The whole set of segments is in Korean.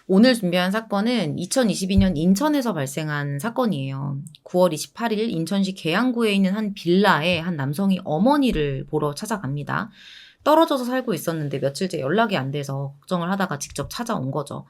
오늘 준비한 사건은 2022년 인천에서 발생한 사건이에요. 9월 28일 인천시 계양구에 있는 한 빌라에 한 남성이 어머니를 보러 찾아갑니다. 떨어져서 살고 있었는데 며칠째 연락이 안 돼서 걱정을 하다가 직접 찾아온 거죠.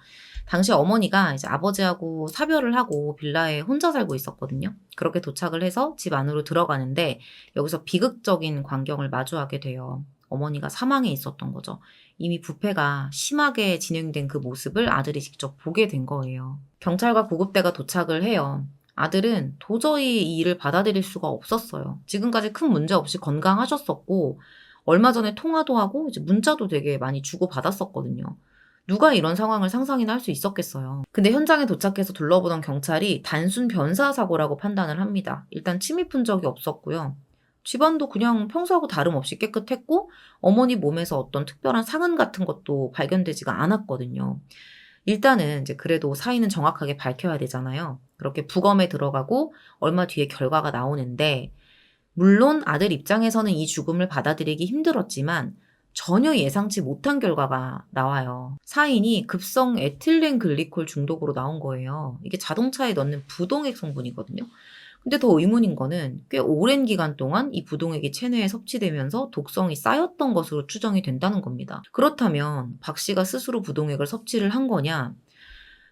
당시 어머니가 이제 아버지하고 사별을 하고 빌라에 혼자 살고 있었거든요. 그렇게 도착을 해서 집 안으로 들어가는데 여기서 비극적인 광경을 마주하게 돼요. 어머니가 사망해 있었던 거죠. 이미 부패가 심하게 진행된 그 모습을 아들이 직접 보게 된 거예요. 경찰과 구급대가 도착을 해요. 아들은 도저히 이 일을 받아들일 수가 없었어요. 지금까지 큰 문제 없이 건강하셨었고 얼마 전에 통화도 하고 이제 문자도 되게 많이 주고받았었거든요. 누가 이런 상황을 상상이나 할 수 있었겠어요. 근데 현장에 도착해서 둘러보던 경찰이 단순 변사 사고라고 판단을 합니다. 일단 침입 흔적이 없었고요. 집안도 그냥 평소하고 다름없이 깨끗했고 어머니 몸에서 어떤 특별한 상흔 같은 것도 발견되지가 않았거든요. 일단은 이제 그래도 사인은 정확하게 밝혀야 되잖아요. 그렇게 부검에 들어가고 얼마 뒤에 결과가 나오는데 물론 아들 입장에서는 이 죽음을 받아들이기 힘들었지만 전혀 예상치 못한 결과가 나와요. 사인이 급성 에틸렌 글리콜 중독으로 나온 거예요. 이게 자동차에 넣는 부동액 성분이거든요. 근데 더 의문인 거는 꽤 오랜 기간 동안 이 부동액이 체내에 섭취되면서 독성이 쌓였던 것으로 추정이 된다는 겁니다. 그렇다면 박 씨가 스스로 부동액을 섭취를 한 거냐?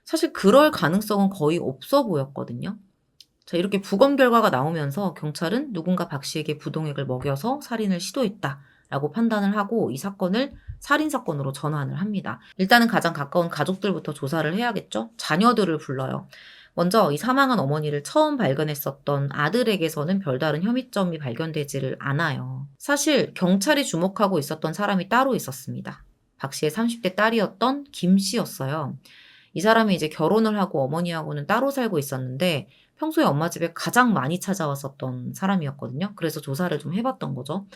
사실 그럴 가능성은 거의 없어 보였거든요. 자, 이렇게 부검 결과가 나오면서 경찰은 누군가 박 씨에게 부동액을 먹여서 살인을 시도했다라고 판단을 하고 이 사건을 살인사건으로 전환을 합니다. 일단은 가장 가까운 가족들부터 조사를 해야겠죠? 자녀들을 불러요. 먼저 이 사망한 어머니를 처음 발견했었던 아들에게서는 별다른 혐의점이 발견되지를 않아요. 사실 경찰이 주목하고 있었던 사람이 따로 있었습니다. 박 씨의 30대 딸이었던 김 씨였어요. 이 사람이 이제 결혼을 하고 어머니하고는 따로 살고 있었는데 평소에 엄마 집에 가장 많이 찾아왔었던 사람이었거든요. 그래서 조사를 좀 해봤던 거죠.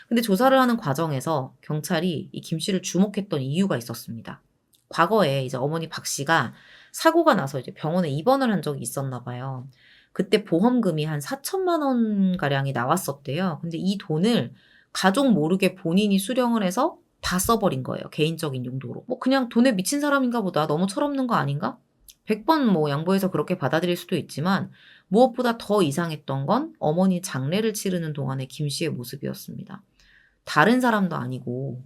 근데 조사를 하는 과정에서 경찰이 이 김 씨를 주목했던 이유가 있었습니다. 과거에 이제 어머니 박 씨가 사고가 나서 이제 병원에 입원을 한 적이 있었나 봐요. 그때 보험금이 한 4천만 원 가량이 나왔었대요. 근데 이 돈을 가족 모르게 본인이 수령을 해서 다 써버린 거예요. 개인적인 용도로. 뭐 그냥 돈에 미친 사람인가 보다. 너무 철없는 거 아닌가? 100번 뭐 양보해서 그렇게 받아들일 수도 있지만 무엇보다 더 이상했던 건 어머니 장례를 치르는 동안의 김 씨의 모습이었습니다. 다른 사람도 아니고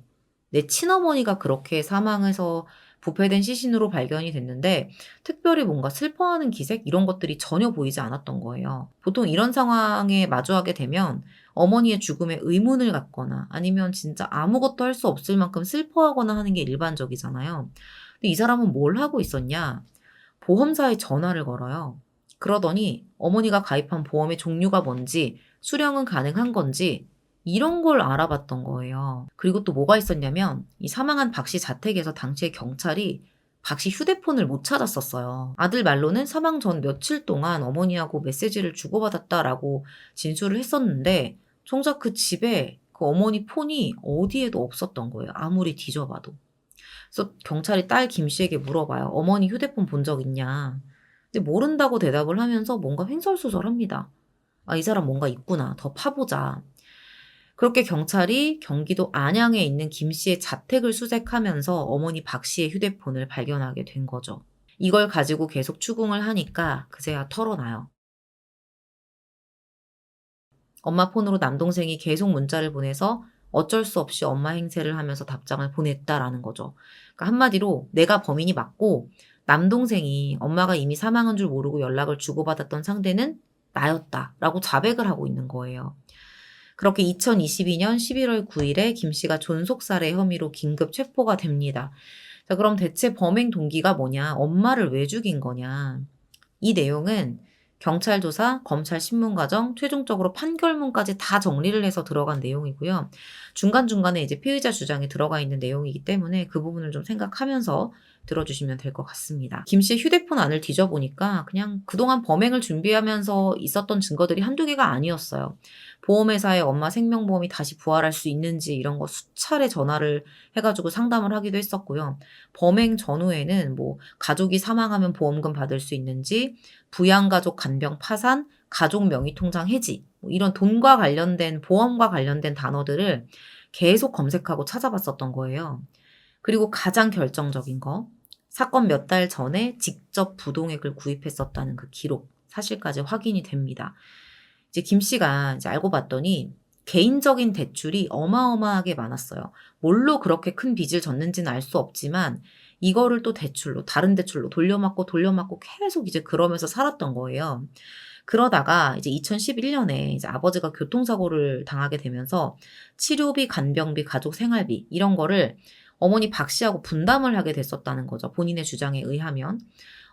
내 친어머니가 그렇게 사망해서 부패된 시신으로 발견이 됐는데 특별히 뭔가 슬퍼하는 기색 이런 것들이 전혀 보이지 않았던 거예요. 보통 이런 상황에 마주하게 되면 어머니의 죽음에 의문을 갖거나 아니면 진짜 아무것도 할 수 없을 만큼 슬퍼하거나 하는 게 일반적이잖아요. 근데 이 사람은 뭘 하고 있었냐? 보험사에 전화를 걸어요. 그러더니 어머니가 가입한 보험의 종류가 뭔지, 수령은 가능한 건지 이런 걸 알아봤던 거예요. 그리고 또 뭐가 있었냐면 이 사망한 박 씨 자택에서 당시에 경찰이 박 씨 휴대폰을 못 찾았었어요. 아들 말로는 사망 전 며칠 동안 어머니하고 메시지를 주고받았다라고 진술을 했었는데 정작 그 집에 그 어머니 폰이 어디에도 없었던 거예요. 아무리 뒤져봐도. 그래서 경찰이 딸 김 씨에게 물어봐요. 어머니 휴대폰 본 적 있냐? 근데 모른다고 대답을 하면서 뭔가 횡설수설합니다. 아, 이 사람 뭔가 있구나. 더 파보자. 그렇게 경찰이 경기도 안양에 있는 김 씨의 자택을 수색하면서 어머니 박 씨의 휴대폰을 발견하게 된 거죠. 이걸 가지고 계속 추궁을 하니까 그제야 털어놔요. 엄마 폰으로 남동생이 계속 문자를 보내서 어쩔 수 없이 엄마 행세를 하면서 답장을 보냈다라는 거죠. 그러니까 한마디로 내가 범인이 맞고 남동생이 엄마가 이미 사망한 줄 모르고 연락을 주고받았던 상대는 나였다라고 자백을 하고 있는 거예요. 그렇게 2022년 11월 9일에 김 씨가 존속살해 혐의로 긴급 체포가 됩니다. 자, 그럼 대체 범행 동기가 뭐냐? 엄마를 왜 죽인 거냐? 이 내용은 경찰 조사, 검찰 신문 과정, 최종적으로 판결문까지 다 정리를 해서 들어간 내용이고요. 중간중간에 이제 피의자 주장이 들어가 있는 내용이기 때문에 그 부분을 좀 생각하면서 들어주시면 될 것 같습니다. 김 씨의 휴대폰 안을 뒤져보니까 그냥 그동안 범행을 준비하면서 있었던 증거들이 한두 개가 아니었어요. 보험회사에 엄마 생명보험이 다시 부활할 수 있는지 이런 거 수차례 전화를 해가지고 상담을 하기도 했었고요. 범행 전후에는 뭐 가족이 사망하면 보험금 받을 수 있는지, 부양가족 간병 파산, 가족 명의통장 해지 뭐 이런 돈과 관련된 보험과 관련된 단어들을 계속 검색하고 찾아봤었던 거예요. 그리고 가장 결정적인 거 사건 몇 달 전에 직접 부동액을 구입했었다는 그 기록, 사실까지 확인이 됩니다. 이제 김 씨가 이제 알고 봤더니 개인적인 대출이 어마어마하게 많았어요. 뭘로 그렇게 큰 빚을 졌는지는 알 수 없지만 이거를 또 대출로, 다른 대출로 돌려막고 계속 이제 그러면서 살았던 거예요. 그러다가 이제 2011년에 이제 아버지가 교통사고를 당하게 되면서 치료비, 간병비, 가족 생활비 이런 거를 어머니 박 씨하고 분담을 하게 됐었다는 거죠. 본인의 주장에 의하면.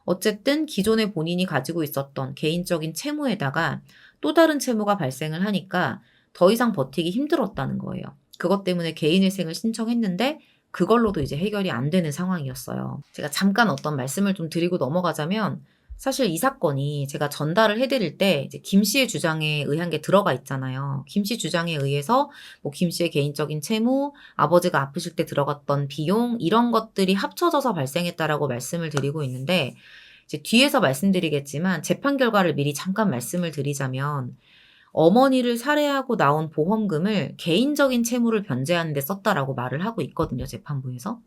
어쨌든 기존에 본인이 가지고 있었던 개인적인 채무에다가 또 다른 채무가 발생을 하니까 더 이상 버티기 힘들었다는 거예요. 그것 때문에 개인회생을 신청했는데 그걸로도 이제 해결이 안 되는 상황이었어요. 제가 잠깐 어떤 말씀을 좀 드리고 넘어가자면 사실 이 사건이 제가 전달을 해드릴 때 이제 김 씨의 주장에 의한 게 들어가 있잖아요. 김 씨 주장에 의해서 뭐 김 씨의 개인적인 채무, 아버지가 아프실 때 들어갔던 비용 이런 것들이 합쳐져서 발생했다라고 말씀을 드리고 있는데 이제 뒤에서 말씀드리겠지만 재판 결과를 미리 잠깐 말씀을 드리자면 어머니를 살해하고 나온 보험금을 개인적인 채무를 변제하는 데 썼다라고 말을 하고 있거든요, 재판부에서.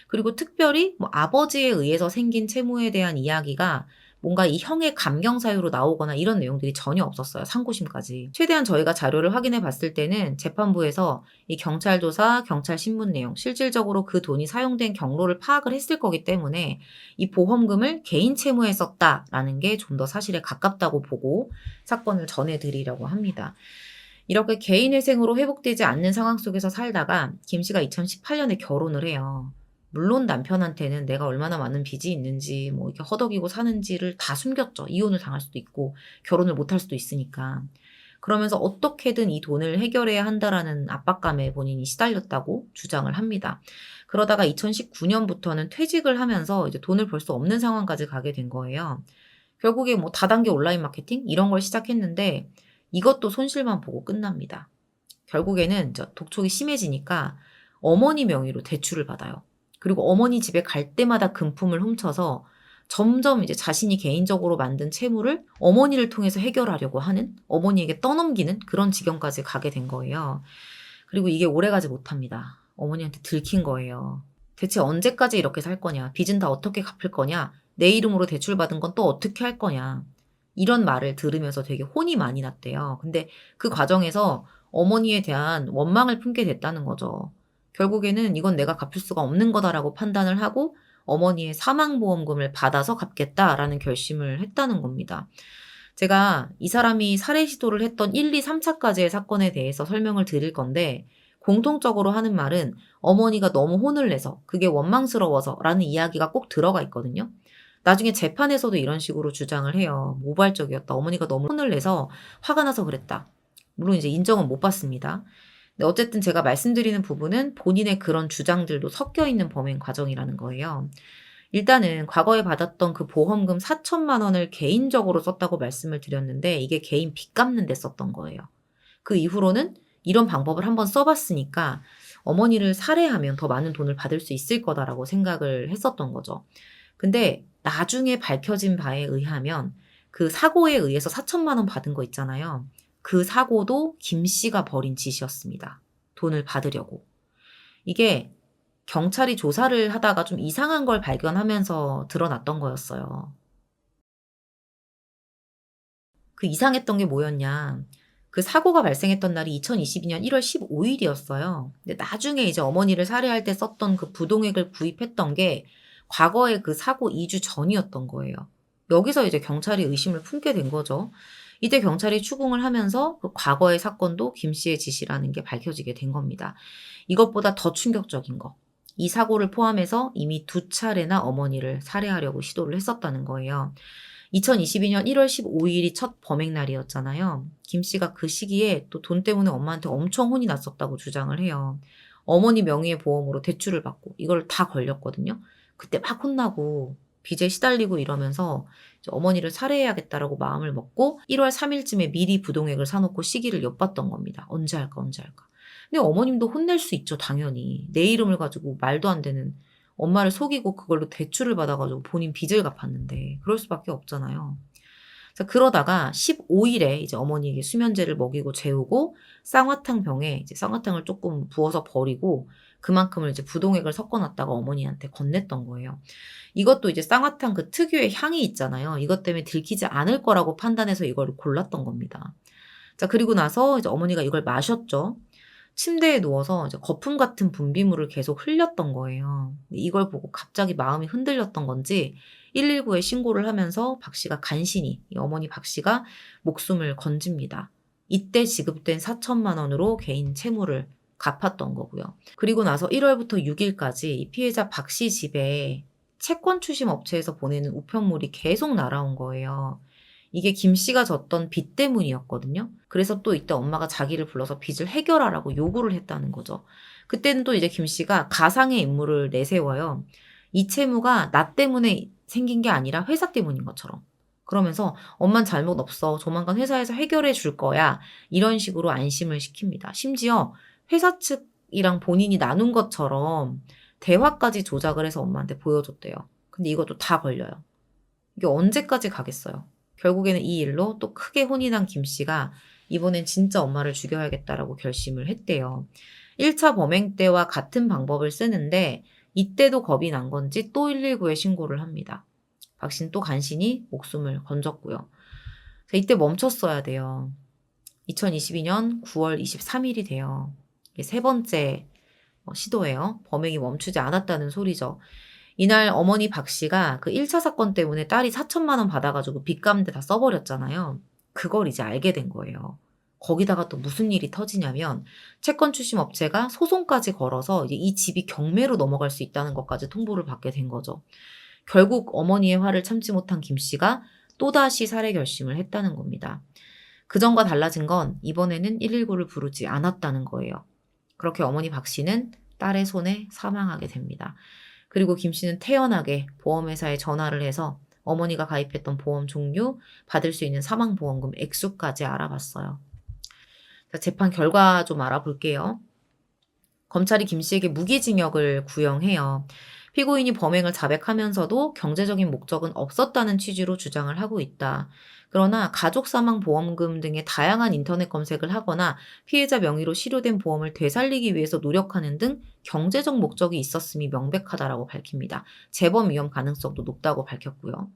그리고 특별히 뭐 아버지에 의해서 생긴 채무에 대한 이야기가 뭔가 이 형의 감경 사유로 나오거나 이런 내용들이 전혀 없었어요. 상고심까지. 최대한 저희가 자료를 확인해 봤을 때는 재판부에서 이 경찰 조사, 경찰 신문 내용, 실질적으로 그 돈이 사용된 경로를 파악을 했을 거기 때문에 이 보험금을 개인 채무에 썼다라는 게 좀 더 사실에 가깝다고 보고 사건을 전해드리려고 합니다. 이렇게 개인회생으로 회복되지 않는 상황 속에서 살다가 김 씨가 2018년에 결혼을 해요. 물론 남편한테는 내가 얼마나 많은 빚이 있는지 뭐 이렇게 허덕이고 사는지를 다 숨겼죠. 이혼을 당할 수도 있고 결혼을 못할 수도 있으니까. 그러면서 어떻게든 이 돈을 해결해야 한다라는 압박감에 본인이 시달렸다고 주장을 합니다. 그러다가 2019년부터는 퇴직을 하면서 이제 돈을 벌 수 없는 상황까지 가게 된 거예요. 결국에 뭐 다단계 온라인 마케팅 이런 걸 시작했는데 이것도 손실만 보고 끝납니다. 결국에는 독촉이 심해지니까 어머니 명의로 대출을 받아요. 그리고 어머니 집에 갈 때마다 금품을 훔쳐서 점점 이제 자신이 개인적으로 만든 채무를 어머니를 통해서 해결하려고 하는, 어머니에게 떠넘기는 그런 지경까지 가게 된 거예요. 그리고 이게 오래가지 못합니다. 어머니한테 들킨 거예요. 대체 언제까지 이렇게 살 거냐? 빚은 다 어떻게 갚을 거냐? 내 이름으로 대출받은 건 또 어떻게 할 거냐? 이런 말을 들으면서 되게 혼이 많이 났대요. 근데 그 과정에서 어머니에 대한 원망을 품게 됐다는 거죠. 결국에는 이건 내가 갚을 수가 없는 거다라고 판단을 하고 어머니의 사망보험금을 받아서 갚겠다라는 결심을 했다는 겁니다. 제가 이 사람이 살해 시도를 했던 1, 2, 3차까지의 사건에 대해서 설명을 드릴 건데 공통적으로 하는 말은 어머니가 너무 혼을 내서 그게 원망스러워서 라는 이야기가 꼭 들어가 있거든요. 나중에 재판에서도 이런 식으로 주장을 해요. 모발적이었다. 어머니가 너무 혼을 내서 화가 나서 그랬다. 물론 이제 인정은 못 받습니다. 근데 어쨌든 제가 말씀드리는 부분은 본인의 그런 주장들도 섞여 있는 범행 과정이라는 거예요. 일단은 과거에 받았던 그 보험금 4천만 원을 개인적으로 썼다고 말씀을 드렸는데 이게 개인 빚 갚는 데 썼던 거예요. 그 이후로는 이런 방법을 한번 써봤으니까 어머니를 살해하면 더 많은 돈을 받을 수 있을 거다라고 생각을 했었던 거죠. 근데 나중에 밝혀진 바에 의하면 그 사고에 의해서 4천만 원 받은 거 있잖아요. 그 사고도 김 씨가 벌인 짓이었습니다. 돈을 받으려고. 이게 경찰이 조사를 하다가 좀 이상한 걸 발견하면서 드러났던 거였어요. 그 이상했던 게 뭐였냐. 그 사고가 발생했던 날이 2022년 1월 15일이었어요. 근데 나중에 이제 어머니를 살해할 때 썼던 그 부동액을 구입했던 게 과거에 그 사고 2주 전이었던 거예요. 여기서 이제 경찰이 의심을 품게 된 거죠. 이때 경찰이 추궁을 하면서 그 과거의 사건도 김 씨의 짓이라는 게 밝혀지게 된 겁니다. 이것보다 더 충격적인 거. 이 사고를 포함해서 이미 2차례나 어머니를 살해하려고 시도를 했었다는 거예요. 2022년 1월 15일이 첫 범행날이었잖아요. 김 씨가 그 시기에 또 돈 때문에 엄마한테 엄청 혼이 났었다고 주장을 해요. 어머니 명의의 보험으로 대출을 받고 이걸 다 걸렸거든요. 그때 막 혼나고 빚에 시달리고 이러면서 이제 어머니를 살해해야겠다라고 마음을 먹고 1월 3일쯤에 미리 부동액을 사놓고 시기를 엿봤던 겁니다. 언제 할까 언제 할까. 근데 어머님도 혼낼 수 있죠 당연히. 내 이름을 가지고 말도 안 되는 엄마를 속이고 그걸로 대출을 받아가지고 본인 빚을 갚았는데 그럴 수밖에 없잖아요. 그러다가 15일에 이제 어머니에게 수면제를 먹이고 재우고 쌍화탕 병에 이제 쌍화탕을 조금 부어서 버리고 그만큼을 이제 부동액을 섞어놨다가 어머니한테 건넸던 거예요. 이것도 이제 쌍화탕 그 특유의 향이 있잖아요. 이것 때문에 들키지 않을 거라고 판단해서 이걸 골랐던 겁니다. 자, 그리고 나서 이제 어머니가 이걸 마셨죠. 침대에 누워서 이제 거품 같은 분비물을 계속 흘렸던 거예요. 이걸 보고 갑자기 마음이 흔들렸던 건지 119에 신고를 하면서 박 씨가 간신히, 이 어머니 박 씨가 목숨을 건집니다. 이때 지급된 4천만 원으로 개인 채무를 갚았던 거고요. 그리고 나서 1월부터 6일까지 이 피해자 박 씨 집에 채권 추심 업체에서 보내는 우편물이 계속 날아온 거예요. 이게 김 씨가 졌던 빚 때문이었거든요. 그래서 또 이때 엄마가 자기를 불러서 빚을 해결하라고 요구를 했다는 거죠. 그때는 또 이제 김 씨가 가상의 인물을 내세워요. 이 채무가 나 때문에 생긴 게 아니라 회사 때문인 것처럼. 그러면서 엄만 잘못 없어. 조만간 회사에서 해결해 줄 거야. 이런 식으로 안심을 시킵니다. 심지어 회사 측이랑 본인이 나눈 것처럼 대화까지 조작을 해서 엄마한테 보여줬대요. 근데 이것도 다 걸려요. 이게 언제까지 가겠어요? 결국에는 이 일로 또 크게 혼이 난 김 씨가 이번엔 진짜 엄마를 죽여야겠다라고 결심을 했대요. 1차 범행 때와 같은 방법을 쓰는데 이때도 겁이 난 건지 또 119에 신고를 합니다. 박 씨는 또 간신히 목숨을 건졌고요. 이때 멈췄어야 돼요. 2022년 9월 23일이 돼요. 이게 세 번째 시도예요. 범행이 멈추지 않았다는 소리죠. 이날 어머니 박 씨가 그 1차 사건 때문에 딸이 4천만 원 받아가지고 빚 갚는데 다 써버렸잖아요. 그걸 이제 알게 된 거예요. 거기다가 또 무슨 일이 터지냐면 채권 출심 업체가 소송까지 걸어서 이제 이 집이 경매로 넘어갈 수 있다는 것까지 통보를 받게 된 거죠. 결국 어머니의 화를 참지 못한 김 씨가 또다시 살해 결심을 했다는 겁니다. 그전과 달라진 건 이번에는 119를 부르지 않았다는 거예요. 그렇게 어머니 박 씨는 딸의 손에 사망하게 됩니다. 그리고 김 씨는 태연하게 보험회사에 전화를 해서 어머니가 가입했던 보험 종류, 받을 수 있는 사망보험금 액수까지 알아봤어요. 자, 재판 결과 좀 알아볼게요. 검찰이 김 씨에게 무기징역을 구형해요. 피고인이 범행을 자백하면서도 경제적인 목적은 없었다는 취지로 주장을 하고 있다. 그러나 가족사망보험금 등의 다양한 인터넷 검색을 하거나 피해자 명의로 실효된 보험을 되살리기 위해서 노력하는 등 경제적 목적이 있었음이 명백하다라고 밝힙니다. 재범 위험 가능성도 높다고 밝혔고요.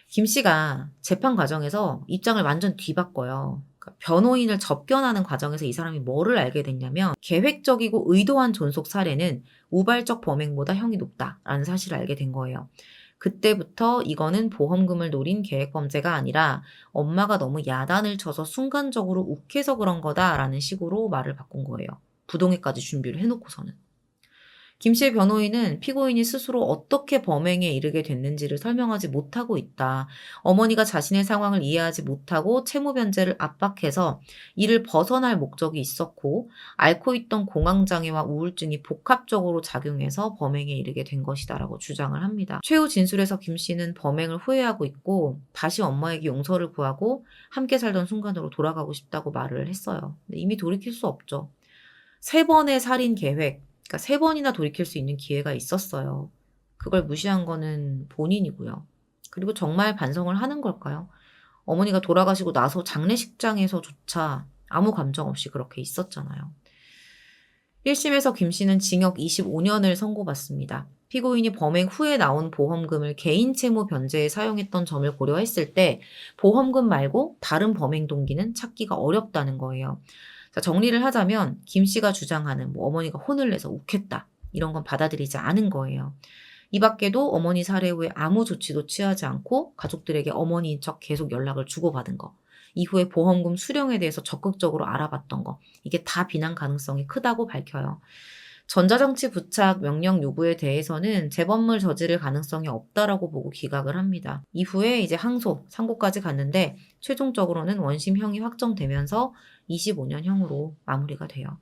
김 씨가 재판 과정에서 입장을 완전 뒤바꿔요. 그러니까 변호인을 접견하는 과정에서 이 사람이 뭐를 알게 됐냐면 계획적이고 의도한 존속 살해는 우발적 범행보다 형이 높다라는 사실을 알게 된 거예요. 그때부터 이거는 보험금을 노린 계획범죄가 아니라 엄마가 너무 야단을 쳐서 순간적으로 욱해서 그런 거다라는 식으로 말을 바꾼 거예요. 부동액까지 준비를 해놓고서는. 김 씨의 변호인은 피고인이 스스로 어떻게 범행에 이르게 됐는지를 설명하지 못하고 있다. 어머니가 자신의 상황을 이해하지 못하고 채무 변제를 압박해서 이를 벗어날 목적이 있었고 앓고 있던 공황장애와 우울증이 복합적으로 작용해서 범행에 이르게 된 것이다라고 주장을 합니다. 최후 진술에서 김 씨는 범행을 후회하고 있고 다시 엄마에게 용서를 구하고 함께 살던 순간으로 돌아가고 싶다고 말을 했어요. 근데 이미 돌이킬 수 없죠. 3번의 살인 계획, 그러니까 3번이나 돌이킬 수 있는 기회가 있었어요. 그걸 무시한 거는 본인이고요. 그리고 정말 반성을 하는 걸까요? 어머니가 돌아가시고 나서 장례식장에서조차 아무 감정 없이 그렇게 있었잖아요. 1심에서 김 씨는 징역 25년을 선고받습니다. 피고인이 범행 후에 나온 보험금을 개인 채무 변제에 사용했던 점을 고려했을 때 보험금 말고 다른 범행 동기는 찾기가 어렵다는 거예요. 자, 정리를 하자면 김 씨가 주장하는 어머니가 혼을 내서 욱했다. 이런 건 받아들이지 않은 거예요. 이 밖에도 어머니 살해 후에 아무 조치도 취하지 않고 가족들에게 어머니인 척 계속 연락을 주고받은 거. 이후에 보험금 수령에 대해서 적극적으로 알아봤던 거. 이게 다 비난 가능성이 크다고 밝혀요. 전자장치 부착 명령 요구에 대해서는 재범물 저지를 가능성이 없다라고 보고 기각을 합니다. 이후에 이제 항소, 상고까지 갔는데 최종적으로는 원심형이 확정되면서 25년형으로 마무리가 돼요.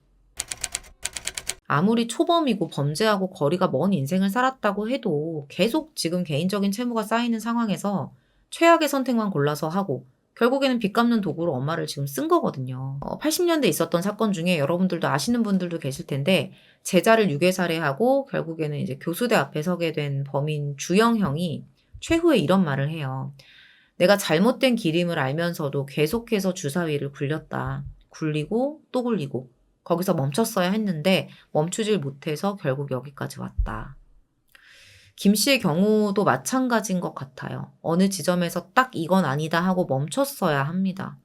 아무리 초범이고 범죄하고 거리가 먼 인생을 살았다고 해도 계속 지금 개인적인 채무가 쌓이는 상황에서 최악의 선택만 골라서 하고 결국에는 빚 갚는 도구로 엄마를 지금 쓴 거거든요. 80년대 있었던 사건 중에 여러분들도 아시는 분들도 계실 텐데 제자를 유괴살해하고 결국에는 이제 교수대 앞에 서게 된 범인 주영형이 최후에 이런 말을 해요. 내가 잘못된 길임을 알면서도 계속해서 주사위를 굴렸다. 굴리고 또 굴리고 거기서 멈췄어야 했는데 멈추질 못해서 결국 여기까지 왔다. 김 씨의 경우도 마찬가지인 것 같아요. 어느 지점에서 딱 이건 아니다 하고 멈췄어야 합니다.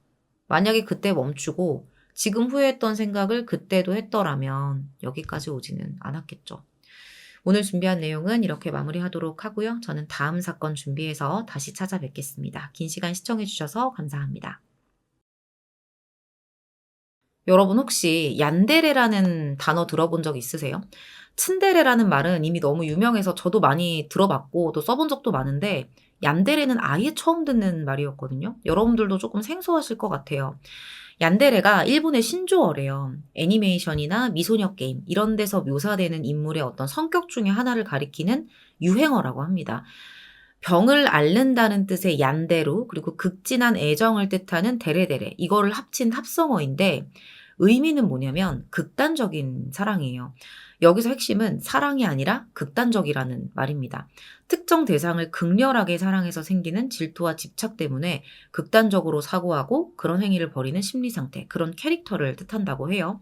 만약에 그때 멈추고 지금 후회했던 생각을 그때도 했더라면 여기까지 오지는 않았겠죠. 오늘 준비한 내용은 이렇게 마무리하도록 하고요. 저는 다음 사건 준비해서 다시 찾아뵙겠습니다. 긴 시간 시청해주셔서 감사합니다. 여러분 혹시 얀데레라는 단어 들어본 적 있으세요? 츤데레라는 말은 이미 너무 유명해서 저도 많이 들어봤고 또 써본 적도 많은데 얀데레는 아예 처음 듣는 말이었거든요. 여러분들도 조금 생소하실 것 같아요. 얀데레가 일본의 신조어래요. 애니메이션이나 미소녀 게임 이런 데서 묘사되는 인물의 어떤 성격 중에 하나를 가리키는 유행어라고 합니다. 병을 앓는다는 뜻의 얀데루 그리고 극진한 애정을 뜻하는 데레데레 이거를 합친 합성어인데 의미는 뭐냐면 극단적인 사랑이에요. 여기서 핵심은 사랑이 아니라 극단적이라는 말입니다. 특정 대상을 극렬하게 사랑해서 생기는 질투와 집착 때문에 극단적으로 사고하고 그런 행위를 벌이는 심리 상태, 그런 캐릭터를 뜻한다고 해요.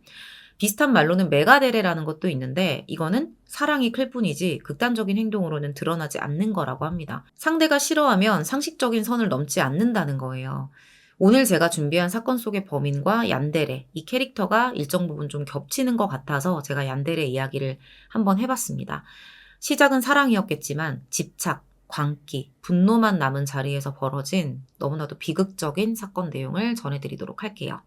비슷한 말로는 메가데레라는 것도 있는데 이거는 사랑이 클 뿐이지 극단적인 행동으로는 드러나지 않는 거라고 합니다. 상대가 싫어하면 상식적인 선을 넘지 않는다는 거예요. 오늘 제가 준비한 사건 속의 범인과 얀데레, 이 캐릭터가 일정 부분 좀 겹치는 것 같아서 제가 얀데레 이야기를 한번 해봤습니다. 시작은 사랑이었겠지만 집착, 광기, 분노만 남은 자리에서 벌어진 너무나도 비극적인 사건 내용을 전해드리도록 할게요.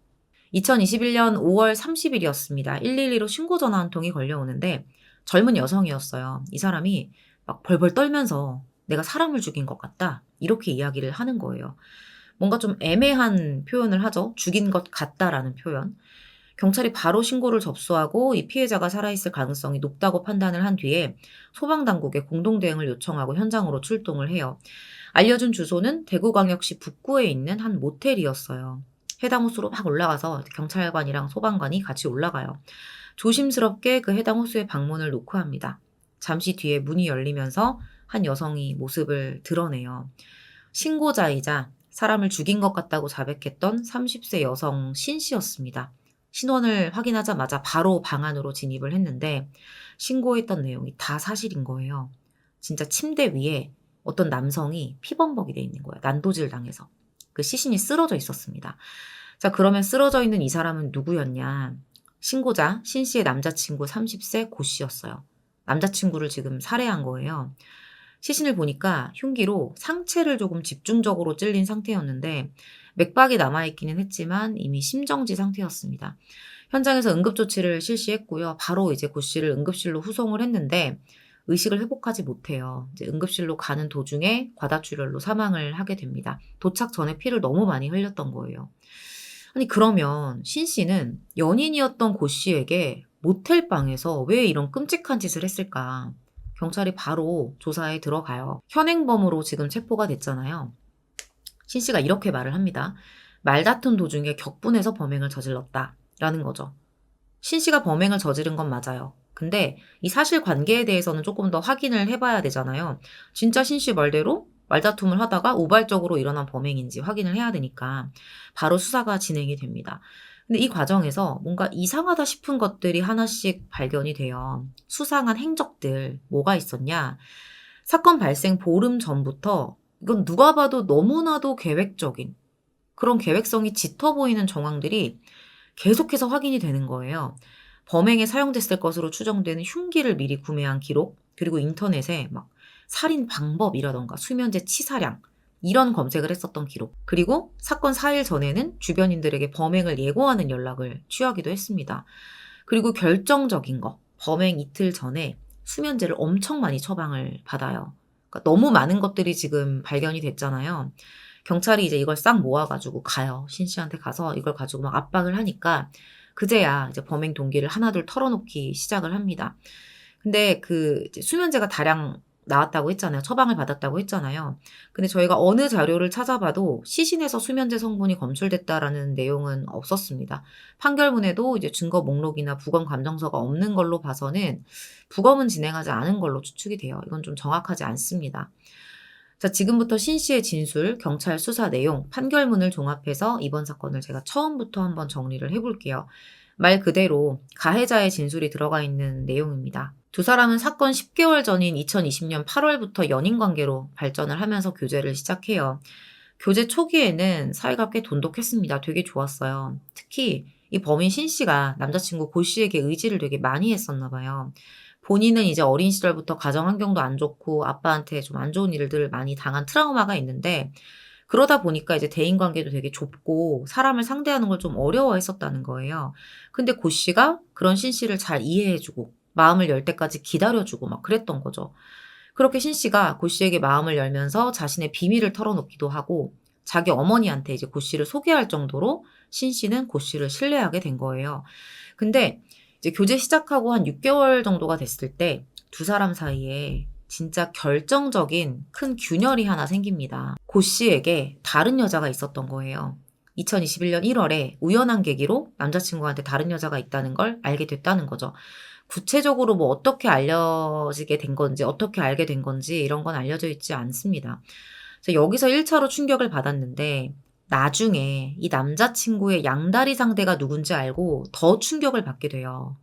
2021년 5월 30일이었습니다. 112로 신고 전화 한 통이 걸려오는데 젊은 여성이었어요. 이 사람이 막 벌벌 떨면서 내가 사람을 죽인 것 같다. 이렇게 이야기를 하는 거예요. 뭔가 좀 애매한 표현을 하죠. 죽인 것 같다라는 표현. 경찰이 바로 신고를 접수하고 이 피해자가 살아있을 가능성이 높다고 판단을 한 뒤에 소방당국에 공동대응을 요청하고 현장으로 출동을 해요. 알려준 주소는 대구광역시 북구에 있는 한 모텔이었어요. 해당 호수로 막 올라가서 경찰관이랑 소방관이 같이 올라가요. 조심스럽게 그 해당 호수의 방문을 노크합니다. 잠시 뒤에 문이 열리면서 한 여성이 모습을 드러내요. 신고자이자 사람을 죽인 것 같다고 자백했던 30세 여성 신 씨였습니다. 신원을 확인하자마자 바로 방 안으로 진입을 했는데 신고했던 내용이 다 사실인 거예요. 진짜 침대 위에 어떤 남성이 피범벅이 돼 있는 거예요. 난도질 당해서. 그 시신이 쓰러져 있었습니다. 자, 그러면 쓰러져 있는 이 사람은 누구였냐? 신고자 신 씨의 남자친구 30세 고 씨였어요. 남자친구를 지금 살해한 거예요. 시신을 보니까 흉기로 상체를 조금 집중적으로 찔린 상태였는데 맥박이 남아있기는 했지만 이미 심정지 상태였습니다. 현장에서 응급조치를 실시했고요. 바로 이제 고 씨를 응급실로 후송을 했는데 의식을 회복하지 못해요. 이제 응급실로 가는 도중에 과다출혈로 사망을 하게 됩니다. 도착 전에 피를 너무 많이 흘렸던 거예요. 아니 그러면 신 씨는 연인이었던 고 씨에게 모텔 방에서 왜 이런 끔찍한 짓을 했을까? 경찰이 바로 조사에 들어가요. 현행범으로 지금 체포가 됐잖아요. 신 씨가 이렇게 말을 합니다. 말다툼 도중에 격분해서 범행을 저질렀다라는 거죠. 신 씨가 범행을 저지른 건 맞아요. 근데 이 사실관계에 대해서는 조금 더 확인을 해봐야 되잖아요. 진짜 신 씨 말대로 말다툼을 하다가 우발적으로 일어난 범행인지 확인을 해야 되니까 바로 수사가 진행이 됩니다. 근데 이 과정에서 뭔가 이상하다 싶은 것들이 하나씩 발견이 돼요. 수상한 행적들, 뭐가 있었냐? 사건 발생 보름 전부터 이건 누가 봐도 너무나도 계획적인 그런 계획성이 짙어 보이는 정황들이 계속해서 확인이 되는 거예요. 범행에 사용됐을 것으로 추정되는 흉기를 미리 구매한 기록, 그리고 인터넷에 막 살인 방법이라던가 수면제 치사량, 이런 검색을 했었던 기록, 그리고 사건 4일 전에는 주변인들에게 범행을 예고하는 연락을 취하기도 했습니다. 그리고 결정적인 거, 범행 이틀 전에 수면제를 엄청 많이 처방을 받아요. 그러니까 너무 많은 것들이 지금 발견이 됐잖아요. 경찰이 이제 이걸 싹 모아가지고 가요. 신 씨한테 가서 이걸 가지고 막 압박을 하니까 그제야 이제 범행 동기를 하나둘 털어놓기 시작을 합니다. 근데 그 이제 수면제가 다량 나왔다고 했잖아요. 처방을 받았다고 했잖아요. 근데 저희가 어느 자료를 찾아봐도 시신에서 수면제 성분이 검출됐다라는 내용은 없었습니다. 판결문에도 이제 증거 목록이나 부검 감정서가 없는 걸로 봐서는 부검은 진행하지 않은 걸로 추측이 돼요. 이건 좀 정확하지 않습니다. 자, 지금부터 신 씨의 진술, 경찰 수사 내용, 판결문을 종합해서 이번 사건을 제가 처음부터 한번 정리를 해볼게요. 말 그대로 가해자의 진술이 들어가 있는 내용입니다. 두 사람은 사건 10개월 전인 2020년 8월부터 연인 관계로 발전을 하면서 교제를 시작해요. 교제 초기에는 사이가 꽤 돈독했습니다. 되게 좋았어요. 특히 이 범인 신 씨가 남자친구 고 씨에게 의지를 되게 많이 했었나 봐요. 본인은 이제 어린 시절부터 가정 환경도 안 좋고 아빠한테 좀 안 좋은 일들을 많이 당한 트라우마가 있는데, 그러다 보니까 이제 대인 관계도 되게 좁고 사람을 상대하는 걸 좀 어려워했었다는 거예요. 근데 고 씨가 그런 신 씨를 잘 이해해주고 마음을 열 때까지 기다려주고 막 그랬던 거죠. 그렇게 신 씨가 고 씨에게 마음을 열면서 자신의 비밀을 털어놓기도 하고 자기 어머니한테 이제 고 씨를 소개할 정도로 신 씨는 고 씨를 신뢰하게 된 거예요. 근데 이제 교제 시작하고 한 6개월 정도가 됐을 때 두 사람 사이에 진짜 결정적인 큰 균열이 하나 생깁니다. 고 씨에게 다른 여자가 있었던 거예요. 2021년 1월에 우연한 계기로 남자친구한테 다른 여자가 있다는 걸 알게 됐다는 거죠. 구체적으로 뭐 어떻게 알려지게 된 건지, 어떻게 알게 된 건지 이런 건 알려져 있지 않습니다. 그래서 여기서 1차로 충격을 받았는데 나중에 이 남자친구의 양다리 상대가 누군지 알고 더 충격을 받게 돼요.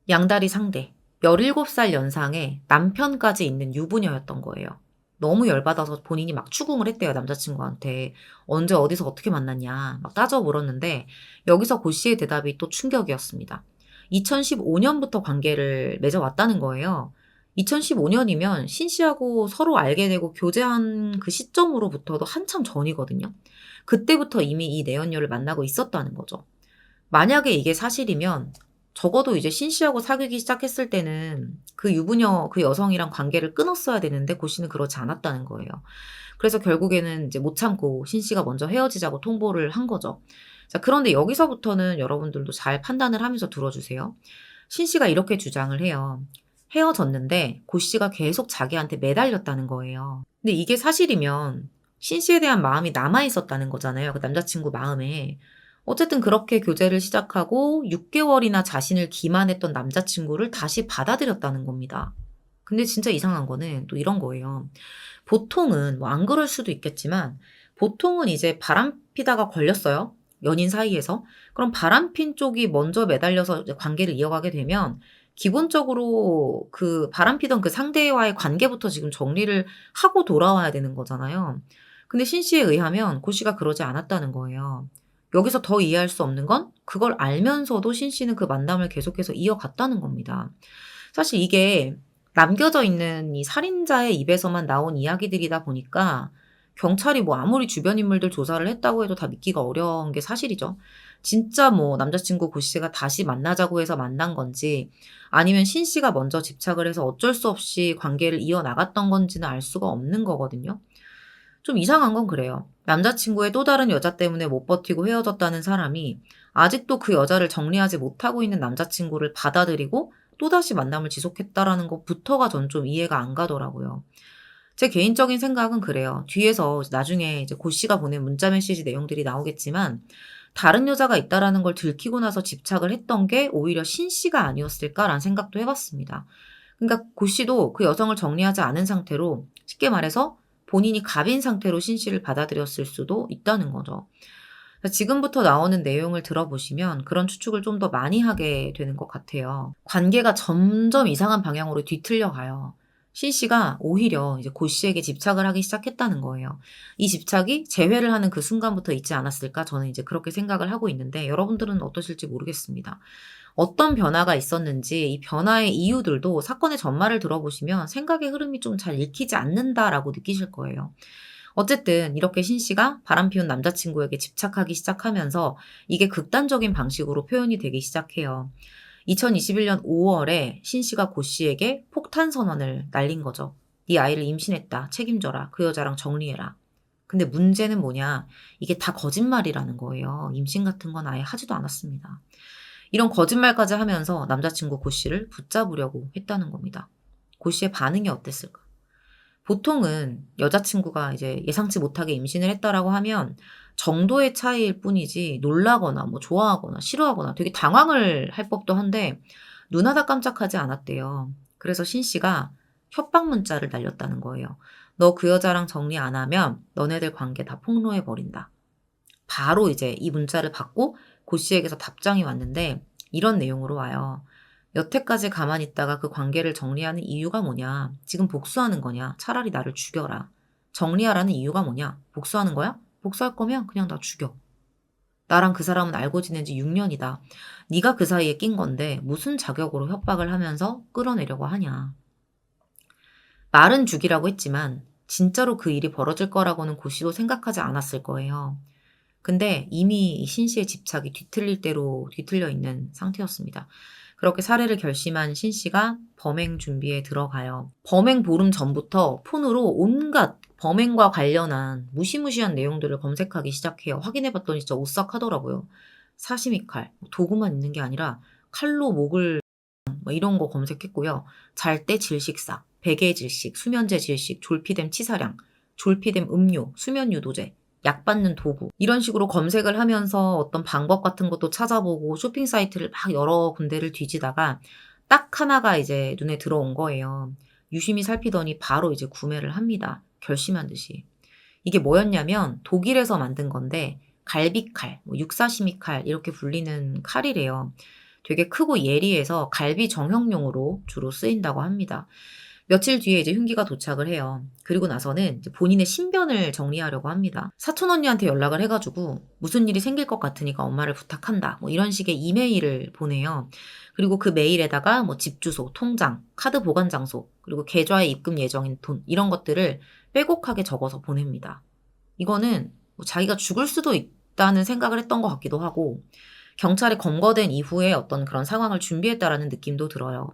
양다리 상대. 17살 연상의 남편까지 있는 유부녀였던 거예요. 너무 열받아서 본인이 막 추궁을 했대요, 남자친구한테. 언제 어디서 어떻게 만났냐 막 따져 물었는데 여기서 고 씨의 대답이 또 충격이었습니다. 2015년부터 관계를 맺어왔다는 거예요. 2015년이면 신 씨하고 서로 알게 되고 교제한 그 시점으로부터도 한참 전이거든요. 그때부터 이미 이 내연녀를 만나고 있었다는 거죠. 만약에 이게 사실이면 적어도 이제 신 씨하고 사귀기 시작했을 때는 그 유부녀 그 여성이랑 관계를 끊었어야 되는데 고 씨는 그렇지 않았다는 거예요. 그래서 결국에는 이제 못 참고 신 씨가 먼저 헤어지자고 통보를 한 거죠. 자, 그런데 여기서부터는 여러분들도 잘 판단을 하면서 들어주세요. 신 씨가 이렇게 주장을 해요. 헤어졌는데 고 씨가 계속 자기한테 매달렸다는 거예요. 근데 이게 사실이면 신 씨에 대한 마음이 남아 있었다는 거잖아요. 그 남자친구 마음에. 어쨌든 그렇게 교제를 시작하고 6개월이나 자신을 기만했던 남자친구를 다시 받아들였다는 겁니다. 근데 진짜 이상한 거는 또 이런 거예요. 보통은 뭐 안 그럴 수도 있겠지만 보통은 이제 바람피다가 걸렸어요. 연인 사이에서. 그럼 바람핀 쪽이 먼저 매달려서 이제 관계를 이어가게 되면 기본적으로 그 바람피던 그 상대와의 관계부터 지금 정리를 하고 돌아와야 되는 거잖아요. 근데 신 씨에 의하면 고 씨가 그러지 않았다는 거예요. 여기서 더 이해할 수 없는 건 그걸 알면서도 신 씨는 그 만남을 계속해서 이어갔다는 겁니다. 사실 이게 남겨져 있는 이 살인자의 입에서만 나온 이야기들이다 보니까 경찰이 뭐 아무리 주변 인물들 조사를 했다고 해도 다 믿기가 어려운 게 사실이죠. 진짜 뭐 남자친구 고 씨가 다시 만나자고 해서 만난 건지 아니면 신 씨가 먼저 집착을 해서 어쩔 수 없이 관계를 이어나갔던 건지는 알 수가 없는 거거든요. 좀 이상한 건 그래요. 남자친구의 또 다른 여자 때문에 못 버티고 헤어졌다는 사람이 아직도 그 여자를 정리하지 못하고 있는 남자친구를 받아들이고 또다시 만남을 지속했다라는 것부터가 전 좀 이해가 안 가더라고요. 제 개인적인 생각은 그래요. 뒤에서 나중에 이제 고 씨가 보낸 문자 메시지 내용들이 나오겠지만 다른 여자가 있다라는 걸 들키고 나서 집착을 했던 게 오히려 신 씨가 아니었을까라는 생각도 해봤습니다. 그러니까 고 씨도 그 여성을 정리하지 않은 상태로 쉽게 말해서 본인이 갑인 상태로 신 씨를 받아들였을 수도 있다는 거죠. 지금부터 나오는 내용을 들어보시면 그런 추측을 좀 더 많이 하게 되는 것 같아요. 관계가 점점 이상한 방향으로 뒤틀려 가요. 신 씨가 오히려 이제 고 씨에게 집착을 하기 시작했다는 거예요. 이 집착이 재회를 하는 그 순간부터 있지 않았을까? 저는 이제 그렇게 생각을 하고 있는데 여러분들은 어떠실지 모르겠습니다. 어떤 변화가 있었는지 이 변화의 이유들도 사건의 전말을 들어보시면 생각의 흐름이 좀 잘 읽히지 않는다라고 느끼실 거예요. 어쨌든 이렇게 신 씨가 바람피운 남자친구에게 집착하기 시작하면서 이게 극단적인 방식으로 표현이 되기 시작해요. 2021년 5월에 신 씨가 고 씨에게 폭탄 선언을 날린 거죠. 네 아이를 임신했다. 책임져라. 그 여자랑 정리해라. 근데 문제는 뭐냐? 이게 다 거짓말이라는 거예요. 임신 같은 건 아예 하지도 않았습니다. 이런 거짓말까지 하면서 남자친구 고 씨를 붙잡으려고 했다는 겁니다. 고 씨의 반응이 어땠을까? 보통은 여자친구가 이제 예상치 못하게 임신을 했다라고 하면 정도의 차이일 뿐이지 놀라거나 뭐 좋아하거나 싫어하거나 되게 당황을 할 법도 한데 눈하다 깜짝하지 않았대요. 그래서 신 씨가 협박 문자를 날렸다는 거예요. 너 그 여자랑 정리 안 하면 너네들 관계 다 폭로해 버린다. 바로 이제 이 문자를 받고 고 씨에게서 답장이 왔는데 이런 내용으로 와요. 여태까지 가만히 있다가 그 관계를 정리하는 이유가 뭐냐? 지금 복수하는 거냐? 차라리 나를 죽여라. 정리하라는 이유가 뭐냐? 복수하는 거야? 복수할 거면 그냥 나 죽여. 나랑 그 사람은 알고 지낸 지 6년이다. 네가 그 사이에 낀 건데 무슨 자격으로 협박을 하면서 끌어내려고 하냐. 말은 죽이라고 했지만 진짜로 그 일이 벌어질 거라고는 고 씨도 생각하지 않았을 거예요. 근데 이미 신 씨의 집착이 뒤틀릴 대로 뒤틀려 있는 상태였습니다. 그렇게 살해를 결심한 신 씨가 범행 준비에 들어가요. 범행 보름 전부터 폰으로 온갖 범행과 관련한 무시무시한 내용들을 검색하기 시작해요. 확인해봤더니 진짜 오싹하더라고요. 사시미 칼, 도구만 있는 게 아니라 칼로 목을 이런 거 검색했고요. 잘 때 질식사, 베개 질식, 수면제 질식, 졸피뎀 치사량, 졸피뎀 음료, 수면 유도제, 약 받는 도구 이런 식으로 검색을 하면서 어떤 방법 같은 것도 찾아보고 쇼핑 사이트를 막 여러 군데를 뒤지다가 딱 하나가 이제 눈에 들어온 거예요. 유심히 살피더니 바로 이제 구매를 합니다. 결심한 듯이. 이게 뭐였냐면 독일에서 만든 건데 갈비칼, 육사시미 칼 이렇게 불리는 칼이래요. 되게 크고 예리해서 갈비 정형용으로 주로 쓰인다고 합니다. 며칠 뒤에 이제 흉기가 도착을 해요. 그리고 나서는 이제 본인의 신변을 정리하려고 합니다. 사촌 언니한테 연락을 해가지고 무슨 일이 생길 것 같으니까 엄마를 부탁한다. 뭐 이런 식의 이메일을 보내요. 그리고 그 메일에다가 뭐 집 주소, 통장, 카드 보관 장소, 그리고 계좌에 입금 예정인 돈 이런 것들을 빼곡하게 적어서 보냅니다. 이거는 뭐 자기가 죽을 수도 있다는 생각을 했던 것 같기도 하고 경찰에 검거된 이후에 어떤 그런 상황을 준비했다라는 느낌도 들어요.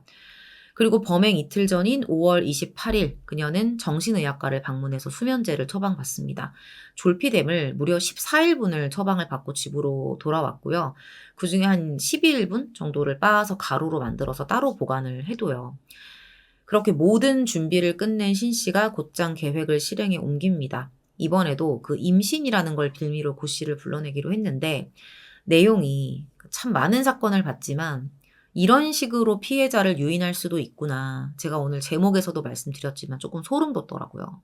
그리고 범행 이틀 전인 5월 28일 그녀는 정신의학과를 방문해서 수면제를 처방받습니다. 졸피뎀을 무려 14일분을 처방을 받고 집으로 돌아왔고요. 그중에 한 12일분 정도를 빻아서 가루로 만들어서 따로 보관을 해둬요. 그렇게 모든 준비를 끝낸 신 씨가 곧장 계획을 실행에 옮깁니다. 이번에도 그 임신이라는 걸 빌미로 고 씨를 불러내기로 했는데 내용이 참 많은 사건을 봤지만 이런 식으로 피해자를 유인할 수도 있구나. 제가 오늘 제목에서도 말씀드렸지만 조금 소름 돋더라고요.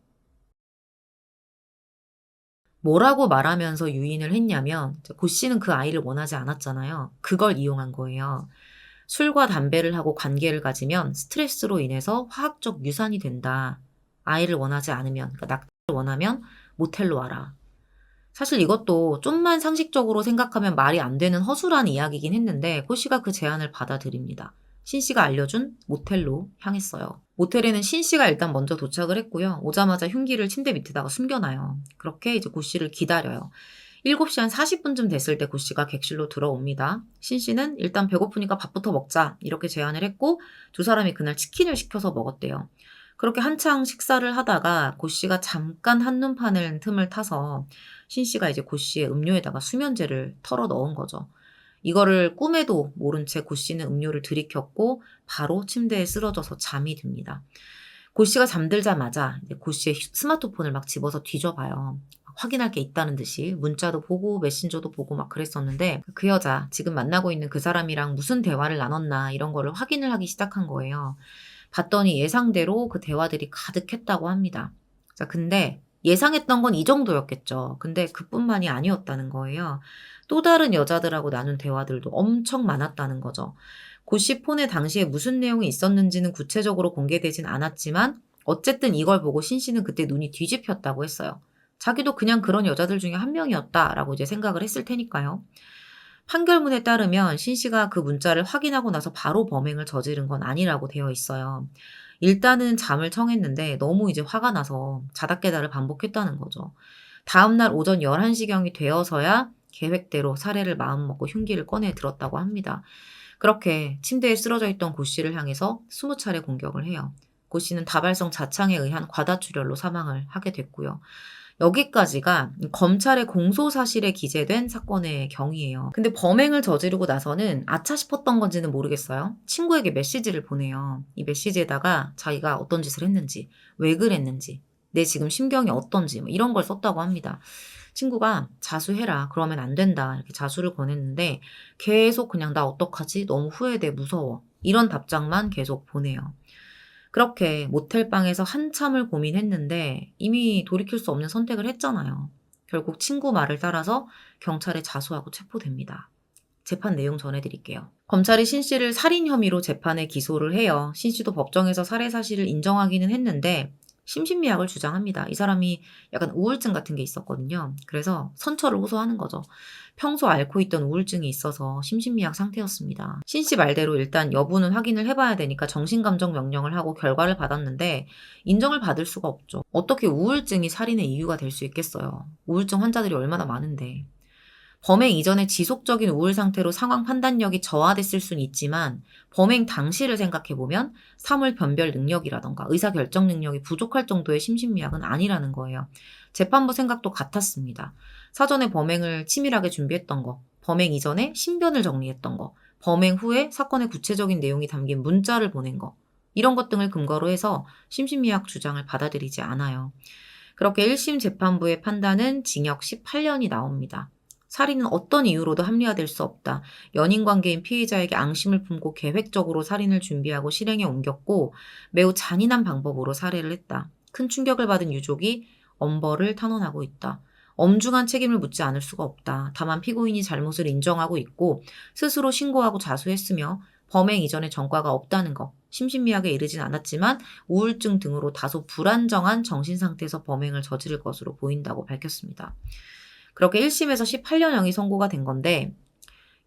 뭐라고 말하면서 유인을 했냐면 고 씨는 그 아이를 원하지 않았잖아요. 그걸 이용한 거예요. 술과 담배를 하고 관계를 가지면 스트레스로 인해서 화학적 유산이 된다. 아이를 원하지 않으면, 그러니까 낙태를 원하면 모텔로 와라. 사실 이것도 좀만 상식적으로 생각하면 말이 안 되는 허술한 이야기긴 했는데 고 씨가 그 제안을 받아들입니다. 신 씨가 알려준 모텔로 향했어요. 모텔에는 신 씨가 일단 먼저 도착을 했고요. 오자마자 흉기를 침대 밑에다가 숨겨놔요. 그렇게 이제 고 씨를 기다려요. 7시 한 40분쯤 됐을 때 고 씨가 객실로 들어옵니다. 신 씨는 일단 배고프니까 밥부터 먹자 이렇게 제안을 했고 두 사람이 그날 치킨을 시켜서 먹었대요. 그렇게 한창 식사를 하다가 고 씨가 잠깐 한눈 파는 틈을 타서 신 씨가 이제 고 씨의 음료에다가 수면제를 털어 넣은 거죠. 이거를 꿈에도 모른 채 고 씨는 음료를 들이켰고 바로 침대에 쓰러져서 잠이 듭니다. 고 씨가 잠들자마자 이제 고 씨의 스마트폰을 막 집어서 뒤져봐요. 확인할 게 있다는 듯이 문자도 보고 메신저도 보고 막 그랬었는데 그 여자 지금 만나고 있는 그 사람이랑 무슨 대화를 나눴나 이런 거를 확인을 하기 시작한 거예요. 봤더니 예상대로 그 대화들이 가득했다고 합니다. 자, 근데 예상했던 건 이 정도였겠죠. 근데 그뿐만이 아니었다는 거예요. 또 다른 여자들하고 나눈 대화들도 엄청 많았다는 거죠. 고씨 폰에 당시에 무슨 내용이 있었는지는 구체적으로 공개되진 않았지만 어쨌든 이걸 보고 신 씨는 그때 눈이 뒤집혔다고 했어요. 자기도 그냥 그런 여자들 중에 한 명이었다라고 이제 생각을 했을 테니까요. 판결문에 따르면 신 씨가 그 문자를 확인하고 나서 바로 범행을 저지른 건 아니라고 되어 있어요. 일단은 잠을 청했는데 너무 이제 화가 나서 자다깨다를 반복했다는 거죠. 다음날 오전 11시경이 되어서야 계획대로 살해를 마음먹고 흉기를 꺼내 들었다고 합니다. 그렇게 침대에 쓰러져 있던 고 씨를 향해서 20차례 공격을 해요. 고 씨는 다발성 자창에 의한 과다출혈로 사망을 하게 됐고요. 여기까지가 검찰의 공소 사실에 기재된 사건의 경위예요. 근데 범행을 저지르고 나서는 아차 싶었던 건지는 모르겠어요. 친구에게 메시지를 보내요. 이 메시지에다가 자기가 어떤 짓을 했는지, 왜 그랬는지, 내 지금 심경이 어떤지 뭐 이런 걸 썼다고 합니다. 친구가 자수해라. 그러면 안 된다. 이렇게 자수를 권했는데 계속 그냥 나 어떡하지? 너무 후회돼. 무서워. 이런 답장만 계속 보내요. 그렇게 모텔방에서 한참을 고민했는데 이미 돌이킬 수 없는 선택을 했잖아요. 결국 친구 말을 따라서 경찰에 자수하고 체포됩니다. 재판 내용 전해드릴게요. 검찰이 신 씨를 살인 혐의로 재판에 기소를 해요. 신 씨도 법정에서 살해 사실을 인정하기는 했는데 심신미약을 주장합니다. 이 사람이 약간 우울증 같은 게 있었거든요. 그래서 선처를 호소하는 거죠. 평소 앓고 있던 우울증이 있어서 심신미약 상태였습니다. 신 씨 말대로 일단 여부는 확인을 해봐야 되니까 정신감정 명령을 하고 결과를 받았는데 인정을 받을 수가 없죠. 어떻게 우울증이 살인의 이유가 될 수 있겠어요. 우울증 환자들이 얼마나 많은데. 범행 이전에 지속적인 우울 상태로 상황 판단력이 저하됐을 수는 있지만 범행 당시를 생각해보면 사물 변별 능력이라던가 의사결정 능력이 부족할 정도의 심신미약은 아니라는 거예요. 재판부 생각도 같았습니다. 사전에 범행을 치밀하게 준비했던 거, 범행 이전에 신변을 정리했던 거, 범행 후에 사건의 구체적인 내용이 담긴 문자를 보낸 거, 이런 것 등을 근거로 해서 심신미약 주장을 받아들이지 않아요. 그렇게 1심 재판부의 판단은 징역 18년이 나옵니다. 살인은 어떤 이유로도 합리화될 수 없다. 연인 관계인 피해자에게 앙심을 품고 계획적으로 살인을 준비하고 실행에 옮겼고 매우 잔인한 방법으로 살해를 했다. 큰 충격을 받은 유족이 엄벌을 탄원하고 있다. 엄중한 책임을 묻지 않을 수가 없다. 다만 피고인이 잘못을 인정하고 있고 스스로 신고하고 자수했으며 범행 이전에 전과가 없다는 것, 심신미약에 이르진 않았지만 우울증 등으로 다소 불안정한 정신상태에서 범행을 저지를 것으로 보인다고 밝혔습니다. 그렇게 1심에서 18년형이 선고가 된 건데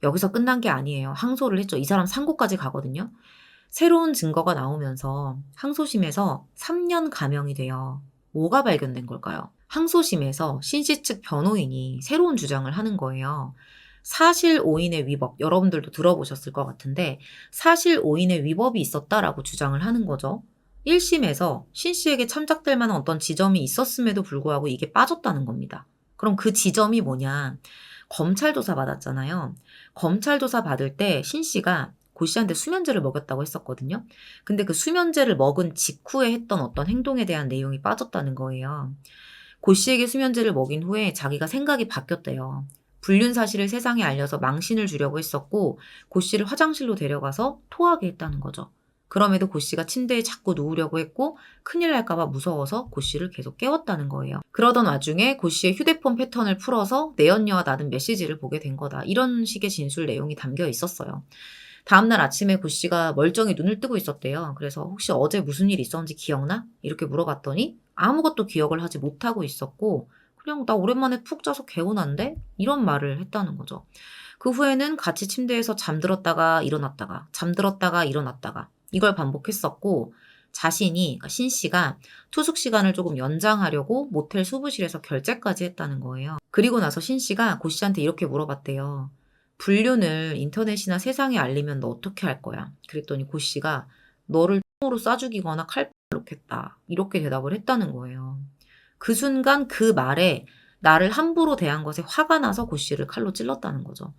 여기서 끝난 게 아니에요. 항소를 했죠. 이 사람 상고까지 가거든요. 새로운 증거가 나오면서 항소심에서 3년 감형이 돼요. 뭐가 발견된 걸까요? 항소심에서 신씨 측 변호인이 새로운 주장을 하는 거예요. 사실 오인의 위법, 여러분들도 들어보셨을 것 같은데 사실 오인의 위법이 있었다라고 주장을 하는 거죠. 1심에서 신씨에게 참작될 만한 어떤 지점이 있었음에도 불구하고 이게 빠졌다는 겁니다. 그럼 그 지점이 뭐냐? 검찰 조사 받았잖아요. 검찰 조사 받을 때 신 씨가 고 씨한테 수면제를 먹였다고 했었거든요. 근데 그 수면제를 먹은 직후에 했던 어떤 행동에 대한 내용이 빠졌다는 거예요. 고 씨에게 수면제를 먹인 후에 자기가 생각이 바뀌었대요. 불륜 사실을 세상에 알려서 망신을 주려고 했었고 고 씨를 화장실로 데려가서 토하게 했다는 거죠. 그럼에도 고 씨가 침대에 자꾸 누우려고 했고 큰일 날까봐 무서워서 고 씨를 계속 깨웠다는 거예요. 그러던 와중에 고 씨의 휴대폰 패턴을 풀어서 내연녀와 나눈 메시지를 보게 된 거다. 이런 식의 진술 내용이 담겨 있었어요. 다음날 아침에 고 씨가 멀쩡히 눈을 뜨고 있었대요. 그래서 혹시 어제 무슨 일 있었는지 기억나? 이렇게 물어봤더니 아무것도 기억을 하지 못하고 있었고 그냥 나 오랜만에 푹 자서 개운한데? 이런 말을 했다는 거죠. 그 후에는 같이 침대에서 잠들었다가 일어났다가 잠들었다가 일어났다가 이걸 반복했었고 자신이 그러니까 신 씨가 투숙 시간을 조금 연장하려고 모텔 수부실에서 결제까지 했다는 거예요. 그리고 나서 신 씨가 고 씨한테 이렇게 물어봤대요. 불륜을 인터넷이나 세상에 알리면 너 어떻게 할 거야? 그랬더니 고 씨가 너를 총으로 쏴 죽이거나 칼로 놓겠다. 이렇게 대답을 했다는 거예요. 그 순간 그 말에 나를 함부로 대한 것에 화가 나서 고 씨를 칼로 찔렀다는 거죠.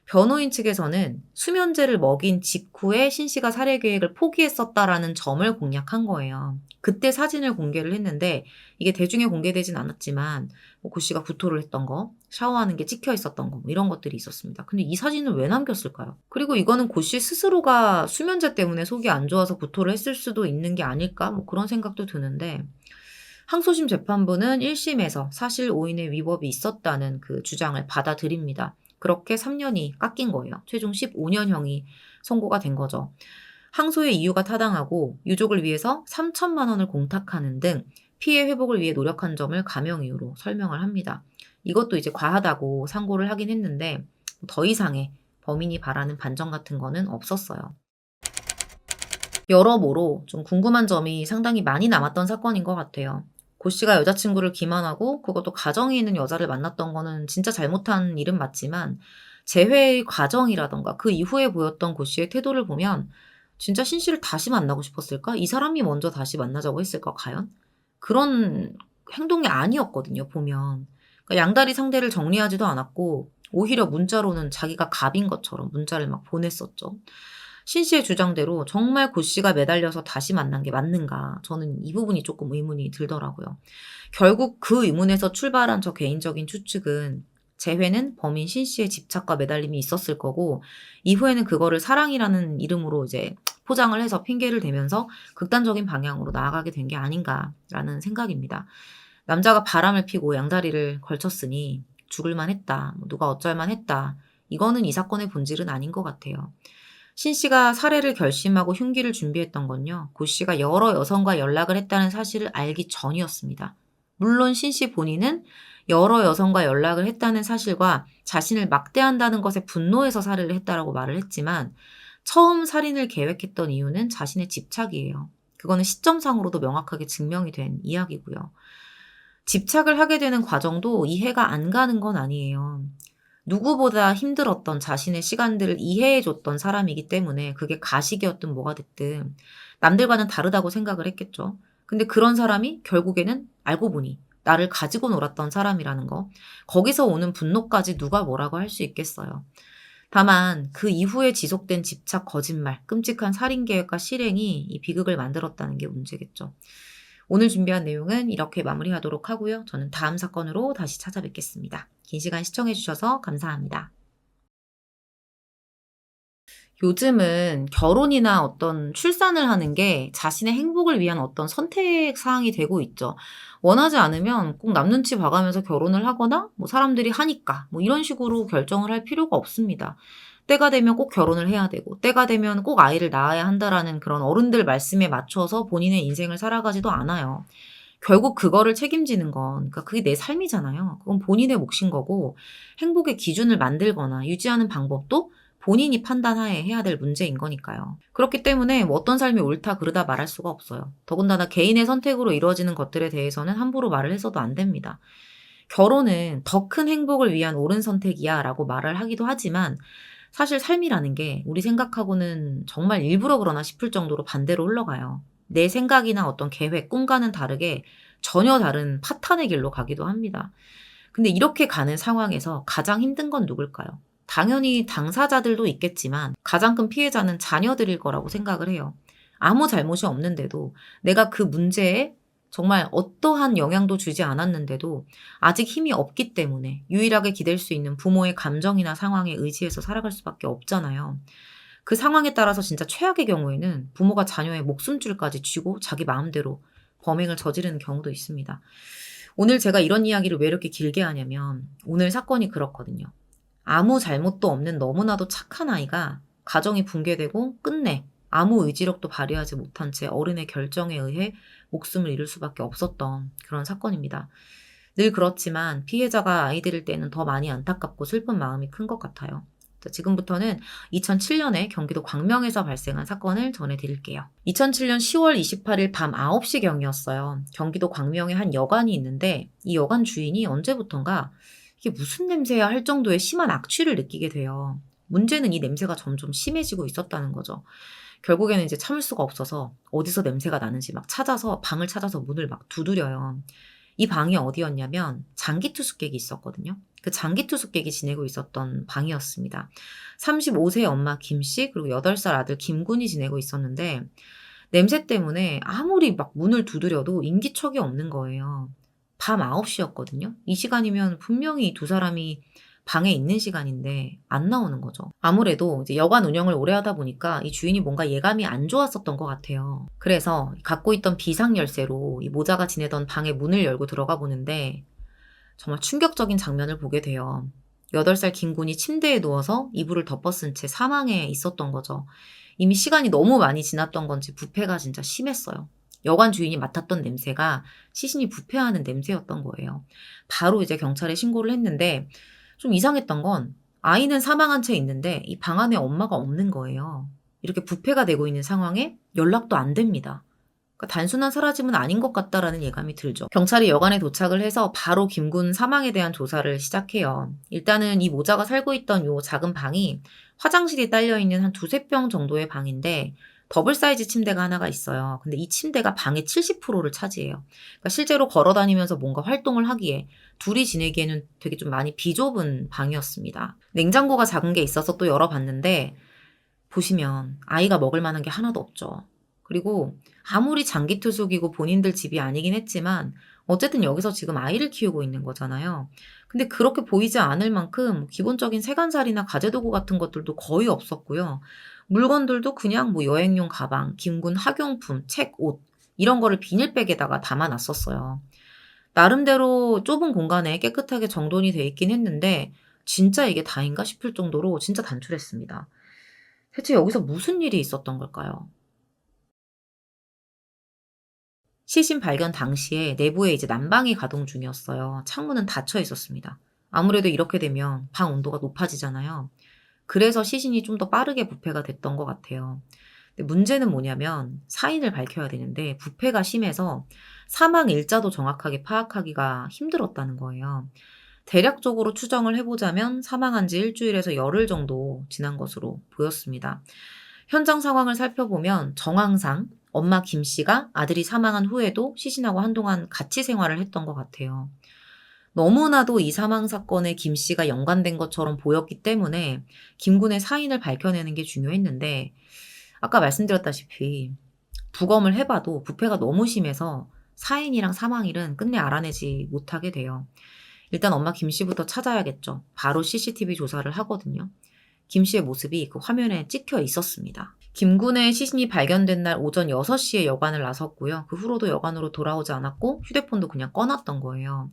변호인 측에서는 수면제를 먹인 직후에 신 씨가 살해 계획을 포기했었다라는 점을 공략한 거예요. 그때 사진을 공개를 했는데 이게 대중에 공개되진 않았지만 고 씨가 구토를 했던 거, 샤워하는 게 찍혀 있었던 거 이런 것들이 있었습니다. 근데 이 사진을 왜 남겼을까요? 그리고 이거는 고 씨 스스로가 수면제 때문에 속이 안 좋아서 구토를 했을 수도 있는 게 아닐까? 그런 생각도 드는데 항소심 재판부는 1심에서 사실 오인의 위법이 있었다는 그 주장을 받아들입니다. 그렇게 3년이 깎인 거예요. 최종 15년형이 선고가 된 거죠. 항소의 이유가 타당하고 유족을 위해서 3천만 원을 공탁하는 등 피해 회복을 위해 노력한 점을 감형 이유로 설명을 합니다. 이것도 이제 과하다고 상고를 하긴 했는데 더 이상의 범인이 바라는 반전 같은 거는 없었어요. 여러모로 좀 궁금한 점이 상당히 많이 남았던 사건인 것 같아요. 고 씨가 여자친구를 기만하고 그것도 가정에 있는 여자를 만났던 거는 진짜 잘못한 일은 맞지만 재회의 과정이라던가 그 이후에 보였던 고 씨의 태도를 보면 진짜 신 씨를 다시 만나고 싶었을까? 이 사람이 먼저 다시 만나자고 했을까 과연? 그런 행동이 아니었거든요 보면. 그러니까 양다리 상대를 정리하지도 않았고 오히려 문자로는 자기가 갑인 것처럼 문자를 막 보냈었죠. 신 씨의 주장대로 정말 고 씨가 매달려서 다시 만난 게 맞는가? 저는 이 부분이 조금 의문이 들더라고요. 결국 그 의문에서 출발한 저 개인적인 추측은 재회는 범인 신 씨의 집착과 매달림이 있었을 거고 이후에는 그거를 사랑이라는 이름으로 이제 포장을 해서 핑계를 대면서 극단적인 방향으로 나아가게 된 게 아닌가라는 생각입니다. 남자가 바람을 피고 양다리를 걸쳤으니 죽을만 했다. 누가 어쩔만 했다. 이거는 이 사건의 본질은 아닌 것 같아요. 신 씨가 살해를 결심하고 흉기를 준비했던 건요. 고 씨가 여러 여성과 연락을 했다는 사실을 알기 전이었습니다. 물론 신 씨 본인은 여러 여성과 연락을 했다는 사실과 자신을 막대한다는 것에 분노해서 살해를 했다라고 말을 했지만 처음 살인을 계획했던 이유는 자신의 집착이에요. 그거는 시점상으로도 명확하게 증명이 된 이야기고요. 집착을 하게 되는 과정도 이해가 안 가는 건 아니에요. 누구보다 힘들었던 자신의 시간들을 이해해줬던 사람이기 때문에 그게 가식이었든 뭐가 됐든 남들과는 다르다고 생각을 했겠죠. 근데 그런 사람이 결국에는 알고 보니 나를 가지고 놀았던 사람이라는 거. 거기서 오는 분노까지 누가 뭐라고 할 수 있겠어요. 다만 그 이후에 지속된 집착, 거짓말, 끔찍한 살인 계획과 실행이 이 비극을 만들었다는 게 문제겠죠. 오늘 준비한 내용은 이렇게 마무리하도록 하고요. 저는 다음 사건으로 다시 찾아뵙겠습니다. 긴 시간 시청해주셔서 감사합니다. 요즘은 결혼이나 어떤 출산을 하는 게 자신의 행복을 위한 어떤 선택 사항이 되고 있죠. 원하지 않으면 꼭 남 눈치 봐가면서 결혼을 하거나 뭐 사람들이 하니까 뭐 이런 식으로 결정을 할 필요가 없습니다. 때가 되면 꼭 결혼을 해야 되고 때가 되면 꼭 아이를 낳아야 한다라는 그런 어른들 말씀에 맞춰서 본인의 인생을 살아가지도 않아요. 결국 그거를 책임지는 건 그러니까 그게 내 삶이잖아요. 그건 본인의 몫인 거고 행복의 기준을 만들거나 유지하는 방법도 본인이 판단하에 해야 될 문제인 거니까요. 그렇기 때문에 뭐 어떤 삶이 옳다 그르다 말할 수가 없어요. 더군다나 개인의 선택으로 이루어지는 것들에 대해서는 함부로 말을 해서도 안 됩니다. 결혼은 더 큰 행복을 위한 옳은 선택이야 라고 말을 하기도 하지만 사실 삶이라는 게 우리 생각하고는 정말 일부러 그러나 싶을 정도로 반대로 흘러가요. 내 생각이나 어떤 계획, 꿈과는 다르게 전혀 다른 파탄의 길로 가기도 합니다. 근데 이렇게 가는 상황에서 가장 힘든 건 누굴까요? 당연히 당사자들도 있겠지만 가장 큰 피해자는 자녀들일 거라고 생각을 해요. 아무 잘못이 없는데도 내가 그 문제에 정말 어떠한 영향도 주지 않았는데도 아직 힘이 없기 때문에 유일하게 기댈 수 있는 부모의 감정이나 상황에 의지해서 살아갈 수밖에 없잖아요. 그 상황에 따라서 진짜 최악의 경우에는 부모가 자녀의 목숨줄까지 쥐고 자기 마음대로 범행을 저지르는 경우도 있습니다. 오늘 제가 이런 이야기를 왜 이렇게 길게 하냐면 오늘 사건이 그렇거든요. 아무 잘못도 없는 너무나도 착한 아이가 가정이 붕괴되고 끝내 아무 의지력도 발휘하지 못한 채 어른의 결정에 의해 목숨을 잃을 수밖에 없었던 그런 사건입니다. 늘 그렇지만 피해자가 아이들일 때는 더 많이 안타깝고 슬픈 마음이 큰 것 같아요. 지금부터는 2007년에 경기도 광명에서 발생한 사건을 전해드릴게요. 2007년 10월 28일 밤 9시경이었어요. 경기도 광명에 한 여관이 있는데 이 여관 주인이 언제부턴가 이게 무슨 냄새야 할 정도의 심한 악취를 느끼게 돼요. 문제는 이 냄새가 점점 심해지고 있었다는 거죠. 결국에는 이제 참을 수가 없어서 어디서 냄새가 나는지 막 찾아서 방을 찾아서 문을 막 두드려요. 이 방이 어디였냐면 장기투숙객이 있었거든요. 그 장기투숙객이 지내고 있었던 방이었습니다. 35세 엄마 김씨 그리고 8살 아들 김군이 지내고 있었는데 냄새 때문에 아무리 막 문을 두드려도 인기척이 없는 거예요. 밤 9시였거든요. 이 시간이면 분명히 이 두 사람이 방에 있는 시간인데 안 나오는 거죠. 아무래도 이제 여관 운영을 오래 하다 보니까 이 주인이 뭔가 예감이 안 좋았었던 것 같아요. 그래서 갖고 있던 비상 열쇠로 이 모자가 지내던 방의 문을 열고 들어가 보는데 정말 충격적인 장면을 보게 돼요. 8살 김군이 침대에 누워서 이불을 덮어쓴 채 사망해 있었던 거죠. 이미 시간이 너무 많이 지났던 건지 부패가 진짜 심했어요. 여관 주인이 맡았던 냄새가 시신이 부패하는 냄새였던 거예요. 바로 이제 경찰에 신고를 했는데 좀 이상했던 건 아이는 사망한 채 있는데 이 방 안에 엄마가 없는 거예요. 이렇게 부패가 되고 있는 상황에 연락도 안 됩니다. 그러니까 단순한 사라짐은 아닌 것 같다라는 예감이 들죠. 경찰이 여관에 도착을 해서 바로 김군 사망에 대한 조사를 시작해요. 일단은 이 모자가 살고 있던 요 작은 방이 화장실이 딸려있는 한 두세 평 정도의 방인데 더블 사이즈 침대가 하나가 있어요. 근데 이 침대가 방의 70%를 차지해요. 그러니까 실제로 걸어 다니면서 뭔가 활동을 하기에 둘이 지내기에는 되게 좀 많이 비좁은 방이었습니다. 냉장고가 작은 게 있어서 또 열어봤는데 보시면 아이가 먹을 만한 게 하나도 없죠. 그리고 아무리 장기투숙이고 본인들 집이 아니긴 했지만 어쨌든 여기서 지금 아이를 키우고 있는 거잖아요. 근데 그렇게 보이지 않을 만큼 기본적인 세간살이나 가재도구 같은 것들도 거의 없었고요. 물건들도 그냥 뭐 여행용 가방, 김군 학용품, 책, 옷 이런 거를 비닐백에다가 담아놨었어요. 나름대로 좁은 공간에 깨끗하게 정돈이 돼 있긴 했는데 진짜 이게 다인가 싶을 정도로 진짜 단출했습니다. 대체 여기서 무슨 일이 있었던 걸까요? 시신 발견 당시에 내부에 이제 난방이 가동 중이었어요. 창문은 닫혀 있었습니다. 아무래도 이렇게 되면 방 온도가 높아지잖아요. 그래서 시신이 좀 더 빠르게 부패가 됐던 것 같아요. 근데 문제는 뭐냐면 사인을 밝혀야 되는데 부패가 심해서 사망 일자도 정확하게 파악하기가 힘들었다는 거예요. 대략적으로 추정을 해보자면 사망한 지 일주일에서 열흘 정도 지난 것으로 보였습니다. 현장 상황을 살펴보면 정황상 엄마 김 씨가 아들이 사망한 후에도 시신하고 한동안 같이 생활을 했던 것 같아요. 너무나도 이 사망 사건에 김 씨가 연관된 것처럼 보였기 때문에 김 군의 사인을 밝혀내는 게 중요했는데 아까 말씀드렸다시피 부검을 해봐도 부패가 너무 심해서 사인이랑 사망일은 끝내 알아내지 못하게 돼요. 일단 엄마 김 씨부터 찾아야겠죠. 바로 CCTV 조사를 하거든요. 김 씨의 모습이 그 화면에 찍혀 있었습니다. 김 군의 시신이 발견된 날 오전 6시에 여관을 나섰고요. 그 후로도 여관으로 돌아오지 않았고 휴대폰도 그냥 꺼놨던 거예요.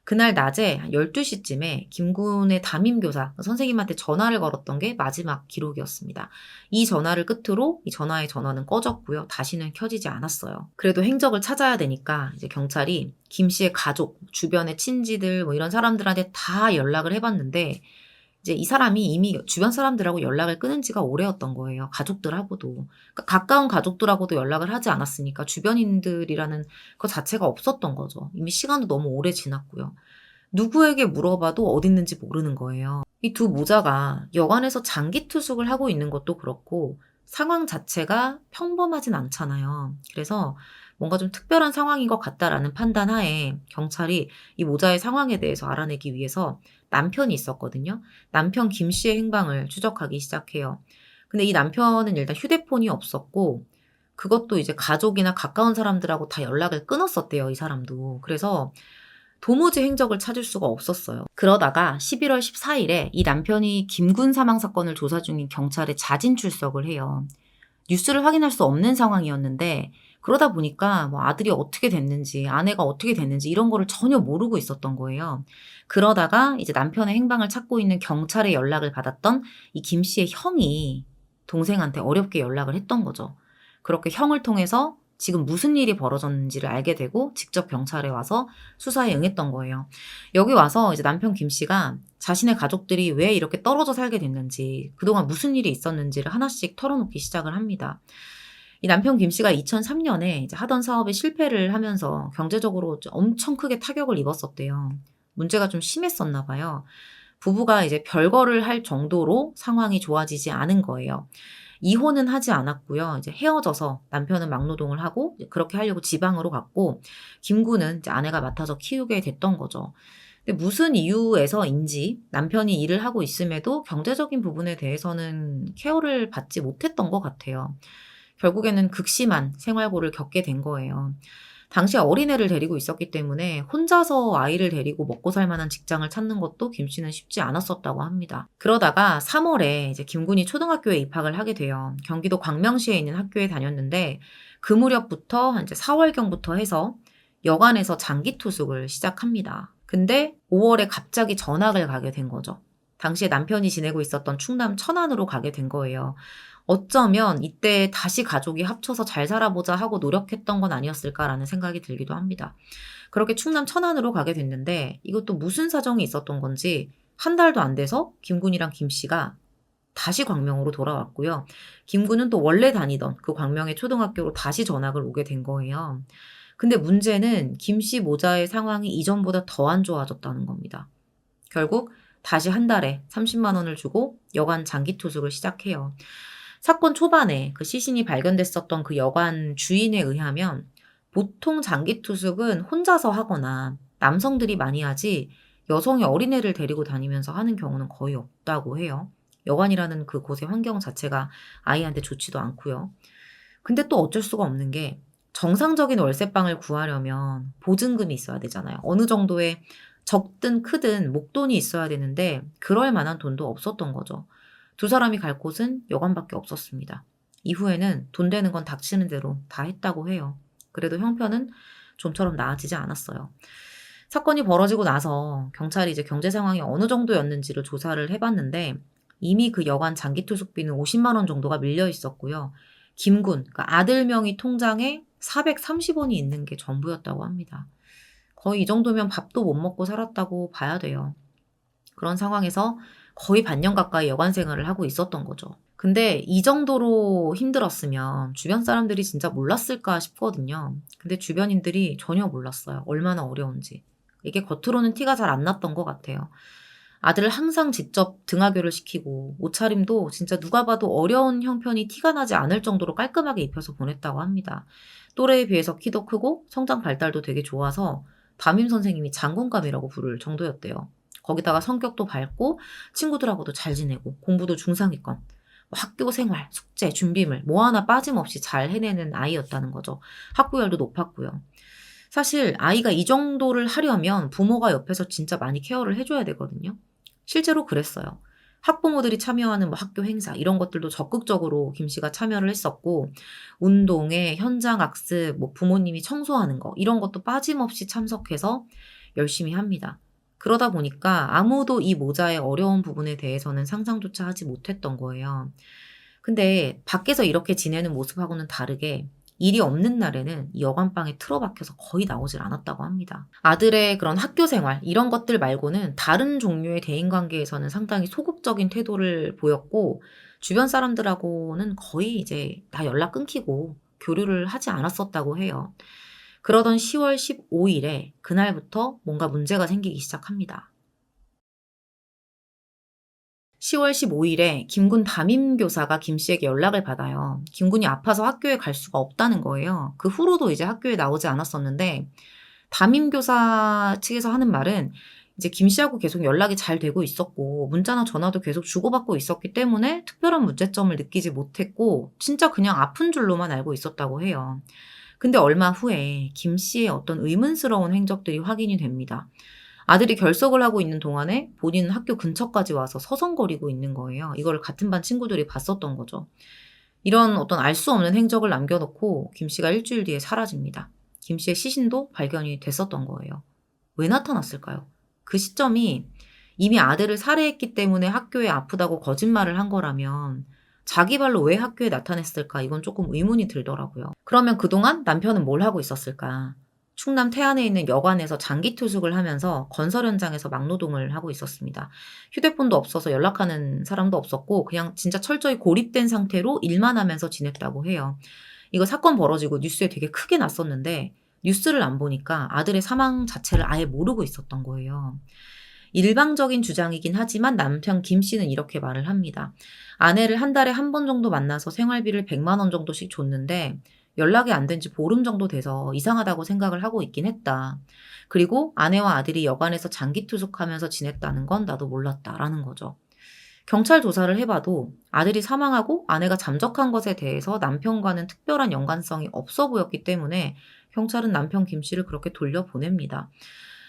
그날 낮에 한 12시쯤에 김군의 담임교사 선생님한테 전화를 걸었던 게 마지막 기록이었습니다. 이 전화를 끝으로 이 전화의 전원은 꺼졌고요. 다시는 켜지지 않았어요. 그래도 행적을 찾아야 되니까 이제 경찰이 김 씨의 가족, 주변의 친지들 뭐 이런 사람들한테 다 연락을 해봤는데 이제 이 사람이 이미 주변 사람들하고 연락을 끊은 지가 오래였던 거예요. 가족들하고도. 그러니까 가까운 가족들하고도 연락을 하지 않았으니까 주변인들이라는 것 자체가 없었던 거죠. 이미 시간도 너무 오래 지났고요. 누구에게 물어봐도 어디 있는지 모르는 거예요. 이 두 모자가 여관에서 장기 투숙을 하고 있는 것도 그렇고 상황 자체가 평범하진 않잖아요. 그래서 뭔가 좀 특별한 상황인 것 같다라는 판단하에 경찰이 이 모자의 상황에 대해서 알아내기 위해서 남편이 있었거든요. 남편 김 씨의 행방을 추적하기 시작해요. 근데 이 남편은 일단 휴대폰이 없었고 그것도 이제 가족이나 가까운 사람들하고 다 연락을 끊었었대요, 이 사람도. 그래서 도무지 행적을 찾을 수가 없었어요. 그러다가 11월 14일에 이 남편이 김군 사망 사건을 조사 중인 경찰에 자진 출석을 해요. 뉴스를 확인할 수 없는 상황이었는데 그러다 보니까 뭐 아들이 어떻게 됐는지 아내가 어떻게 됐는지 이런 거를 전혀 모르고 있었던 거예요. 그러다가 이제 남편의 행방을 찾고 있는 경찰의 연락을 받았던 이 김 씨의 형이 동생한테 어렵게 연락을 했던 거죠. 그렇게 형을 통해서 지금 무슨 일이 벌어졌는지를 알게 되고 직접 경찰에 와서 수사에 응했던 거예요. 여기 와서 이제 남편 김 씨가 자신의 가족들이 왜 이렇게 떨어져 살게 됐는지, 그동안 무슨 일이 있었는지를 하나씩 털어놓기 시작을 합니다. 이 남편 김 씨가 2003년에 이제 하던 사업에 실패를 하면서 경제적으로 엄청 크게 타격을 입었었대요. 문제가 좀 심했었나 봐요. 부부가 이제 별거를 할 정도로 상황이 좋아지지 않은 거예요. 이혼은 하지 않았고요. 이제 헤어져서 남편은 막노동을 하고 그렇게 하려고 지방으로 갔고 김구는 이제 아내가 맡아서 키우게 됐던 거죠. 근데 무슨 이유에서인지 남편이 일을 하고 있음에도 경제적인 부분에 대해서는 케어를 받지 못했던 것 같아요. 결국에는 극심한 생활고를 겪게 된 거예요. 당시 어린애를 데리고 있었기 때문에 혼자서 아이를 데리고 먹고 살 만한 직장을 찾는 것도 김 씨는 쉽지 않았었다고 합니다. 그러다가 3월에 이제 김군이 초등학교에 입학을 하게 돼요. 경기도 광명시에 있는 학교에 다녔는데 그 무렵부터 이제 4월경부터 해서 여관에서 장기 투숙을 시작합니다. 근데 5월에 갑자기 전학을 가게 된 거죠. 당시에 남편이 지내고 있었던 충남 천안으로 가게 된 거예요. 어쩌면 이때 다시 가족이 합쳐서 잘 살아보자 하고 노력했던 건 아니었을까라는 생각이 들기도 합니다. 그렇게 충남 천안으로 가게 됐는데 이것도 무슨 사정이 있었던 건지 한 달도 안 돼서 김군이랑 김 씨가 다시 광명으로 돌아왔고요. 김군은 또 원래 다니던 그 광명의 초등학교로 다시 전학을 오게 된 거예요. 근데 문제는 김 씨 모자의 상황이 이전보다 더 안 좋아졌다는 겁니다. 결국 다시 한 달에 30만 원을 주고 여관 장기 투숙을 시작해요. 사건 초반에 그 시신이 발견됐었던 그 여관 주인에 의하면 보통 장기 투숙은 혼자서 하거나 남성들이 많이 하지 여성이 어린애를 데리고 다니면서 하는 경우는 거의 없다고 해요. 여관이라는 그 곳의 환경 자체가 아이한테 좋지도 않고요. 근데 또 어쩔 수가 없는 게 정상적인 월세방을 구하려면 보증금이 있어야 되잖아요. 어느 정도의 적든 크든 목돈이 있어야 되는데 그럴 만한 돈도 없었던 거죠. 두 사람이 갈 곳은 여관밖에 없었습니다. 이후에는 돈 되는 건 닥치는 대로 다 했다고 해요. 그래도 형편은 좀처럼 나아지지 않았어요. 사건이 벌어지고 나서 경찰이 이제 경제 상황이 어느 정도였는지를 조사를 해봤는데 이미 그 여관 장기 투숙비는 50만 원 정도가 밀려 있었고요. 김군, 그러니까 아들 명의 통장에 430원이 있는 게 전부였다고 합니다. 거의 이 정도면 밥도 못 먹고 살았다고 봐야 돼요. 그런 상황에서 거의 반년 가까이 여관 생활을 하고 있었던 거죠. 근데 이 정도로 힘들었으면 주변 사람들이 진짜 몰랐을까 싶거든요. 근데 주변인들이 전혀 몰랐어요. 얼마나 어려운지. 이게 겉으로는 티가 잘 안 났던 것 같아요. 아들을 항상 직접 등하교를 시키고 옷차림도 진짜 누가 봐도 어려운 형편이 티가 나지 않을 정도로 깔끔하게 입혀서 보냈다고 합니다. 또래에 비해서 키도 크고 성장 발달도 되게 좋아서 담임 선생님이 장군감이라고 부를 정도였대요. 거기다가 성격도 밝고 친구들하고도 잘 지내고 공부도 중상위권. 학교 생활, 숙제, 준비물 뭐 하나 빠짐없이 잘 해내는 아이였다는 거죠. 학구열도 높았고요. 사실 아이가 이 정도를 하려면 부모가 옆에서 진짜 많이 케어를 해줘야 되거든요. 실제로 그랬어요. 학부모들이 참여하는 뭐 학교 행사 이런 것들도 적극적으로 김 씨가 참여를 했었고 운동회, 현장 악습, 뭐 부모님이 청소하는 거 이런 것도 빠짐없이 참석해서 열심히 합니다. 그러다 보니까 아무도 이 모자의 어려운 부분에 대해서는 상상조차 하지 못했던 거예요. 근데 밖에서 이렇게 지내는 모습하고는 다르게 일이 없는 날에는 이 여관방에 틀어박혀서 거의 나오질 않았다고 합니다. 아들의 그런 학교 생활 이런 것들 말고는 다른 종류의 대인관계에서는 상당히 소극적인 태도를 보였고 주변 사람들하고는 거의 이제 다 연락 끊기고 교류를 하지 않았었다고 해요. 그러던 10월 15일에 그날부터 뭔가 문제가 생기기 시작합니다. 10월 15일에 김군 담임교사가 김 씨에게 연락을 받아요. 김군이 아파서 학교에 갈 수가 없다는 거예요. 그 후로도 이제 학교에 나오지 않았었는데 담임교사 측에서 하는 말은 이제 김 씨하고 계속 연락이 잘 되고 있었고 문자나 전화도 계속 주고받고 있었기 때문에 특별한 문제점을 느끼지 못했고 진짜 그냥 아픈 줄로만 알고 있었다고 해요. 근데 얼마 후에 김 씨의 어떤 의문스러운 행적들이 확인이 됩니다. 아들이 결석을 하고 있는 동안에 본인은 학교 근처까지 와서 서성거리고 있는 거예요. 이걸 같은 반 친구들이 봤었던 거죠. 이런 어떤 알 수 없는 행적을 남겨놓고 김 씨가 일주일 뒤에 사라집니다. 김 씨의 시신도 발견이 됐었던 거예요. 왜 나타났을까요? 그 시점이 이미 아들을 살해했기 때문에 학교에 아프다고 거짓말을 한 거라면 자기 발로 왜 학교에 나타냈을까? 이건 조금 의문이 들더라고요. 그러면 그동안 남편은 뭘 하고 있었을까? 충남 태안에 있는 여관에서 장기 투숙을 하면서 건설 현장에서 막노동을 하고 있었습니다. 휴대폰도 없어서 연락하는 사람도 없었고 그냥 진짜 철저히 고립된 상태로 일만 하면서 지냈다고 해요. 이거 사건 벌어지고 뉴스에 되게 크게 났었는데 뉴스를 안 보니까 아들의 사망 자체를 아예 모르고 있었던 거예요. 일방적인 주장이긴 하지만 남편 김 씨는 이렇게 말을 합니다. 아내를 한 달에 한 번 정도 만나서 생활비를 100만 원 정도씩 줬는데 연락이 안 된 지 보름 정도 돼서 이상하다고 생각을 하고 있긴 했다. 그리고 아내와 아들이 여관에서 장기 투숙하면서 지냈다는 건 나도 몰랐다라는 거죠. 경찰 조사를 해봐도 아들이 사망하고 아내가 잠적한 것에 대해서 남편과는 특별한 연관성이 없어 보였기 때문에 경찰은 남편 김 씨를 그렇게 돌려보냅니다.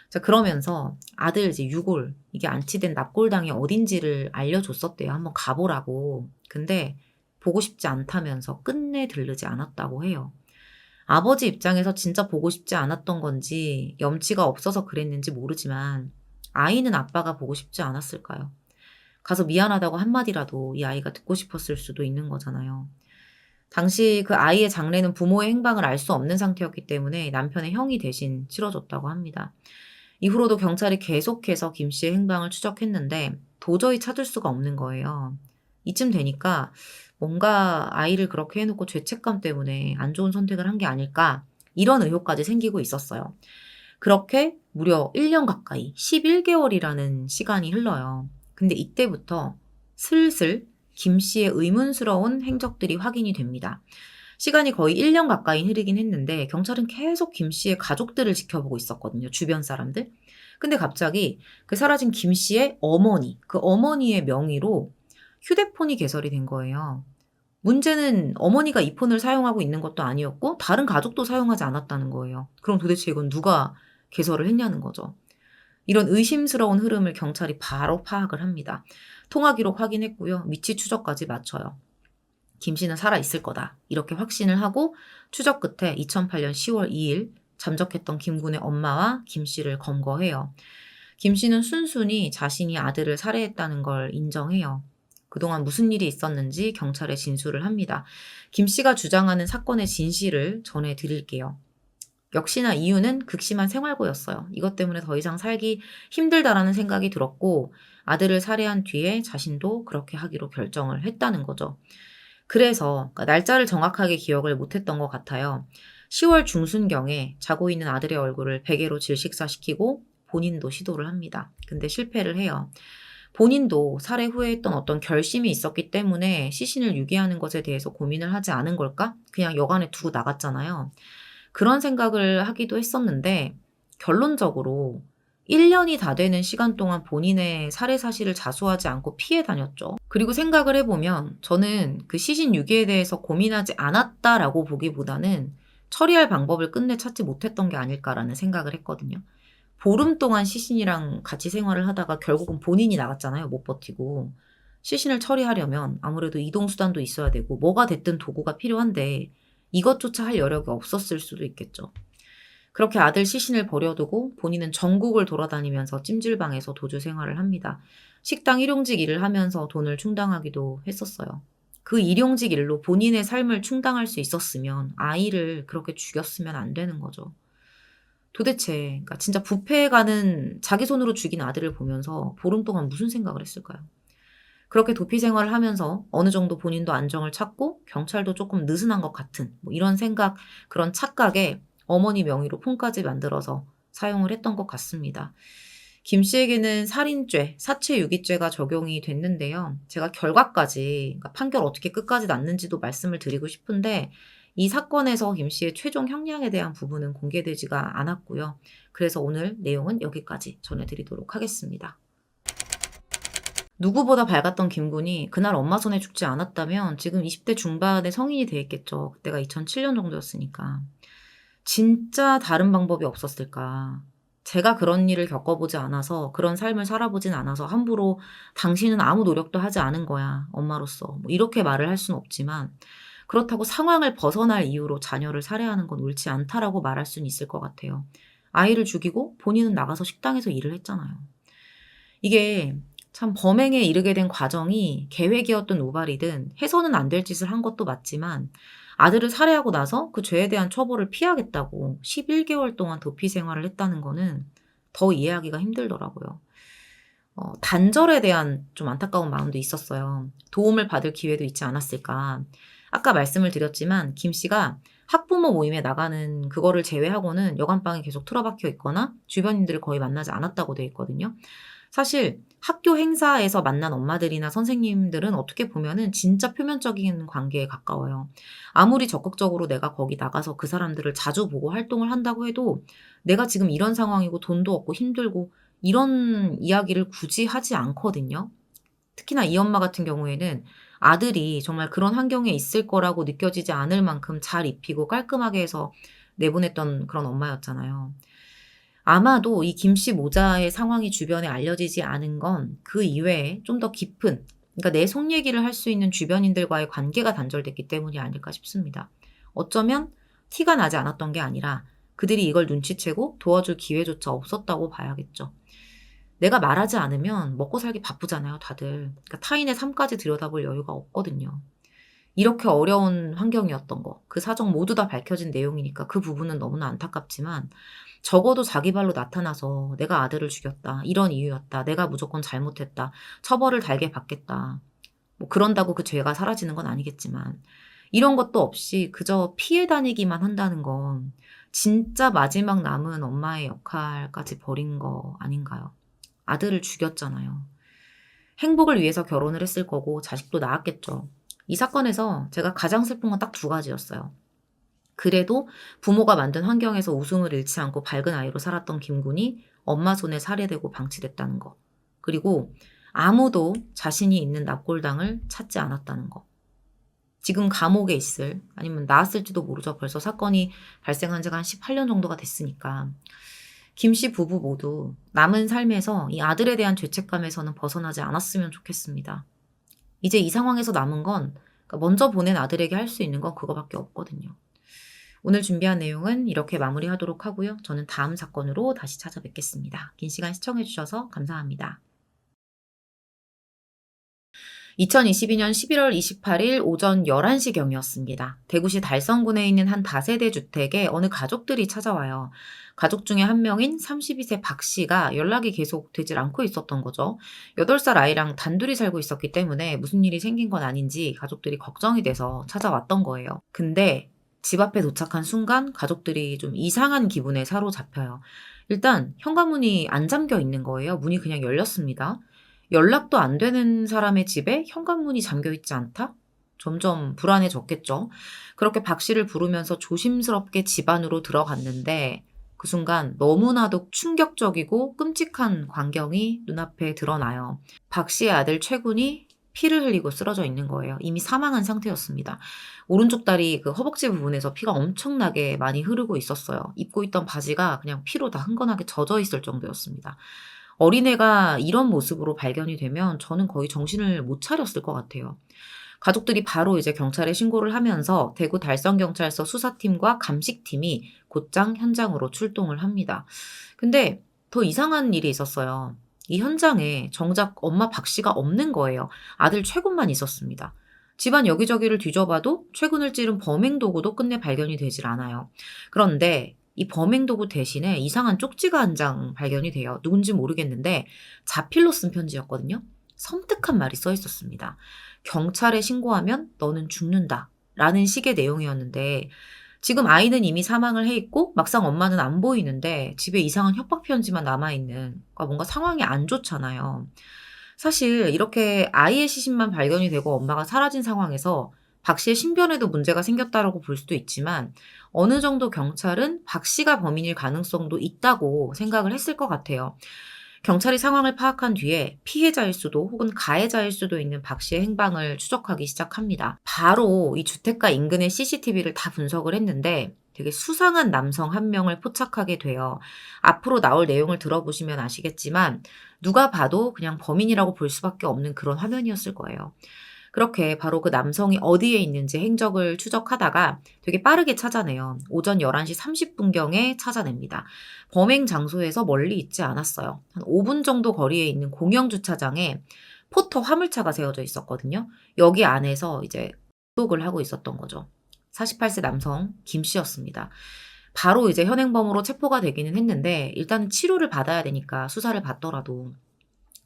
자, 그러면서 아들 이제 유골, 이게 안치된 납골당이 어딘지를 알려줬었대요. 한번 가보라고. 근데 보고 싶지 않다면서 끝내 들르지 않았다고 해요. 아버지 입장에서 진짜 보고 싶지 않았던 건지 염치가 없어서 그랬는지 모르지만 아이는 아빠가 보고 싶지 않았을까요? 가서 미안하다고 한마디라도 이 아이가 듣고 싶었을 수도 있는 거잖아요. 당시 그 아이의 장래는 부모의 행방을 알 수 없는 상태였기 때문에 남편의 형이 대신 치러줬다고 합니다. 이후로도 경찰이 계속해서 김 씨의 행방을 추적했는데 도저히 찾을 수가 없는 거예요. 이쯤 되니까 뭔가 아이를 그렇게 해놓고 죄책감 때문에 안 좋은 선택을 한 게 아닐까 이런 의혹까지 생기고 있었어요. 그렇게 무려 1년 가까이 11개월이라는 시간이 흘러요. 근데 이때부터 슬슬 김 씨의 의문스러운 행적들이 확인이 됩니다. 시간이 거의 1년 가까이 흐르긴 했는데 경찰은 계속 김 씨의 가족들을 지켜보고 있었거든요. 주변 사람들. 근데 갑자기 그 사라진 김 씨의 어머니, 그 어머니의 명의로 휴대폰이 개설이 된 거예요. 문제는 어머니가 이 폰을 사용하고 있는 것도 아니었고 다른 가족도 사용하지 않았다는 거예요. 그럼 도대체 이건 누가 개설을 했냐는 거죠. 이런 의심스러운 흐름을 경찰이 바로 파악을 합니다. 통화 기록 확인했고요. 위치 추적까지 마쳐요. 김 씨는 살아있을 거다. 이렇게 확신을 하고 추적 끝에 2008년 10월 2일 잠적했던 김군의 엄마와 김 씨를 검거해요. 김 씨는 순순히 자신이 아들을 살해했다는 걸 인정해요. 그동안 무슨 일이 있었는지 경찰에 진술을 합니다. 김 씨가 주장하는 사건의 진실을 전해드릴게요. 역시나 이유는 극심한 생활고였어요. 이것 때문에 더 이상 살기 힘들다라는 생각이 들었고 아들을 살해한 뒤에 자신도 그렇게 하기로 결정을 했다는 거죠. 그래서 그러니까 날짜를 정확하게 기억을 못했던 것 같아요. 10월 중순경에 자고 있는 아들의 얼굴을 베개로 질식사시키고 본인도 시도를 합니다. 근데 실패를 해요. 본인도 살해 후에 했던 어떤 결심이 있었기 때문에 시신을 유기하는 것에 대해서 고민을 하지 않은 걸까? 그냥 여간에 두고 나갔잖아요. 그런 생각을 하기도 했었는데 결론적으로 1년이 다 되는 시간 동안 본인의 살해 사실을 자수하지 않고 피해 다녔죠. 그리고 생각을 해보면 저는 그 시신 유기에 대해서 고민하지 않았다라고 보기보다는 처리할 방법을 끝내 찾지 못했던 게 아닐까라는 생각을 했거든요. 보름 동안 시신이랑 같이 생활을 하다가 결국은 본인이 나갔잖아요. 못 버티고. 시신을 처리하려면 아무래도 이동수단도 있어야 되고 뭐가 됐든 도구가 필요한데 이것조차 할 여력이 없었을 수도 있겠죠. 그렇게 아들 시신을 버려두고 본인은 전국을 돌아다니면서 찜질방에서 도주 생활을 합니다. 식당 일용직 일을 하면서 돈을 충당하기도 했었어요. 그 일용직 일로 본인의 삶을 충당할 수 있었으면 아이를 그렇게 죽였으면 안 되는 거죠. 도대체 그러니까 진짜 부패해가는 자기 손으로 죽인 아들을 보면서 보름 동안 무슨 생각을 했을까요? 그렇게 도피 생활을 하면서 어느 정도 본인도 안정을 찾고 경찰도 조금 느슨한 것 같은 뭐 이런 생각, 그런 착각에 어머니 명의로 폰까지 만들어서 사용을 했던 것 같습니다. 김 씨에게는 살인죄, 사체유기죄가 적용이 됐는데요. 제가 결과까지, 그러니까 판결 어떻게 끝까지 났는지도 말씀을 드리고 싶은데 이 사건에서 김 씨의 최종 형량에 대한 부분은 공개되지가 않았고요. 그래서 오늘 내용은 여기까지 전해드리도록 하겠습니다. 누구보다 밝았던 김군이 그날 엄마 손에 죽지 않았다면 지금 20대 중반의 성인이 되었겠죠. 그때가 2007년 정도였으니까. 진짜 다른 방법이 없었을까? 제가 그런 일을 겪어보지 않아서 그런 삶을 살아보진 않아서 함부로 당신은 아무 노력도 하지 않은 거야. 엄마로서. 뭐 이렇게 말을 할 수는 없지만 그렇다고 상황을 벗어날 이유로 자녀를 살해하는 건 옳지 않다라고 말할 수는 있을 것 같아요. 아이를 죽이고 본인은 나가서 식당에서 일을 했잖아요. 이게 참 범행에 이르게 된 과정이 계획이었든 우발이든 해서는 안 될 짓을 한 것도 맞지만 아들을 살해하고 나서 그 죄에 대한 처벌을 피하겠다고 11개월 동안 도피 생활을 했다는 거는 더 이해하기가 힘들더라고요. 단절에 대한 좀 안타까운 마음도 있었어요. 도움을 받을 기회도 있지 않았을까. 아까 말씀을 드렸지만 김 씨가 학부모 모임에 나가는 그거를 제외하고는 여간방에 계속 틀어박혀 있거나 주변인들을 거의 만나지 않았다고 돼 있거든요. 사실 학교 행사에서 만난 엄마들이나 선생님들은 어떻게 보면은 진짜 표면적인 관계에 가까워요. 아무리 적극적으로 내가 거기 나가서 그 사람들을 자주 보고 활동을 한다고 해도 내가 지금 이런 상황이고 돈도 없고 힘들고 이런 이야기를 굳이 하지 않거든요. 특히나 이 엄마 같은 경우에는 아들이 정말 그런 환경에 있을 거라고 느껴지지 않을 만큼 잘 입히고 깔끔하게 해서 내보냈던 그런 엄마였잖아요. 아마도 이 김씨 모자의 상황이 주변에 알려지지 않은 건 그 이외에 좀 더 깊은, 그러니까 내 속 얘기를 할 수 있는 주변인들과의 관계가 단절됐기 때문이 아닐까 싶습니다. 어쩌면 티가 나지 않았던 게 아니라 그들이 이걸 눈치채고 도와줄 기회조차 없었다고 봐야겠죠. 내가 말하지 않으면 먹고 살기 바쁘잖아요, 다들. 그러니까 타인의 삶까지 들여다볼 여유가 없거든요. 이렇게 어려운 환경이었던 거, 그 사정 모두 다 밝혀진 내용이니까 그 부분은 너무나 안타깝지만 적어도 자기 발로 나타나서 내가 아들을 죽였다, 이런 이유였다, 내가 무조건 잘못했다, 처벌을 달게 받겠다. 뭐 그런다고 그 죄가 사라지는 건 아니겠지만 이런 것도 없이 그저 피해 다니기만 한다는 건 진짜 마지막 남은 엄마의 역할까지 버린 거 아닌가요? 아들을 죽였잖아요. 행복을 위해서 결혼을 했을 거고 자식도 낳았겠죠. 이 사건에서 제가 가장 슬픈 건 딱 두 가지였어요. 그래도 부모가 만든 환경에서 웃음을 잃지 않고 밝은 아이로 살았던 김군이 엄마 손에 살해되고 방치됐다는 거. 그리고 아무도 자신이 있는 납골당을 찾지 않았다는 거. 지금 감옥에 있을, 아니면 나았을지도 모르죠. 벌써 사건이 발생한 지가 한 18년 정도가 됐으니까. 김 씨 부부 모두 남은 삶에서 이 아들에 대한 죄책감에서는 벗어나지 않았으면 좋겠습니다. 이제 이 상황에서 남은 건 그러니까 먼저 보낸 아들에게 할 수 있는 건 그거밖에 없거든요. 오늘 준비한 내용은 이렇게 마무리하도록 하고요. 저는 다음 사건으로 다시 찾아뵙겠습니다. 긴 시간 시청해주셔서 감사합니다. 2022년 11월 28일 오전 11시경이었습니다. 대구시 달성군에 있는 한 다세대 주택에 어느 가족들이 찾아와요. 가족 중에 한 명인 32세 박 씨가 연락이 계속 되질 않고 있었던 거죠. 8살 아이랑 단둘이 살고 있었기 때문에 무슨 일이 생긴 건 아닌지 가족들이 걱정이 돼서 찾아왔던 거예요. 근데 집 앞에 도착한 순간 가족들이 좀 이상한 기분에 사로잡혀요. 일단 현관문이 안 잠겨 있는 거예요. 문이 그냥 열렸습니다. 연락도 안 되는 사람의 집에 현관문이 잠겨 있지 않다? 점점 불안해졌겠죠. 그렇게 박 씨를 부르면서 조심스럽게 집 안으로 들어갔는데 그 순간 너무나도 충격적이고 끔찍한 광경이 눈앞에 드러나요. 박 씨의 아들 최군이 피를 흘리고 쓰러져 있는 거예요. 이미 사망한 상태였습니다. 오른쪽 다리 그 허벅지 부분에서 피가 엄청나게 많이 흐르고 있었어요. 입고 있던 바지가 그냥 피로 다 흥건하게 젖어 있을 정도였습니다. 어린애가 이런 모습으로 발견이 되면 저는 거의 정신을 못 차렸을 것 같아요. 가족들이 바로 이제 경찰에 신고를 하면서 대구 달성경찰서 수사팀과 감식팀이 곧장 현장으로 출동을 합니다. 근데 더 이상한 일이 있었어요. 이 현장에 정작 엄마 박 씨가 없는 거예요. 아들 최군만 있었습니다. 집안 여기저기를 뒤져봐도 최군을 찌른 범행 도구도 끝내 발견이 되질 않아요. 그런데 이 범행 도구 대신에 이상한 쪽지가 한 장 발견이 돼요. 누군지 모르겠는데 자필로 쓴 편지였거든요. 섬뜩한 말이 써 있었습니다. 경찰에 신고하면 너는 죽는다. 라는 식의 내용이었는데 지금 아이는 이미 사망을 해 있고 막상 엄마는 안 보이는데 집에 이상한 협박 편지만 남아있는, 그러니까 뭔가 상황이 안 좋잖아요. 사실 이렇게 아이의 시신만 발견이 되고 엄마가 사라진 상황에서 박 씨의 신변에도 문제가 생겼다라고 볼 수도 있지만 어느 정도 경찰은 박 씨가 범인일 가능성도 있다고 생각을 했을 것 같아요. 경찰이 상황을 파악한 뒤에 피해자일 수도 혹은 가해자일 수도 있는 박 씨의 행방을 추적하기 시작합니다. 바로 이 주택가 인근의 CCTV를 다 분석을 했는데 되게 수상한 남성 한 명을 포착하게 돼요. 앞으로 나올 내용을 들어보시면 아시겠지만 누가 봐도 그냥 범인이라고 볼 수밖에 없는 그런 화면이었을 거예요. 그렇게 바로 그 남성이 어디에 있는지 행적을 추적하다가 되게 빠르게 찾아내요. 오전 11시 30분경에 찾아냅니다. 범행 장소에서 멀리 있지 않았어요. 한 5분 정도 거리에 있는 공영 주차장에 포터 화물차가 세워져 있었거든요. 여기 안에서 이제 독을 하고 있었던 거죠. 48세 남성 김 씨였습니다. 바로 이제 현행범으로 체포가 되기는 했는데 일단은 치료를 받아야 되니까 수사를 받더라도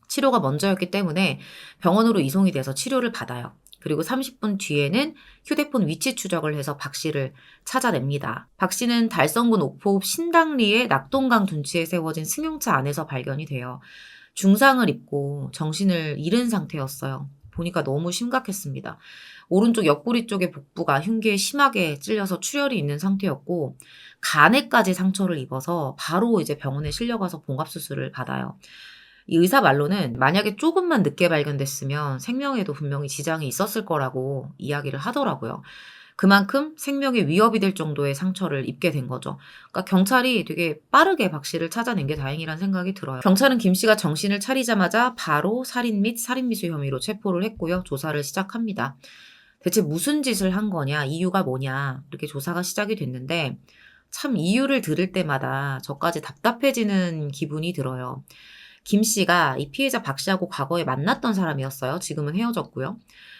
치료가 먼저였기 때문에 병원으로 이송이 돼서 치료를 받아요. 그리고 30분 뒤에는 휴대폰 위치 추적을 해서 박 씨를 찾아냅니다. 박 씨는 달성군 옥포읍 신당리의 낙동강 둔치에 세워진 승용차 안에서 발견이 돼요. 중상을 입고 정신을 잃은 상태였어요. 보니까 너무 심각했습니다. 오른쪽 옆구리 쪽의 복부가 흉기에 심하게 찔려서 출혈이 있는 상태였고 간에까지 상처를 입어서 바로 이제 병원에 실려가서 봉합수술을 받아요. 이 의사 말로는 만약에 조금만 늦게 발견됐으면 생명에도 분명히 지장이 있었을 거라고 이야기를 하더라고요. 그만큼 생명에 위협이 될 정도의 상처를 입게 된 거죠. 그러니까 경찰이 되게 빠르게 박 씨를 찾아낸 게 다행이라는 생각이 들어요. 경찰은 김 씨가 정신을 차리자마자 바로 살인 및 살인미수 혐의로 체포를 했고요. 조사를 시작합니다. 대체 무슨 짓을 한 거냐, 이유가 뭐냐, 이렇게 조사가 시작이 됐는데 참 이유를 들을 때마다 저까지 답답해지는 기분이 들어요. 김 씨가 이 피해자 박 씨하고 과거에 만났던 사람이었어요. 지금은 헤어졌고요.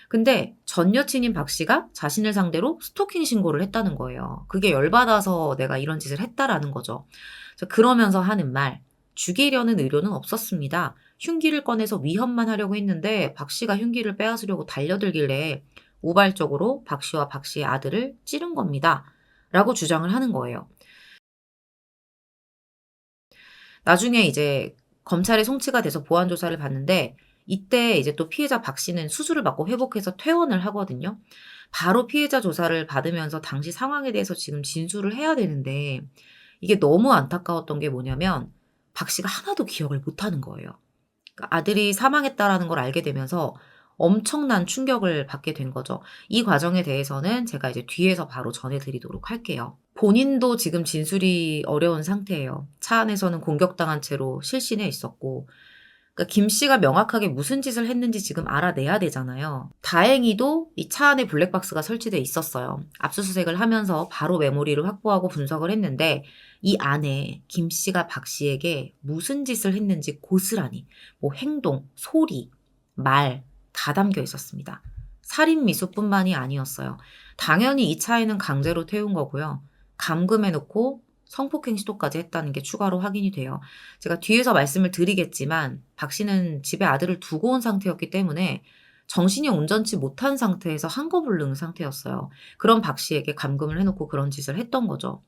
근데 전 여친인 박 씨가 자신을 상대로 스토킹 신고를 했다는 거예요. 그게 열받아서 내가 이런 짓을 했다라는 거죠. 그러면서 하는 말, 죽이려는 의도는 없었습니다. 흉기를 꺼내서 위협만 하려고 했는데 박 씨가 흉기를 빼앗으려고 달려들길래 우발적으로 박 씨와 박 씨의 아들을 찌른 겁니다. 라고 주장을 하는 거예요. 나중에 이제 검찰에 송치가 돼서 보안 조사를 받는데 이때 이제 또 피해자 박 씨는 수술을 받고 회복해서 퇴원을 하거든요. 바로 피해자 조사를 받으면서 당시 상황에 대해서 지금 진술을 해야 되는데 이게 너무 안타까웠던 게 뭐냐면 박 씨가 하나도 기억을 못 하는 거예요. 그러니까 아들이 사망했다라는 걸 알게 되면서 엄청난 충격을 받게 된 거죠. 이 과정에 대해서는 제가 이제 뒤에서 바로 전해드리도록 할게요. 본인도 지금 진술이 어려운 상태예요. 차 안에서는 공격당한 채로 실신해 있었고 그러니까 김 씨가 명확하게 무슨 짓을 했는지 지금 알아내야 되잖아요. 다행히도 이 차 안에 블랙박스가 설치돼 있었어요. 압수수색을 하면서 바로 메모리를 확보하고 분석을 했는데 이 안에 김 씨가 박 씨에게 무슨 짓을 했는지 고스란히 뭐 행동, 소리, 말 다 담겨 있었습니다. 살인 미수뿐만이 아니었어요. 당연히 이 차에는 강제로 태운 거고요. 감금해 놓고 성폭행 시도까지 했다는 게 추가로 확인이 돼요. 제가 뒤에서 말씀을 드리겠지만 박 씨는 집에 아들을 두고 온 상태였기 때문에 정신이 온전치 못한 상태에서 한거불능 상태였어요. 그런 박 씨에게 감금을 해놓고 그런 짓을 했던 거죠.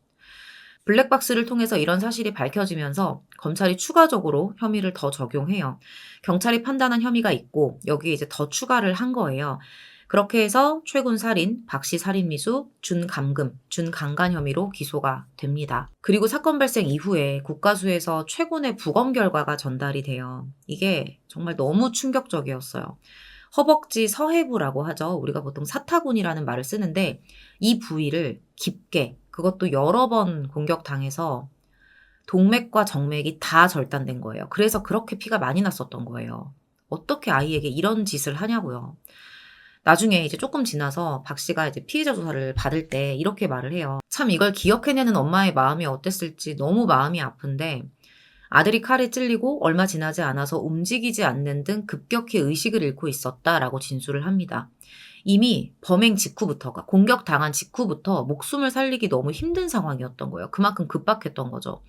블랙박스를 통해서 이런 사실이 밝혀지면서 검찰이 추가적으로 혐의를 더 적용해요. 경찰이 판단한 혐의가 있고 여기에 이제 더 추가를 한 거예요. 그렇게 해서 최군 살인, 박씨 살인미수, 준감금, 준강간 혐의로 기소가 됩니다. 그리고 사건 발생 이후에 국가수에서 최군의 부검 결과가 전달이 돼요. 이게 정말 너무 충격적이었어요. 허벅지 서해부라고 하죠. 우리가 보통 사타구니라는 말을 쓰는데 이 부위를 깊게 그것도 여러 번 공격당해서 동맥과 정맥이 다 절단된 거예요. 그래서 그렇게 피가 많이 났었던 거예요. 어떻게 아이에게 이런 짓을 하냐고요. 나중에 이제 조금 지나서 박 씨가 이제 피해자 조사를 받을 때 이렇게 말을 해요. 참 이걸 기억해내는 엄마의 마음이 어땠을지 너무 마음이 아픈데 아들이 칼에 찔리고 얼마 지나지 않아서 움직이지 않는 등 급격히 의식을 잃고 있었다라고 진술을 합니다. 이미 범행 직후부터가 공격당한 직후부터 목숨을 살리기 너무 힘든 상황이었던 거예요. 그만큼 급박했던 거죠.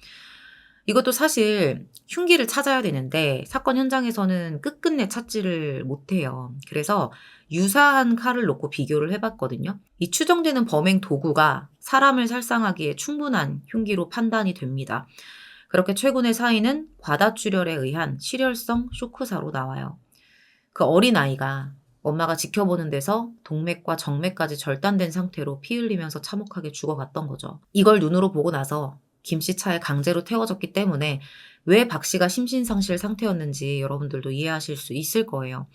이것도 사실 흉기를 찾아야 되는데 사건 현장에서는 끝끝내 찾지를 못해요. 그래서 유사한 칼을 놓고 비교를 해봤거든요. 이 추정되는 범행 도구가 사람을 살상하기에 충분한 흉기로 판단이 됩니다. 그렇게 최군의 사인은 과다출혈에 의한 실혈성 쇼크사로 나와요. 그 어린아이가 엄마가 지켜보는 데서 동맥과 정맥까지 절단된 상태로 피 흘리면서 참혹하게 죽어갔던 거죠. 이걸 눈으로 보고 나서 김 씨 차에 강제로 태워졌기 때문에 왜 박 씨가 심신상실 상태였는지 여러분들도 이해하실 수 있을 거예요.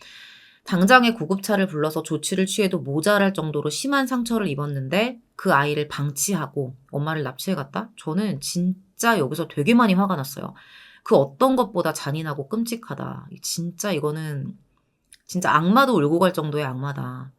당장에 구급차를 불러서 조치를 취해도 모자랄 정도로 심한 상처를 입었는데 그 아이를 방치하고 엄마를 납치해갔다? 저는 진짜 여기서 되게 많이 화가 났어요. 그 어떤 것보다 잔인하고 끔찍하다. 진짜 이거는 진짜 악마도 울고 갈 정도의 악마다.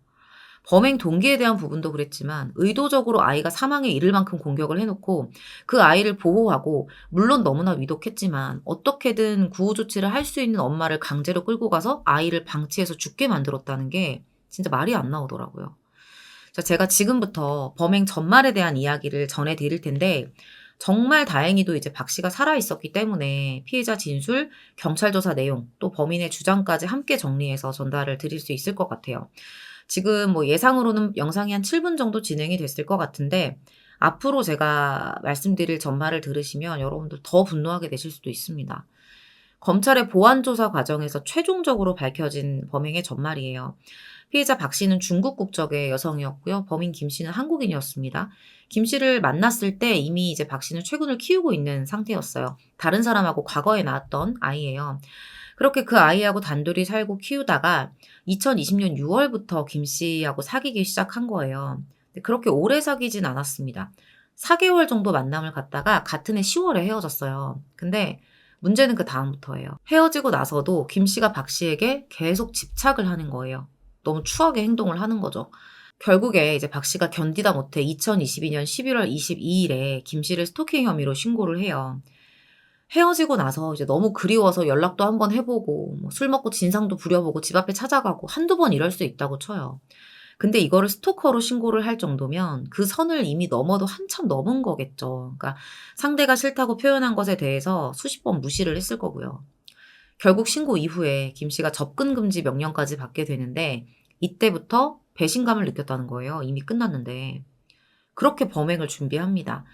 범행 동기에 대한 부분도 그랬지만 의도적으로 아이가 사망에 이를 만큼 공격을 해놓고 그 아이를 보호하고 물론 너무나 위독했지만 어떻게든 구호 조치를 할 수 있는 엄마를 강제로 끌고 가서 아이를 방치해서 죽게 만들었다는 게 진짜 말이 안 나오더라고요. 자, 제가 지금부터 범행 전말에 대한 이야기를 전해드릴 텐데 정말 다행히도 이제 박 씨가 살아있었기 때문에 피해자 진술, 경찰 조사 내용, 또 범인의 주장까지 함께 정리해서 전달을 드릴 수 있을 것 같아요. 지금 뭐 예상으로는 영상이 한 7분 정도 진행이 됐을 것 같은데 앞으로 제가 말씀드릴 전말을 들으시면 여러분들 더 분노하게 되실 수도 있습니다. 검찰의 보완 조사 과정에서 최종적으로 밝혀진 범행의 전말이에요. 피해자 박 씨는 중국 국적의 여성이었고요. 범인 김 씨는 한국인이었습니다. 김 씨를 만났을 때 이미 이제 박 씨는 최군을 키우고 있는 상태였어요. 다른 사람하고 과거에 낳았던 아이예요. 그렇게 그 아이하고 단둘이 살고 키우다가 2020년 6월부터 김 씨하고 사귀기 시작한 거예요. 근데 그렇게 오래 사귀진 않았습니다. 4개월 정도 만남을 갖다가 같은 해 10월에 헤어졌어요. 근데 문제는 그 다음부터예요. 헤어지고 나서도 김 씨가 박 씨에게 계속 집착을 하는 거예요. 너무 추하게 행동을 하는 거죠. 결국에 이제 박 씨가 견디다 못해 2022년 11월 22일에 김 씨를 스토킹 혐의로 신고를 해요. 헤어지고 나서 이제 너무 그리워서 연락도 한번 해보고 뭐술 먹고 진상도 부려보고 집 앞에 찾아가고 한두 번 이럴 수 있다고 쳐요. 근데 이거를 스토커로 신고를 할 정도면 그 선을 이미 넘어도 한참 넘은 거겠죠. 그러니까 상대가 싫다고 표현한 것에 대해서 수십 번 무시를 했을 거고요. 결국 신고 이후에 김 씨가 접근 금지 명령까지 받게 되는데 이때부터 배신감을 느꼈다는 거예요. 이미 끝났는데. 그렇게 범행을 준비합니다.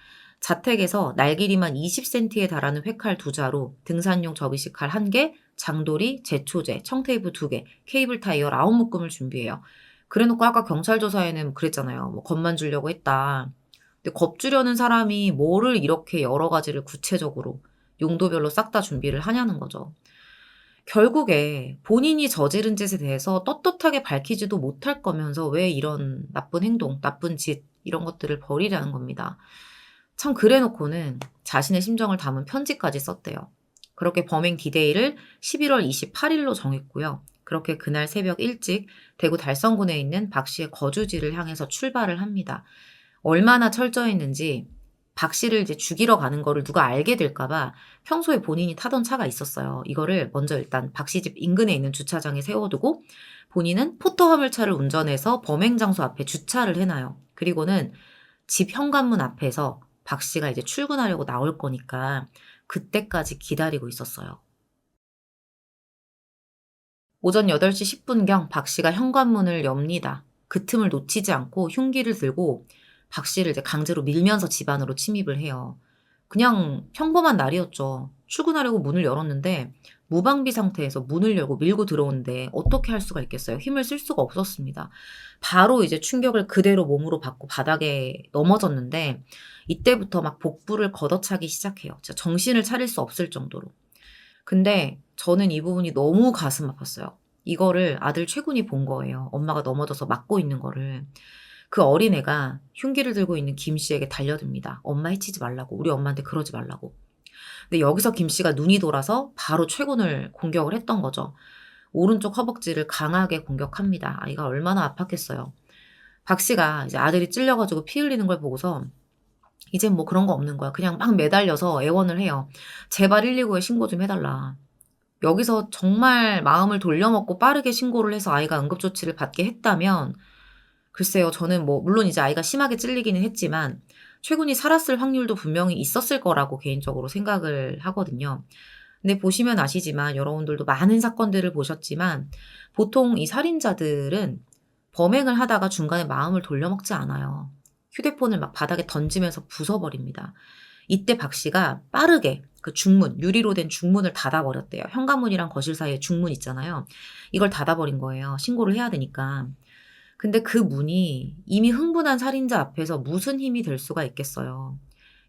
자택에서 날 길이만 20cm에 달하는 회칼 2자루, 등산용 접이식 칼 1개, 장도리, 제초제, 청테이프 2개, 케이블 타이어 9묶음을 준비해요. 그래놓고 아까 경찰 조사에는 그랬잖아요. 뭐 겁만 주려고 했다. 근데 겁주려는 사람이 뭐를 이렇게 여러 가지를 구체적으로 용도별로 싹 다 준비를 하냐는 거죠. 결국에 본인이 저지른 짓에 대해서 떳떳하게 밝히지도 못할 거면서 왜 이런 나쁜 행동, 나쁜 짓 이런 것들을 벌이려는 겁니다. 참 그래 놓고는 자신의 심정을 담은 편지까지 썼대요. 그렇게 범행 디데이를 11월 28일로 정했고요. 그렇게 그날 새벽 일찍 대구 달성군에 있는 박 씨의 거주지를 향해서 출발을 합니다. 얼마나 철저했는지 박 씨를 이제 죽이러 가는 거를 누가 알게 될까 봐 평소에 본인이 타던 차가 있었어요. 이거를 먼저 일단 박 씨 집 인근에 있는 주차장에 세워두고 본인은 포터 화물차를 운전해서 범행 장소 앞에 주차를 해놔요. 그리고는 집 현관문 앞에서 박 씨가 이제 출근하려고 나올 거니까 그때까지 기다리고 있었어요. 오전 8시 10분경 박 씨가 현관문을 엽니다. 그 틈을 놓치지 않고 흉기를 들고 박 씨를 이제 강제로 밀면서 집 안으로 침입을 해요. 그냥 평범한 날이었죠. 출근하려고 문을 열었는데 무방비 상태에서 문을 열고 밀고 들어오는데 어떻게 할 수가 있겠어요? 힘을 쓸 수가 없었습니다. 바로 이제 충격을 그대로 몸으로 받고 바닥에 넘어졌는데 이때부터 막 복부를 걷어차기 시작해요. 진짜 정신을 차릴 수 없을 정도로. 근데 저는 이 부분이 너무 가슴 아팠어요. 이거를 아들 최군이 본 거예요. 엄마가 넘어져서 맞고 있는 거를. 그 어린애가 흉기를 들고 있는 김 씨에게 달려듭니다. 엄마 해치지 말라고. 우리 엄마한테 그러지 말라고. 근데 여기서 김 씨가 눈이 돌아서 바로 최군을 공격을 했던 거죠. 오른쪽 허벅지를 강하게 공격합니다. 아이가 얼마나 아팠겠어요. 박 씨가 이제 아들이 찔려가지고 피 흘리는 걸 보고서 이젠 뭐 그런 거 없는 거야. 그냥 막 매달려서 애원을 해요. 제발 119에 신고 좀 해달라. 여기서 정말 마음을 돌려먹고 빠르게 신고를 해서 아이가 응급조치를 받게 했다면 글쎄요. 저는 뭐 물론 이제 아이가 심하게 찔리기는 했지만 최군이 살았을 확률도 분명히 있었을 거라고 개인적으로 생각을 하거든요. 근데 보시면 아시지만 여러분들도 많은 사건들을 보셨지만 보통 이 살인자들은 범행을 하다가 중간에 마음을 돌려먹지 않아요. 휴대폰을 막 바닥에 던지면서 부숴버립니다. 이때 박 씨가 빠르게 그 중문, 유리로 된 중문을 닫아버렸대요. 현관문이랑 거실 사이에 중문 있잖아요. 이걸 닫아버린 거예요. 신고를 해야 되니까. 근데 그 문이 이미 흥분한 살인자 앞에서 무슨 힘이 될 수가 있겠어요.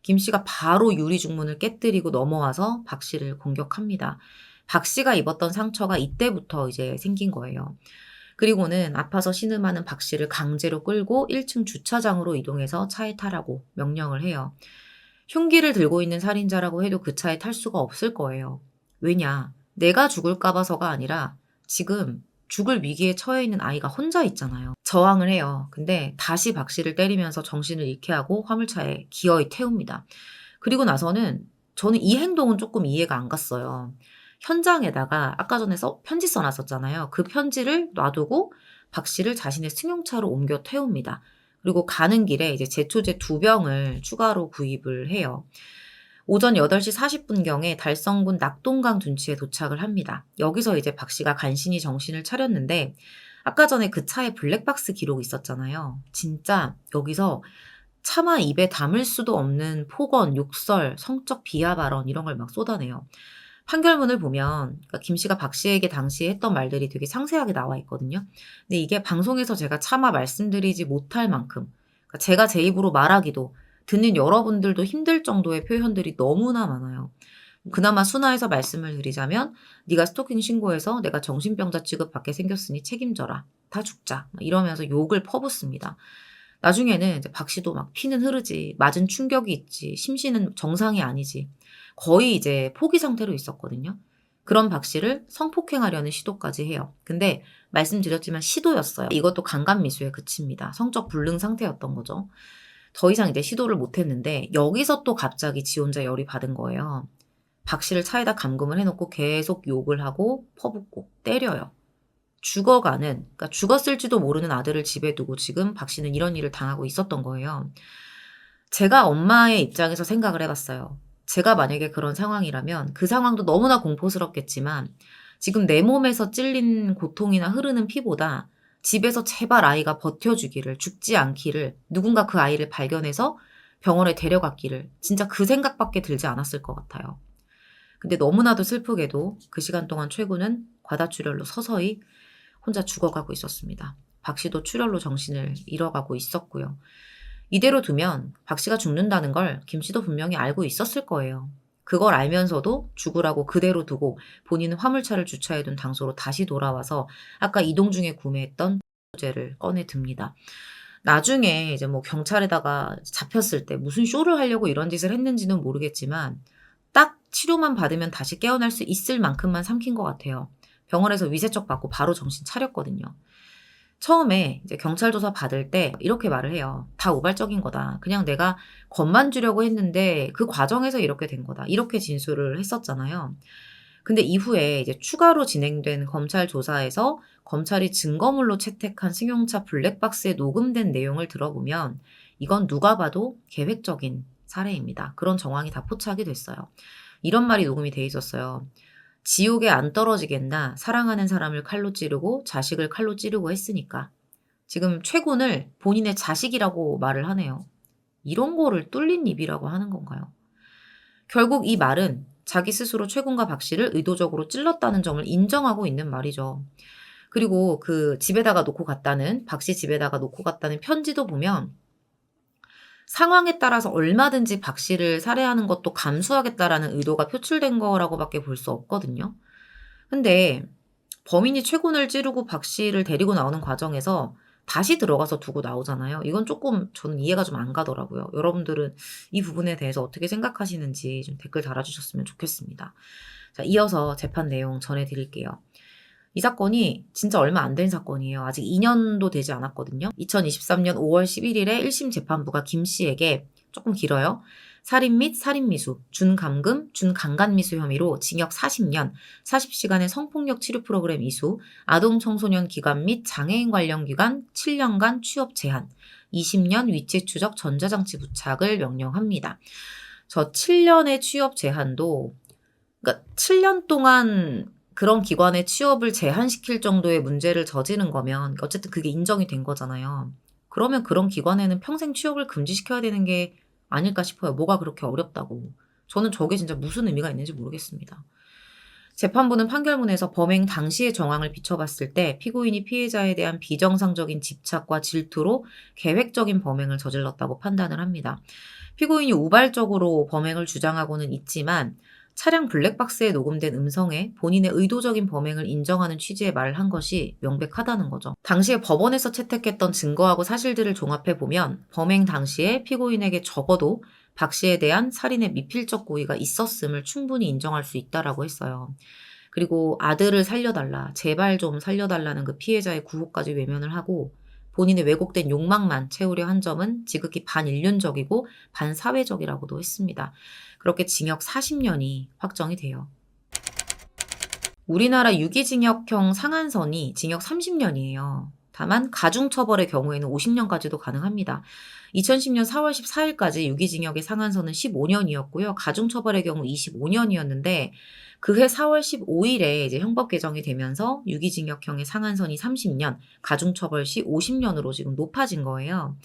김 씨가 바로 유리 중문을 깨뜨리고 넘어와서 박 씨를 공격합니다. 박 씨가 입었던 상처가 이때부터 이제 생긴 거예요. 그리고는 아파서 신음하는 박 씨를 강제로 끌고 1층 주차장으로 이동해서 차에 타라고 명령을 해요. 흉기를 들고 있는 살인자라고 해도 그 차에 탈 수가 없을 거예요. 왜냐? 내가 죽을까 봐서가 아니라 지금 죽을 위기에 처해 있는 아이가 혼자 있잖아요. 저항을 해요. 근데 다시 박 씨를 때리면서 정신을 잃게 하고 화물차에 기어이 태웁니다. 그리고 나서는 저는 이 행동은 조금 이해가 안 갔어요. 현장에다가 아까 전에 편지 써놨었잖아요. 그 편지를 놔두고 박 씨를 자신의 승용차로 옮겨 태웁니다. 그리고 가는 길에 이제 제초제 2병을 추가로 구입을 해요. 오전 8시 40분경에 달성군 낙동강 둔치에 도착을 합니다. 여기서 이제 박 씨가 간신히 정신을 차렸는데 아까 전에 그 차에 블랙박스 기록이 있었잖아요. 진짜 여기서 차마 입에 담을 수도 없는 폭언, 욕설, 성적 비하 발언 이런 걸 막 쏟아내요. 판결문을 보면 그러니까 김 씨가 박 씨에게 당시에 했던 말들이 되게 상세하게 나와 있거든요. 근데 이게 방송에서 제가 차마 말씀드리지 못할 만큼 그러니까 제가 제 입으로 말하기도 듣는 여러분들도 힘들 정도의 표현들이 너무나 많아요. 그나마 순화해서 말씀을 드리자면 네가 스토킹 신고해서 내가 정신병자 취급받게 생겼으니 책임져라. 다 죽자. 이러면서 욕을 퍼붓습니다. 나중에는 이제 박 씨도 막 피는 흐르지, 맞은 충격이 있지, 심신은 정상이 아니지. 거의 이제 포기 상태로 있었거든요. 그런 박 씨를 성폭행하려는 시도까지 해요. 근데 말씀드렸지만 시도였어요. 이것도 강간미수에 그칩니다. 성적 불능 상태였던 거죠. 더 이상 이제 시도를 못했는데 여기서 또 갑자기 지 혼자 열이 받은 거예요. 박 씨를 차에다 감금을 해놓고 계속 욕을 하고 퍼붓고 때려요. 죽어가는, 그러니까 죽었을지도 모르는 아들을 집에 두고 지금 박 씨는 이런 일을 당하고 있었던 거예요. 제가 엄마의 입장에서 생각을 해봤어요. 제가 만약에 그런 상황이라면 그 상황도 너무나 공포스럽겠지만 지금 내 몸에서 찔린 고통이나 흐르는 피보다 집에서 제발 아이가 버텨주기를, 죽지 않기를, 누군가 그 아이를 발견해서 병원에 데려갔기를 진짜 그 생각밖에 들지 않았을 것 같아요. 근데 너무나도 슬프게도 그 시간 동안 최군은 과다출혈로 서서히 혼자 죽어가고 있었습니다. 박 씨도 출혈로 정신을 잃어가고 있었고요. 이대로 두면 박 씨가 죽는다는 걸 김 씨도 분명히 알고 있었을 거예요. 그걸 알면서도 죽으라고 그대로 두고 본인은 화물차를 주차해둔 장소로 다시 돌아와서 아까 이동 중에 구매했던 제를 꺼내 듭니다. 나중에 이제 뭐 경찰에다가 잡혔을 때 무슨 쇼를 하려고 이런 짓을 했는지는 모르겠지만 딱 치료만 받으면 다시 깨어날 수 있을 만큼만 삼킨 것 같아요. 병원에서 위세척 받고 바로 정신 차렸거든요. 처음에 이제 경찰 조사 받을 때 이렇게 말을 해요. "다 우발적인 거다. 그냥 내가 겁만 주려고 했는데 그 과정에서 이렇게 된 거다." 이렇게 진술을 했었잖아요. 근데 이후에 이제 추가로 진행된 검찰 조사에서 검찰이 증거물로 채택한 승용차 블랙박스에 녹음된 내용을 들어보면 이건 누가 봐도 계획적인 살해입니다. 그런 정황이 다 포착이 됐어요. 이런 말이 녹음이 돼 있었어요. "지옥에 안 떨어지겠나. 사랑하는 사람을 칼로 찌르고 자식을 칼로 찌르고 했으니까." 지금 최군을 본인의 자식이라고 말을 하네요. 이런 거를 뚫린 입이라고 하는 건가요? 결국 이 말은 자기 스스로 최군과 박 씨를 의도적으로 찔렀다는 점을 인정하고 있는 말이죠. 그리고 그 집에다가 놓고 갔다는, 박 씨 집에다가 놓고 갔다는 편지도 보면 상황에 따라서 얼마든지 박 씨를 살해하는 것도 감수하겠다라는 의도가 표출된 거라고밖에 볼 수 없거든요. 근데 범인이 최군을 찌르고 박 씨를 데리고 나오는 과정에서 다시 들어가서 두고 나오잖아요. 이건 조금 저는 이해가 좀 안 가더라고요. 여러분들은 이 부분에 대해서 어떻게 생각하시는지 좀 댓글 달아주셨으면 좋겠습니다. 자, 이어서 재판 내용 전해드릴게요. 이 사건이 진짜 얼마 안 된 사건이에요. 아직 2년도 되지 않았거든요. 2023년 5월 11일에 1심 재판부가 김 씨에게, 조금 길어요, 살인 및 살인미수, 준감금, 준강간미수 혐의로 징역 40년, 40시간의 성폭력 치료 프로그램 이수, 아동청소년 기관 및 장애인 관련 기관 7년간 취업 제한, 20년 위치 추적 전자장치 부착을 명령합니다. 저 7년의 취업 제한도, 그러니까 7년 동안 그런 기관의 취업을 제한시킬 정도의 문제를 저지른 거면 어쨌든 그게 인정이 된 거잖아요. 그러면 그런 기관에는 평생 취업을 금지시켜야 되는 게 아닐까 싶어요. 뭐가 그렇게 어렵다고. 저는 저게 진짜 무슨 의미가 있는지 모르겠습니다. 재판부는 판결문에서 범행 당시의 정황을 비춰봤을 때 피고인이 피해자에 대한 비정상적인 집착과 질투로 계획적인 범행을 저질렀다고 판단을 합니다. 피고인이 우발적으로 범행을 주장하고는 있지만 차량 블랙박스에 녹음된 음성에 본인의 의도적인 범행을 인정하는 취지의 말을 한 것이 명백하다는 거죠. 당시에 법원에서 채택했던 증거하고 사실들을 종합해보면 범행 당시에 피고인에게 적어도 박 씨에 대한 살인의 미필적 고의가 있었음을 충분히 인정할 수 있다라고 했어요. 그리고 아들을 살려달라, 제발 좀 살려달라는 그 피해자의 구호까지 외면을 하고 본인의 왜곡된 욕망만 채우려 한 점은 지극히 반인륜적이고 반사회적이라고도 했습니다. 그렇게 징역 40년이 확정이 돼요. 우리나라 유기징역형 상한선이 징역 30년이에요. 다만 가중처벌의 경우에는 50년까지도 가능합니다. 2010년 4월 14일까지 유기징역의 상한선은 15년이었고요. 가중처벌의 경우 25년이었는데 그해 4월 15일에 이제 형법 개정이 되면서 유기징역형의 상한선이 30년, 가중처벌 시 50년으로 지금 높아진 거예요.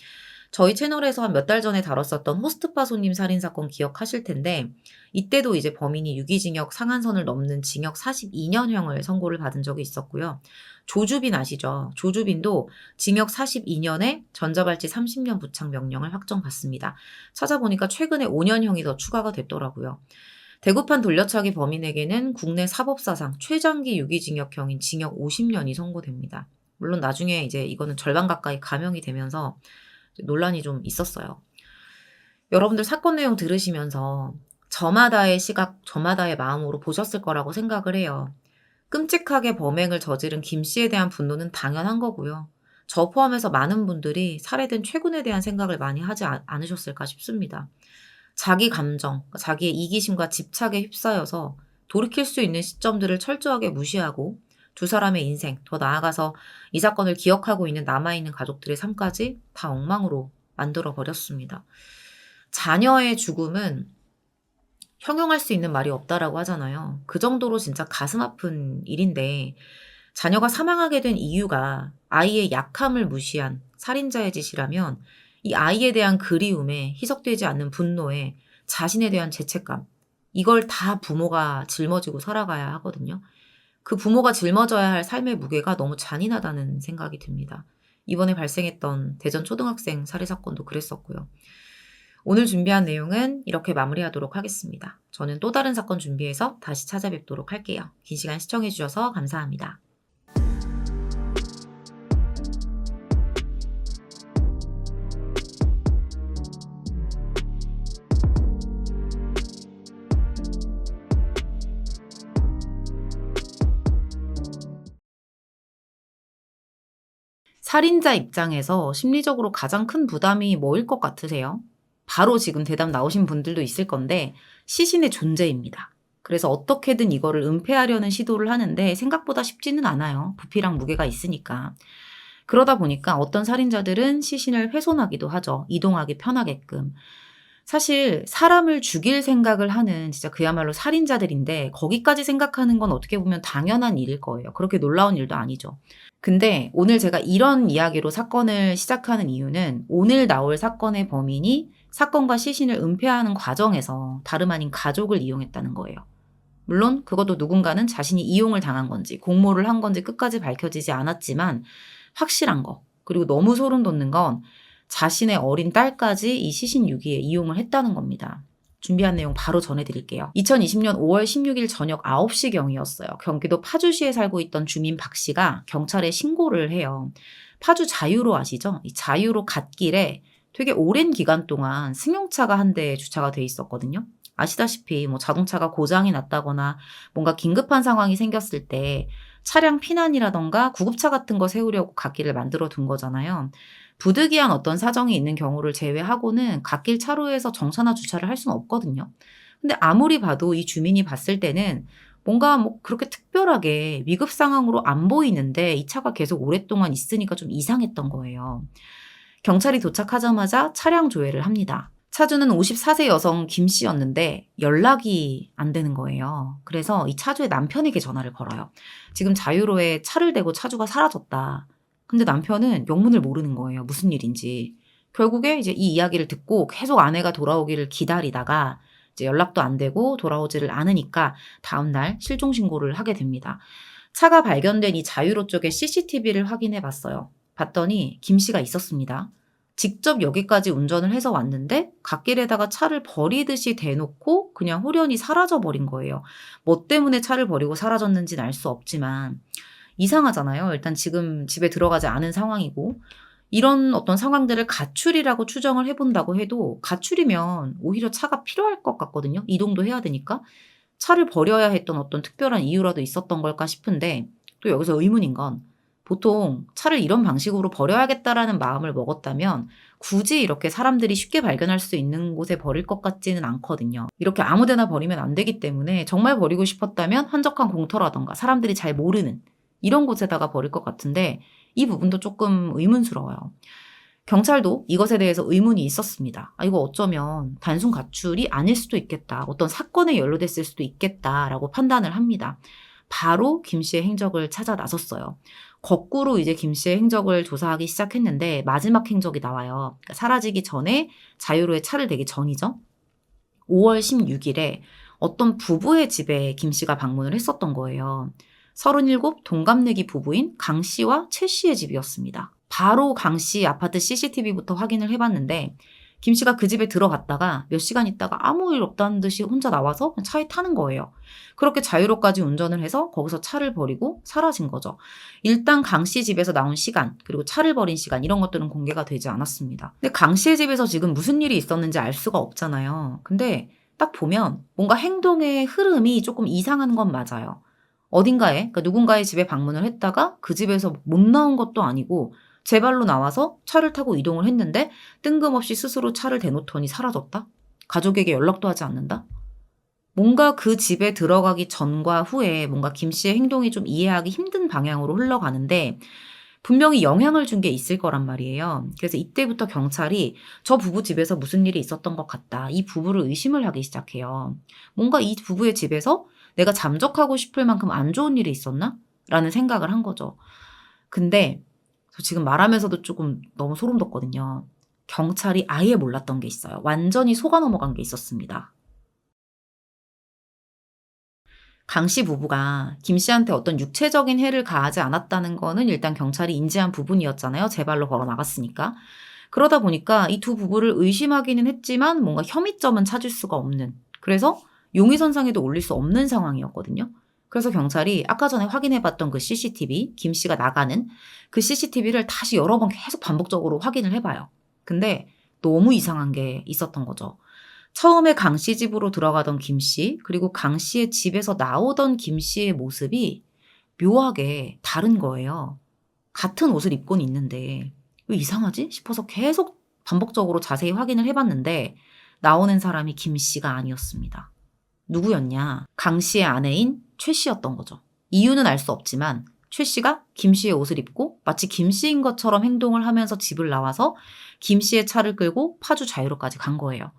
저희 채널에서 한 몇 달 전에 다뤘었던 호스트바 손님 살인사건 기억하실 텐데 이때도 이제 범인이 유기징역 상한선을 넘는 징역 42년형을 선고를 받은 적이 있었고요. 조주빈 아시죠? 조주빈도 징역 42년에 전자발찌 30년 부착 명령을 확정받습니다. 찾아보니까 최근에 5년형이 더 추가가 됐더라고요. 대구판 돌려차기 범인에게는 국내 사법사상 최장기 유기징역형인 징역 50년이 선고됩니다. 물론 나중에 이제 이거는 절반 가까이 감형이 되면서 논란이 좀 있었어요. 여러분들 사건 내용 들으시면서 저마다의 시각, 저마다의 마음으로 보셨을 거라고 생각을 해요. 끔찍하게 범행을 저지른 김 씨에 대한 분노는 당연한 거고요. 저 포함해서 많은 분들이 살해된 최군에 대한 생각을 많이 하지 않으셨을까 싶습니다. 자기 감정, 자기의 이기심과 집착에 휩싸여서 돌이킬 수 있는 시점들을 철저하게 무시하고 두 사람의 인생, 더 나아가서 이 사건을 기억하고 있는 남아있는 가족들의 삶까지 다 엉망으로 만들어버렸습니다. 자녀의 죽음은 형용할 수 있는 말이 없다라고 하잖아요. 그 정도로 진짜 가슴 아픈 일인데 자녀가 사망하게 된 이유가 아이의 약함을 무시한 살인자의 짓이라면 이 아이에 대한 그리움에 희석되지 않는 분노에 자신에 대한 죄책감, 이걸 다 부모가 짊어지고 살아가야 하거든요. 그 부모가 짊어져야 할 삶의 무게가 너무 잔인하다는 생각이 듭니다. 이번에 발생했던 대전 초등학생 살해 사건도 그랬었고요. 오늘 준비한 내용은 이렇게 마무리하도록 하겠습니다. 저는 또 다른 사건 준비해서 다시 찾아뵙도록 할게요. 긴 시간 시청해주셔서 감사합니다. 살인자 입장에서 심리적으로 가장 큰 부담이 뭐일 것 같으세요? 바로 지금 대답 나오신 분들도 있을 건데 시신의 존재입니다. 그래서 어떻게든 이거를 은폐하려는 시도를 하는데 생각보다 쉽지는 않아요. 부피랑 무게가 있으니까. 그러다 보니까 어떤 살인자들은 시신을 훼손하기도 하죠. 이동하기 편하게끔. 사실 사람을 죽일 생각을 하는 진짜 그야말로 살인자들인데 거기까지 생각하는 건 어떻게 보면 당연한 일일 거예요. 그렇게 놀라운 일도 아니죠. 근데 오늘 제가 이런 이야기로 사건을 시작하는 이유는 오늘 나올 사건의 범인이 사건과 시신을 은폐하는 과정에서 다름 아닌 가족을 이용했다는 거예요. 물론 그것도 누군가는 자신이 이용을 당한 건지 공모를 한 건지 끝까지 밝혀지지 않았지만 확실한 거, 그리고 너무 소름 돋는 건 자신의 어린 딸까지 이 시신 유기에 이용을 했다는 겁니다. 준비한 내용 바로 전해드릴게요. 2020년 5월 16일 저녁 9시경이었어요. 경기도 파주시에 살고 있던 주민 박 씨가 경찰에 신고를 해요. 파주 자유로 아시죠? 이 자유로 갓길에 되게 오랜 기간 동안 승용차가 한 대 주차가 돼 있었거든요. 아시다시피 뭐 자동차가 고장이 났다거나 뭔가 긴급한 상황이 생겼을 때 차량 피난이라던가 구급차 같은 거 세우려고 갓길을 만들어 둔 거잖아요. 부득이한 어떤 사정이 있는 경우를 제외하고는 갓길 차로에서 정차나 주차를 할 수는 없거든요. 근데 아무리 봐도 이 주민이 봤을 때는 뭔가 뭐 그렇게 특별하게 위급 상황으로 안 보이는데 이 차가 계속 오랫동안 있으니까 좀 이상했던 거예요. 경찰이 도착하자마자 차량 조회를 합니다. 차주는 54세 여성 김 씨였는데 연락이 안 되는 거예요. 그래서 이 차주의 남편에게 전화를 걸어요. 지금 자유로에 차를 대고 차주가 사라졌다. 근데 남편은 영문을 모르는 거예요. 무슨 일인지. 결국에 이제 이 이야기를 듣고 계속 아내가 돌아오기를 기다리다가 이제 연락도 안 되고 돌아오지를 않으니까 다음날 실종 신고를 하게 됩니다. 차가 발견된 이 자유로 쪽의 CCTV를 확인해 봤어요. 봤더니 김 씨가 있었습니다. 직접 여기까지 운전을 해서 왔는데 갓길에다가 차를 버리듯이 대놓고 그냥 홀연히 사라져 버린 거예요. 뭐 때문에 차를 버리고 사라졌는지는 알 수 없지만 이상하잖아요. 일단 지금 집에 들어가지 않은 상황이고 이런 어떤 상황들을 가출이라고 추정을 해본다고 해도 가출이면 오히려 차가 필요할 것 같거든요. 이동도 해야 되니까. 차를 버려야 했던 어떤 특별한 이유라도 있었던 걸까 싶은데 또 여기서 의문인 건 보통 차를 이런 방식으로 버려야겠다라는 마음을 먹었다면 굳이 이렇게 사람들이 쉽게 발견할 수 있는 곳에 버릴 것 같지는 않거든요. 이렇게 아무 데나 버리면 안 되기 때문에 정말 버리고 싶었다면 한적한 공터라던가 사람들이 잘 모르는 이런 곳에다가 버릴 것 같은데 이 부분도 조금 의문스러워요. 경찰도 이것에 대해서 의문이 있었습니다. 이거 어쩌면 단순 가출이 아닐 수도 있겠다. 어떤 사건에 연루됐을 수도 있겠다라고 판단을 합니다. 바로 김 씨의 행적을 찾아 나섰어요. 거꾸로 이제 김 씨의 행적을 조사하기 시작했는데 마지막 행적이 나와요. 그러니까 사라지기 전에 자유로의 차를 대기 전이죠. 5월 16일에 어떤 부부의 집에 김 씨가 방문을 했었던 거예요. 37 동갑내기 부부인 강 씨와 최 씨의 집이었습니다. 바로 강 씨 아파트 CCTV부터 확인을 해봤는데 김 씨가 그 집에 들어갔다가 몇 시간 있다가 아무 일 없다는 듯이 혼자 나와서 그냥 차에 타는 거예요. 그렇게 자유로까지 운전을 해서 거기서 차를 버리고 사라진 거죠. 일단 강 씨 집에서 나온 시간 그리고 차를 버린 시간 이런 것들은 공개가 되지 않았습니다. 근데 강 씨의 집에서 지금 무슨 일이 있었는지 알 수가 없잖아요. 근데 딱 보면 뭔가 행동의 흐름이 조금 이상한 건 맞아요. 어딘가에 그러니까 누군가의 집에 방문을 했다가 그 집에서 못 나온 것도 아니고 제 발로 나와서 차를 타고 이동을 했는데 뜬금없이 스스로 차를 대놓더니 사라졌다? 가족에게 연락도 하지 않는다? 뭔가 그 집에 들어가기 전과 후에 뭔가 김 씨의 행동이 좀 이해하기 힘든 방향으로 흘러가는데 분명히 영향을 준 게 있을 거란 말이에요. 그래서 이때부터 경찰이 저 부부 집에서 무슨 일이 있었던 것 같다. 이 부부를 의심을 하기 시작해요. 뭔가 이 부부의 집에서 내가 잠적하고 싶을 만큼 안 좋은 일이 있었나? 라는 생각을 한 거죠. 근데 저 지금 말하면서도 조금 너무 소름 돋거든요. 경찰이 아예 몰랐던 게 있어요. 완전히 속아 넘어간 게 있었습니다. 강 씨 부부가 김 씨한테 어떤 육체적인 해를 가하지 않았다는 거는 일단 경찰이 인지한 부분이었잖아요. 제 발로 걸어 나갔으니까. 그러다 보니까 이 두 부부를 의심하기는 했지만 뭔가 혐의점은 찾을 수가 없는. 그래서 용의선상에도 올릴 수 없는 상황이었거든요. 그래서 경찰이 아까 전에 확인해봤던 그 CCTV, 김 씨가 나가는 그 CCTV를 다시 여러 번 계속 반복적으로 확인을 해봐요. 근데 너무 이상한 게 있었던 거죠. 처음에 강 씨 집으로 들어가던 김 씨, 그리고 강 씨의 집에서 나오던 김 씨의 모습이 묘하게 다른 거예요. 같은 옷을 입고는 있는데 왜 이상하지 싶어서 계속 반복적으로 자세히 확인을 해봤는데 나오는 사람이 김 씨가 아니었습니다. 누구였냐? 강 씨의 아내인 최 씨였던 거죠. 이유는 알 수 없지만 최 씨가 김 씨의 옷을 입고 마치 김 씨인 것처럼 행동을 하면서 집을 나와서 김 씨의 차를 끌고 파주 자유로까지 간 거예요.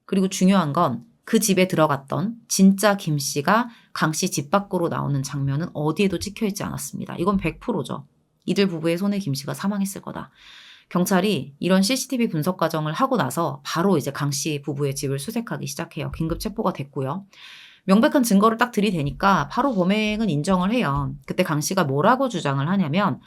그리고 중요한 건 그 집에 들어갔던 진짜 김 씨가 강 씨 집 밖으로 나오는 장면은 어디에도 찍혀 있지 않았습니다. 이건 100%죠. 이들 부부의 손에 김 씨가 사망했을 거다. 경찰이 이런 CCTV 분석 과정을 하고 나서 바로 이제 강 씨 부부의 집을 수색하기 시작해요. 긴급 체포가 됐고요. 명백한 증거를 딱 들이대니까 바로 범행은 인정을 해요. 그때 강 씨가 뭐라고 주장을 하냐면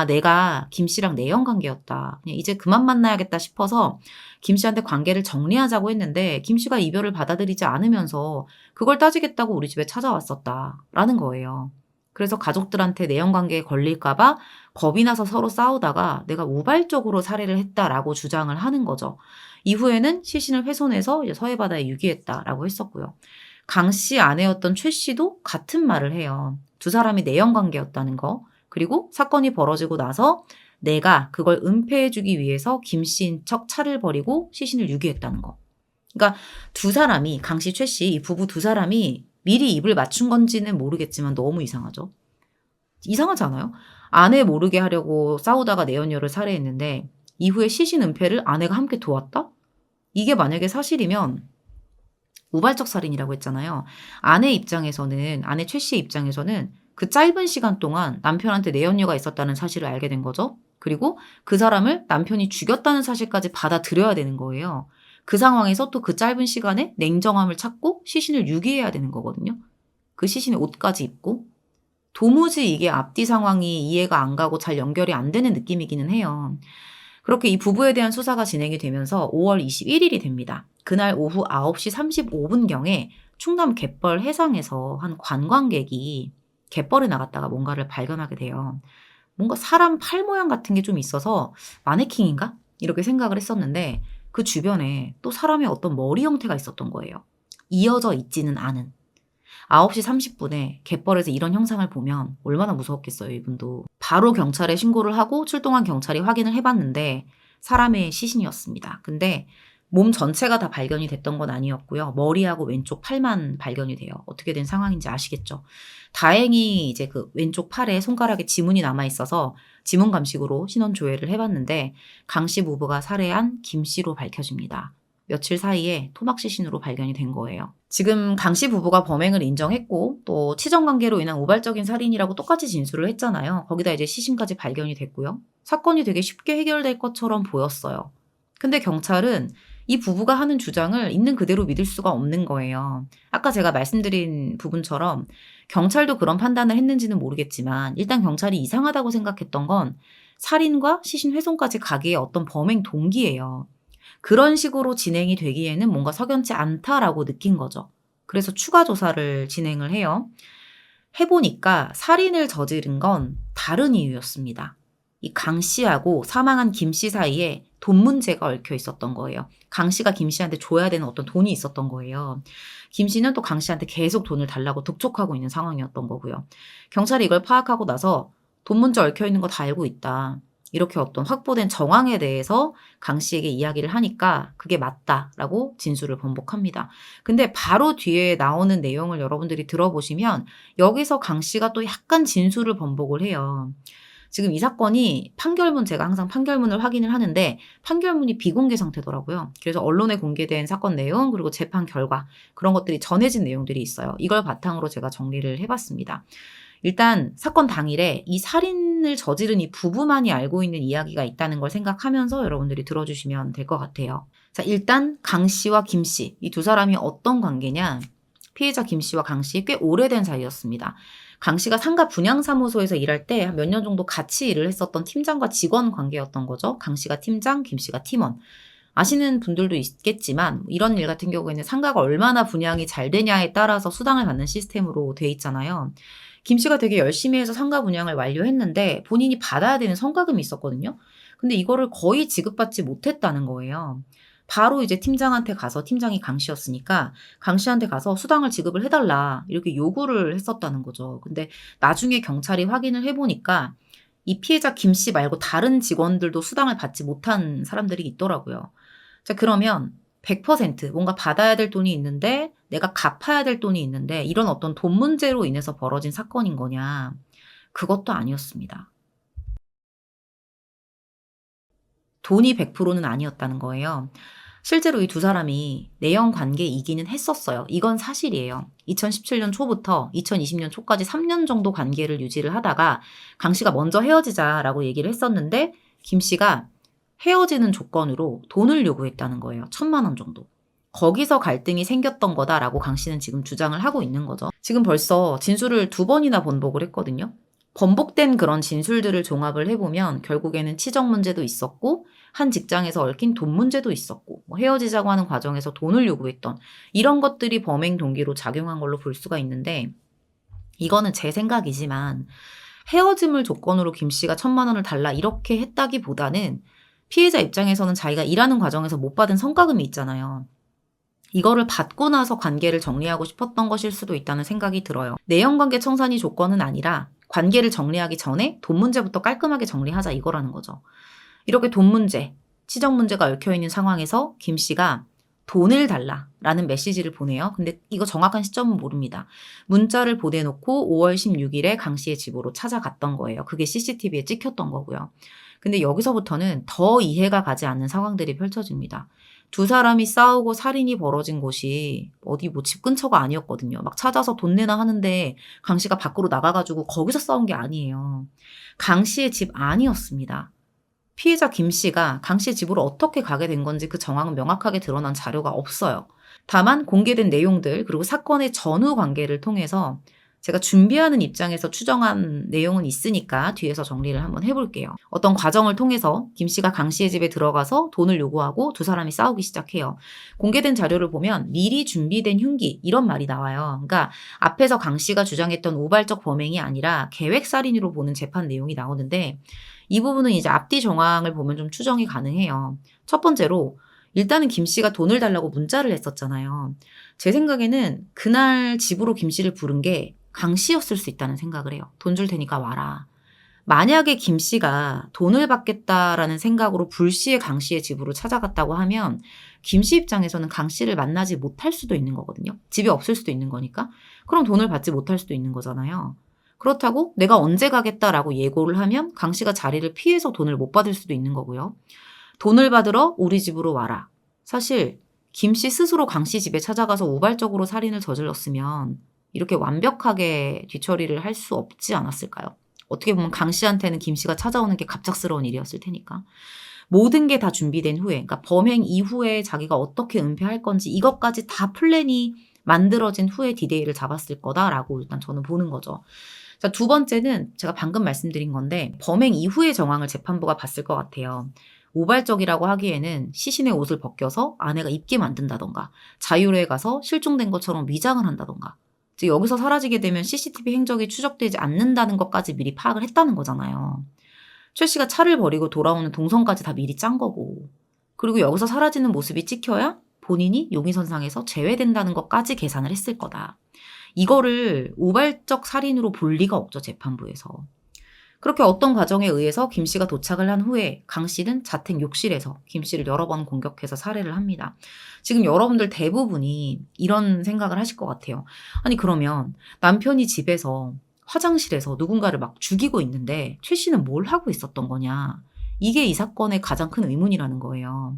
내가 김 씨랑 내연 관계였다. 그냥 이제 그만 만나야겠다 싶어서 김 씨한테 관계를 정리하자고 했는데 김 씨가 이별을 받아들이지 않으면서 그걸 따지겠다고 우리 집에 찾아왔었다라는 거예요. 그래서 가족들한테 내연 관계에 걸릴까 봐 겁이 나서 서로 싸우다가 내가 우발적으로 살해를 했다라고 주장을 하는 거죠. 이후에는 시신을 훼손해서 이제 서해바다에 유기했다라고 했었고요. 강 씨 아내였던 최 씨도 같은 말을 해요. 두 사람이 내연 관계였다는 거. 그리고 사건이 벌어지고 나서 내가 그걸 은폐해주기 위해서 김 씨인 척 차를 버리고 시신을 유기했다는 거. 그러니까 두 사람이 강 씨, 최 씨, 이 부부 두 사람이 미리 입을 맞춘 건지는 모르겠지만 너무 이상하죠. 이상하지 않아요? 아내 모르게 하려고 싸우다가 내연녀를 살해했는데 이후에 시신 은폐를 아내가 함께 도왔다? 이게 만약에 사실이면 우발적 살인이라고 했잖아요. 아내 입장에서는, 아내 최 씨의 입장에서는 그 짧은 시간 동안 남편한테 내연녀가 있었다는 사실을 알게 된 거죠. 그리고 그 사람을 남편이 죽였다는 사실까지 받아들여야 되는 거예요. 그 상황에서 또 그 짧은 시간에 냉정함을 찾고 시신을 유기해야 되는 거거든요. 그 시신에 옷까지 입고. 도무지 이게 앞뒤 상황이 이해가 안 가고 잘 연결이 안 되는 느낌이기는 해요. 그렇게 이 부부에 대한 수사가 진행이 되면서 5월 21일이 됩니다. 그날 오후 9시 35분경에 충남 갯벌 해상에서 한 관광객이 갯벌에 나갔다가 뭔가를 발견하게 돼요. 뭔가 사람 팔 모양 같은 게 좀 있어서 마네킹인가? 이렇게 생각을 했었는데 그 주변에 또 사람의 어떤 머리 형태가 있었던 거예요. 이어져 있지는 않은. 9시 30분에 갯벌에서 이런 형상을 보면 얼마나 무서웠겠어요, 이분도. 바로 경찰에 신고를 하고 출동한 경찰이 확인을 해봤는데 사람의 시신이었습니다. 근데 몸 전체가 다 발견이 됐던 건 아니었고요. 머리하고 왼쪽 팔만 발견이 돼요. 어떻게 된 상황인지 아시겠죠? 다행히 이제 그 왼쪽 팔에 손가락에 지문이 남아있어서 지문 감식으로 신원 조회를 해봤는데 강 씨 부부가 살해한 김 씨로 밝혀집니다. 며칠 사이에 토막 시신으로 발견이 된 거예요. 지금 강 씨 부부가 범행을 인정했고 또 치정 관계로 인한 우발적인 살인이라고 똑같이 진술을 했잖아요. 거기다 이제 시신까지 발견이 됐고요. 사건이 되게 쉽게 해결될 것처럼 보였어요. 근데 경찰은 이 부부가 하는 주장을 있는 그대로 믿을 수가 없는 거예요. 아까 제가 말씀드린 부분처럼 경찰도 그런 판단을 했는지는 모르겠지만 일단 경찰이 이상하다고 생각했던 건 살인과 시신 훼손까지 가기에 어떤 범행 동기예요. 그런 식으로 진행이 되기에는 뭔가 석연치 않다라고 느낀 거죠. 그래서 추가 조사를 진행을 해요. 해보니까 살인을 저지른 건 다른 이유였습니다. 이 강 씨하고 사망한 김 씨 사이에 돈 문제가 얽혀 있었던 거예요. 강 씨가 김 씨한테 줘야 되는 어떤 돈이 있었던 거예요. 김 씨는 또 강 씨한테 계속 돈을 달라고 독촉하고 있는 상황이었던 거고요. 경찰이 이걸 파악하고 나서 돈 문제 얽혀 있는 거 다 알고 있다. 이렇게 어떤 확보된 정황에 대해서 강 씨에게 이야기를 하니까 그게 맞다라고 진술을 번복합니다. 근데 바로 뒤에 나오는 내용을 여러분들이 들어보시면 여기서 강 씨가 또 약간 진술을 번복을 해요. 지금 이 사건이 판결문, 제가 항상 판결문을 확인을 하는데 판결문이 비공개 상태더라고요. 그래서 언론에 공개된 사건 내용 그리고 재판 결과 그런 것들이 전해진 내용들이 있어요. 이걸 바탕으로 제가 정리를 해봤습니다. 일단 사건 당일에 이 살인을 저지른 이 부부만이 알고 있는 이야기가 있다는 걸 생각하면서 여러분들이 들어주시면 될 것 같아요. 자, 일단 강 씨와 김 씨, 이 두 사람이 어떤 관계냐? 피해자 김 씨와 강 씨 꽤 오래된 사이였습니다. 강 씨가 상가 분양사무소에서 일할 때 몇 년 정도 같이 일을 했었던 팀장과 직원 관계였던 거죠. 강 씨가 팀장, 김 씨가 팀원. 아시는 분들도 있겠지만 이런 일 같은 경우에는 상가가 얼마나 분양이 잘 되냐에 따라서 수당을 받는 시스템으로 돼 있잖아요. 김 씨가 되게 열심히 해서 상가 분양을 완료했는데 본인이 받아야 되는 성과금이 있었거든요. 근데 이거를 거의 지급받지 못했다는 거예요. 바로 이제 팀장한테 가서, 팀장이 강 씨였으니까 강 씨한테 가서 수당을 지급을 해달라 이렇게 요구를 했었다는 거죠. 근데 나중에 경찰이 확인을 해보니까 이 피해자 김 씨 말고 다른 직원들도 수당을 받지 못한 사람들이 있더라고요. 자, 그러면 100% 뭔가 받아야 될 돈이 있는데 내가 갚아야 될 돈이 있는데 이런 어떤 돈 문제로 인해서 벌어진 사건인 거냐? 그것도 아니었습니다. 돈이 100%는 아니었다는 거예요. 실제로 이 두 사람이 내연 관계이기는 했었어요. 이건 사실이에요. 2017년 초부터 2020년 초까지 3년 정도 관계를 유지를 하다가 강 씨가 먼저 헤어지자라고 얘기를 했었는데 김 씨가 헤어지는 조건으로 돈을 요구했다는 거예요. 1,000만 원 정도. 거기서 갈등이 생겼던 거다라고 강 씨는 지금 주장을 하고 있는 거죠. 지금 벌써 진술을 2번이나 번복을 했거든요. 번복된 그런 진술들을 종합을 해보면 결국에는 치적 문제도 있었고 한 직장에서 얽힌 돈 문제도 있었고 뭐 헤어지자고 하는 과정에서 돈을 요구했던 이런 것들이 범행 동기로 작용한 걸로 볼 수가 있는데 이거는 제 생각이지만 헤어짐을 조건으로 김 씨가 1,000만 원을 달라 이렇게 했다기보다는 피해자 입장에서는 자기가 일하는 과정에서 못 받은 성과금이 있잖아요. 이거를 받고 나서 관계를 정리하고 싶었던 것일 수도 있다는 생각이 들어요. 내연관계 청산이 조건은 아니라 관계를 정리하기 전에 돈 문제부터 깔끔하게 정리하자 이거라는 거죠. 이렇게 돈 문제, 치적 문제가 얽혀있는 상황에서 김 씨가 돈을 달라라는 메시지를 보내요. 근데 이거 정확한 시점은 모릅니다. 문자를 보내놓고 5월 16일에 강 씨의 집으로 찾아갔던 거예요. 그게 CCTV에 찍혔던 거고요. 근데 여기서부터는 더 이해가 가지 않는 상황들이 펼쳐집니다. 두 사람이 싸우고 살인이 벌어진 곳이 어디 뭐 집 근처가 아니었거든요. 막 찾아서 돈 내나 하는데 강 씨가 밖으로 나가가지고 거기서 싸운 게 아니에요. 강 씨의 집 아니었습니다. 피해자 김 씨가 강 씨의 집으로 어떻게 가게 된 건지 그 정황은 명확하게 드러난 자료가 없어요. 다만 공개된 내용들 그리고 사건의 전후 관계를 통해서 제가 준비하는 입장에서 추정한 내용은 있으니까 뒤에서 정리를 한번 해볼게요. 어떤 과정을 통해서 김 씨가 강 씨의 집에 들어가서 돈을 요구하고 두 사람이 싸우기 시작해요. 공개된 자료를 보면 미리 준비된 흉기 이런 말이 나와요. 그러니까 앞에서 강 씨가 주장했던 우발적 범행이 아니라 계획살인으로 보는 재판 내용이 나오는데 이 부분은 이제 앞뒤 정황을 보면 좀 추정이 가능해요. 첫 번째로 일단은 김 씨가 돈을 달라고 문자를 했었잖아요. 제 생각에는 그날 집으로 김 씨를 부른 게 강 씨였을 수 있다는 생각을 해요. 돈 줄 테니까 와라. 만약에 김 씨가 돈을 받겠다라는 생각으로 불시에 강 씨의 집으로 찾아갔다고 하면 김 씨 입장에서는 강 씨를 만나지 못할 수도 있는 거거든요. 집에 없을 수도 있는 거니까. 그럼 돈을 받지 못할 수도 있는 거잖아요. 그렇다고 내가 언제 가겠다라고 예고를 하면 강 씨가 자리를 피해서 돈을 못 받을 수도 있는 거고요. 돈을 받으러 우리 집으로 와라. 사실 김 씨 스스로 강 씨 집에 찾아가서 우발적으로 살인을 저질렀으면 이렇게 완벽하게 뒤처리를 할 수 없지 않았을까요? 어떻게 보면 강 씨한테는 김 씨가 찾아오는 게 갑작스러운 일이었을 테니까. 모든 게 다 준비된 후에, 그러니까 범행 이후에 자기가 어떻게 은폐할 건지 이것까지 다 플랜이 만들어진 후에 디데이를 잡았을 거다라고 일단 저는 보는 거죠. 자, 두 번째는 제가 방금 말씀드린 건데 범행 이후의 정황을 재판부가 봤을 것 같아요. 우발적이라고 하기에는 시신의 옷을 벗겨서 아내가 입게 만든다던가 자유로에 가서 실종된 것처럼 위장을 한다던가 즉 여기서 사라지게 되면 CCTV 행적이 추적되지 않는다는 것까지 미리 파악을 했다는 거잖아요. 최 씨가 차를 버리고 돌아오는 동선까지 다 미리 짠 거고 그리고 여기서 사라지는 모습이 찍혀야 본인이 용의선상에서 제외된다는 것까지 계산을 했을 거다. 이거를 우발적 살인으로 볼 리가 없죠, 재판부에서. 그렇게 어떤 과정에 의해서 김 씨가 도착을 한 후에 강 씨는 자택 욕실에서 김 씨를 여러 번 공격해서 살해를 합니다. 지금 여러분들 대부분이 이런 생각을 하실 것 같아요. 아니 그러면 남편이 집에서 화장실에서 누군가를 막 죽이고 있는데 최 씨는 뭘 하고 있었던 거냐. 이게 이 사건의 가장 큰 의문이라는 거예요.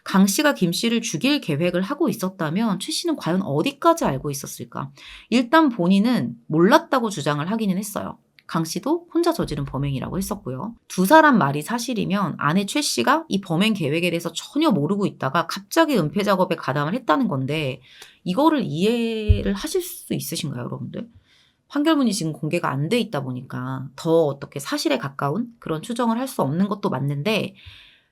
강 씨가 김 씨를 죽일 계획을 하고 있었다면 최 씨는 과연 어디까지 알고 있었을까? 일단 본인은 몰랐다고 주장을 하기는 했어요. 강 씨도 혼자 저지른 범행이라고 했었고요. 두 사람 말이 사실이면 아내 최 씨가 이 범행 계획에 대해서 전혀 모르고 있다가 갑자기 은폐 작업에 가담을 했다는 건데 이거를 이해를 하실 수 있으신가요, 여러분들? 판결문이 지금 공개가 안 돼 있다 보니까 더 어떻게 사실에 가까운 그런 추정을 할 수 없는 것도 맞는데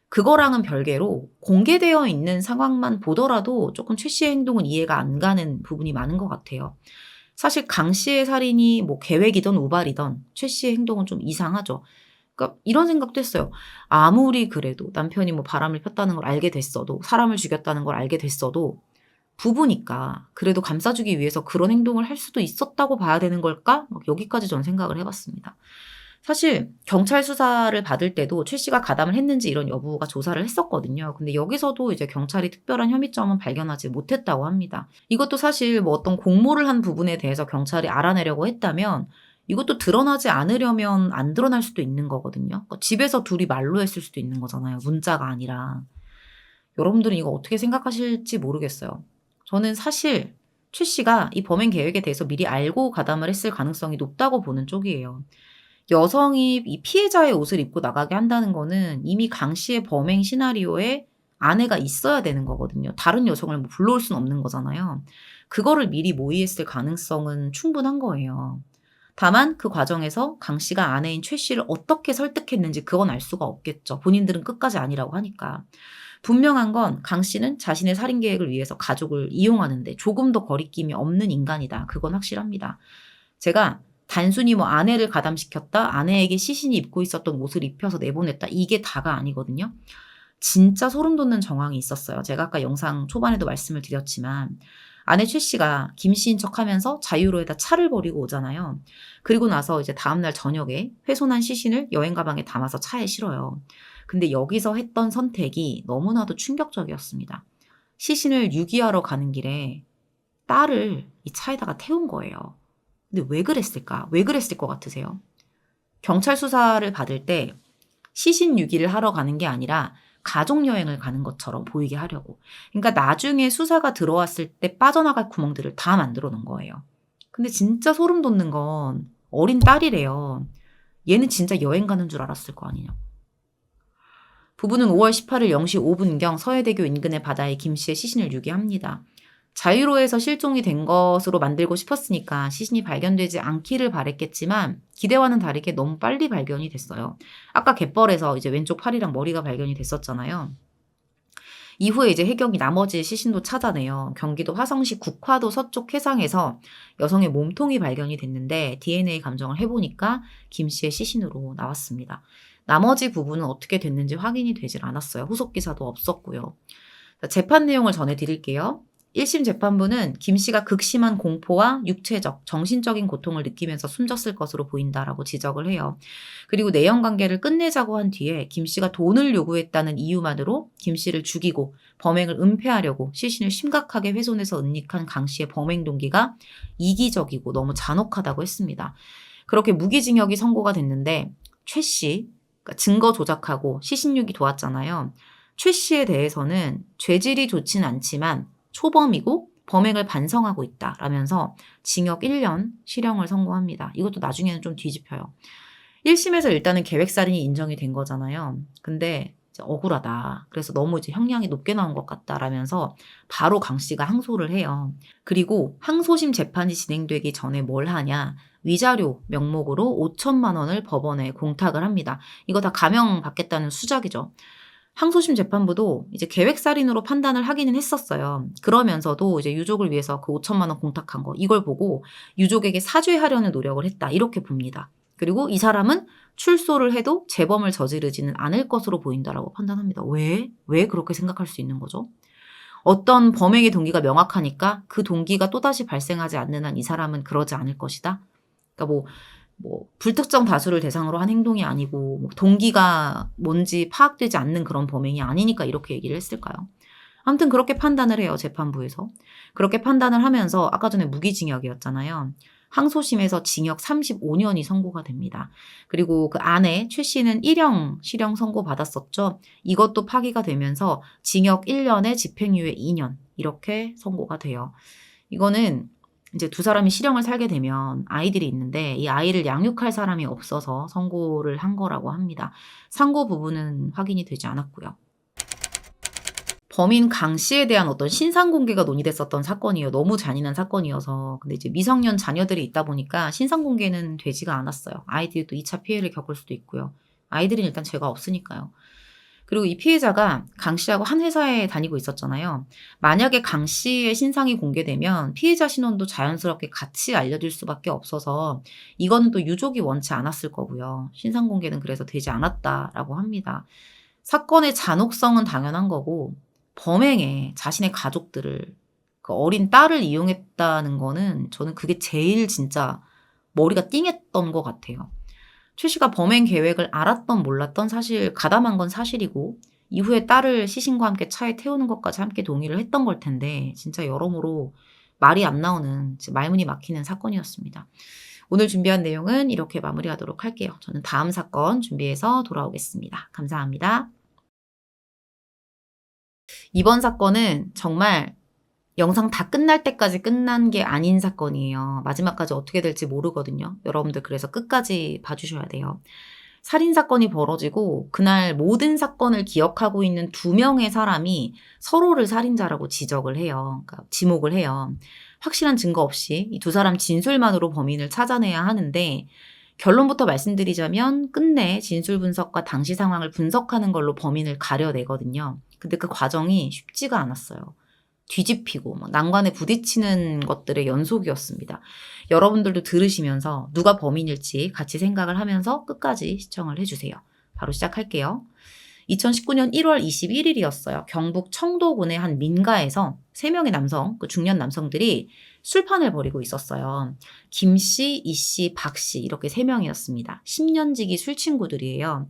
그거랑은 별개로 공개되어 있는 상황만 보더라도 조금 최 씨의 행동은 이해가 안 가는 부분이 많은 것 같아요. 사실 강 씨의 살인이 뭐 계획이든 우발이든 최 씨의 행동은 좀 이상하죠. 그러니까 이런 생각도 했어요. 아무리 그래도 남편이 뭐 바람을 폈다는 걸 알게 됐어도 사람을 죽였다는 걸 알게 됐어도 부부니까 그래도 감싸주기 위해서 그런 행동을 할 수도 있었다고 봐야 되는 걸까? 막 여기까지 저는 생각을 해봤습니다. 사실 경찰 수사를 받을 때도 최 씨가 가담을 했는지 이런 여부가 조사를 했었거든요. 근데 여기서도 이제 경찰이 특별한 혐의점은 발견하지 못했다고 합니다. 이것도 사실 뭐 어떤 공모를 한 부분에 대해서 경찰이 알아내려고 했다면 이것도 드러나지 않으려면 안 드러날 수도 있는 거거든요. 그러니까 집에서 둘이 말로 했을 수도 있는 거잖아요. 문자가 아니라. 여러분들은 이거 어떻게 생각하실지 모르겠어요. 저는 사실 최 씨가 이 범행 계획에 대해서 미리 알고 가담을 했을 가능성이 높다고 보는 쪽이에요. 여성이 이 피해자의 옷을 입고 나가게 한다는 거는 이미 강 씨의 범행 시나리오에 아내가 있어야 되는 거거든요. 다른 여성을 뭐 불러올 수는 없는 거잖아요. 그거를 미리 모의했을 가능성은 충분한 거예요. 다만 그 과정에서 강 씨가 아내인 최 씨를 어떻게 설득했는지 그건 알 수가 없겠죠. 본인들은 끝까지 아니라고 하니까. 분명한 건 강 씨는 자신의 살인 계획을 위해서 가족을 이용하는데 조금 더 거리낌이 없는 인간이다. 그건 확실합니다. 제가 단순히 뭐 아내를 가담시켰다, 아내에게 시신이 입고 있었던 옷을 입혀서 내보냈다, 이게 다가 아니거든요. 진짜 소름 돋는 정황이 있었어요. 제가 아까 영상 초반에도 말씀을 드렸지만 아내 최 씨가 김 씨인 척하면서 자유로에다 차를 버리고 오잖아요. 그리고 나서 이제 다음날 저녁에 훼손한 시신을 여행 가방에 담아서 차에 실어요. 근데 여기서 했던 선택이 너무나도 충격적이었습니다. 시신을 유기하러 가는 길에 딸을 이 차에다가 태운 거예요. 근데 왜 그랬을까? 왜 그랬을 것 같으세요? 경찰 수사를 받을 때 시신 유기를 하러 가는 게 아니라 가족 여행을 가는 것처럼 보이게 하려고. 그러니까 나중에 수사가 들어왔을 때 빠져나갈 구멍들을 다 만들어 놓은 거예요. 근데 진짜 소름 돋는 건 어린 딸이래요. 얘는 진짜 여행 가는 줄 알았을 거 아니냐. 부부는 5월 18일 0시 5분경 서해대교 인근의 바다에 김 씨의 시신을 유기합니다. 자유로에서 실종이 된 것으로 만들고 싶었으니까 시신이 발견되지 않기를 바랬겠지만 기대와는 다르게 너무 빨리 발견이 됐어요. 아까 갯벌에서 이제 왼쪽 팔이랑 머리가 발견이 됐었잖아요. 이후에 이제 해경이 나머지 시신도 찾아내요. 경기도 화성시 국화도 서쪽 해상에서 여성의 몸통이 발견이 됐는데 DNA 감정을 해보니까 김 씨의 시신으로 나왔습니다. 나머지 부분은 어떻게 됐는지 확인이 되질 않았어요. 후속 기사도 없었고요. 재판 내용을 전해드릴게요. 1심 재판부는 김 씨가 극심한 공포와 육체적, 정신적인 고통을 느끼면서 숨졌을 것으로 보인다라고 지적을 해요. 그리고 내연 관계를 끝내자고 한 뒤에 김 씨가 돈을 요구했다는 이유만으로 김 씨를 죽이고 범행을 은폐하려고 시신을 심각하게 훼손해서 은닉한 강 씨의 범행 동기가 이기적이고 너무 잔혹하다고 했습니다. 그렇게 무기징역이 선고가 됐는데 최 씨, 그러니까 증거 조작하고 시신 유기 도왔잖아요. 최 씨에 대해서는 죄질이 좋진 않지만 초범이고 범행을 반성하고 있다라면서 징역 1년 실형을 선고합니다. 이것도 나중에는 좀 뒤집혀요. 1심에서 일단은 계획살인이 인정이 된 거잖아요. 근데 이제 억울하다. 그래서 너무 이제 형량이 높게 나온 것 같다라면서 바로 강 씨가 항소를 해요. 그리고 항소심 재판이 진행되기 전에 뭘 하냐? 위자료 명목으로 5천만 원을 법원에 공탁을 합니다. 이거 다 감형받겠다는 수작이죠. 항소심 재판부도 이제 계획살인으로 판단을 하기는 했었어요. 그러면서도 이제 유족을 위해서 그 5천만 원 공탁한 거 이걸 보고 유족에게 사죄하려는 노력을 했다 이렇게 봅니다. 그리고 이 사람은 출소를 해도 재범을 저지르지는 않을 것으로 보인다라고 판단합니다. 왜? 왜 그렇게 생각할 수 있는 거죠? 어떤 범행의 동기가 명확하니까 그 동기가 또다시 발생하지 않는 한 이 사람은 그러지 않을 것이다. 그러니까 뭐 불특정 다수를 대상으로 한 행동이 아니고 뭐 동기가 뭔지 파악되지 않는 그런 범행이 아니니까 이렇게 얘기를 했을까요? 아무튼 그렇게 판단을 해요. 재판부에서. 그렇게 판단을 하면서 아까 전에 무기징역이었잖아요. 항소심에서 징역 35년이 선고가 됩니다. 그리고 그 안에 최 씨는 1형 실형 선고받았었죠. 이것도 파기가 되면서 징역 1년에 집행유예 2년 이렇게 선고가 돼요. 이거는 이제 두 사람이 실형을 살게 되면 아이들이 있는데 이 아이를 양육할 사람이 없어서 선고를 한 거라고 합니다. 상고 부분은 확인이 되지 않았고요. 범인 강 씨에 대한 어떤 신상 공개가 논의됐었던 사건이에요. 너무 잔인한 사건이어서. 근데 이제 미성년 자녀들이 있다 보니까 신상 공개는 되지가 않았어요. 아이들도 2차 피해를 겪을 수도 있고요. 아이들은 일단 죄가 없으니까요. 그리고 이 피해자가 강 씨하고 한 회사에 다니고 있었잖아요. 만약에 강 씨의 신상이 공개되면 피해자 신원도 자연스럽게 같이 알려질 수밖에 없어서 이거는 또 유족이 원치 않았을 거고요. 신상 공개는 그래서 되지 않았다라고 합니다. 사건의 잔혹성은 당연한 거고 범행에 자신의 가족들을 그 어린 딸을 이용했다는 거는 저는 그게 제일 진짜 머리가 띵했던 것 같아요. 최 씨가 범행 계획을 알았던 몰랐던 사실 가담한 건 사실이고 이후에 딸을 시신과 함께 차에 태우는 것까지 함께 동의를 했던 걸 텐데 진짜 여러모로 말이 안 나오는 말문이 막히는 사건이었습니다. 오늘 준비한 내용은 이렇게 마무리하도록 할게요. 저는 다음 사건 준비해서 돌아오겠습니다. 감사합니다. 이번 사건은 정말 영상 다 끝날 때까지 끝난 게 아닌 사건이에요. 마지막까지 어떻게 될지 모르거든요. 여러분들 그래서 끝까지 봐주셔야 돼요. 살인사건이 벌어지고 그날 모든 사건을 기억하고 있는 2명의 사람이 서로를 살인자라고 지적을 해요. 그러니까 지목을 해요. 확실한 증거 없이 이 2사람 진술만으로 범인을 찾아내야 하는데 결론부터 말씀드리자면 끝내 진술 분석과 당시 상황을 분석하는 걸로 범인을 가려내거든요. 근데 그 과정이 쉽지가 않았어요. 뒤집히고 난관에 부딪히는 것들의 연속이었습니다. 여러분들도 들으시면서 누가 범인일지 같이 생각을 하면서 끝까지 시청을 해주세요. 바로 시작할게요. 2019년 1월 21일이었어요. 경북 청도군의 한 민가에서 3명의 남성, 그 중년 남성들이 술판을 벌이고 있었어요. 김 씨, 이 씨, 박 씨 이렇게 3명이었습니다. 10년지기 술친구들이에요.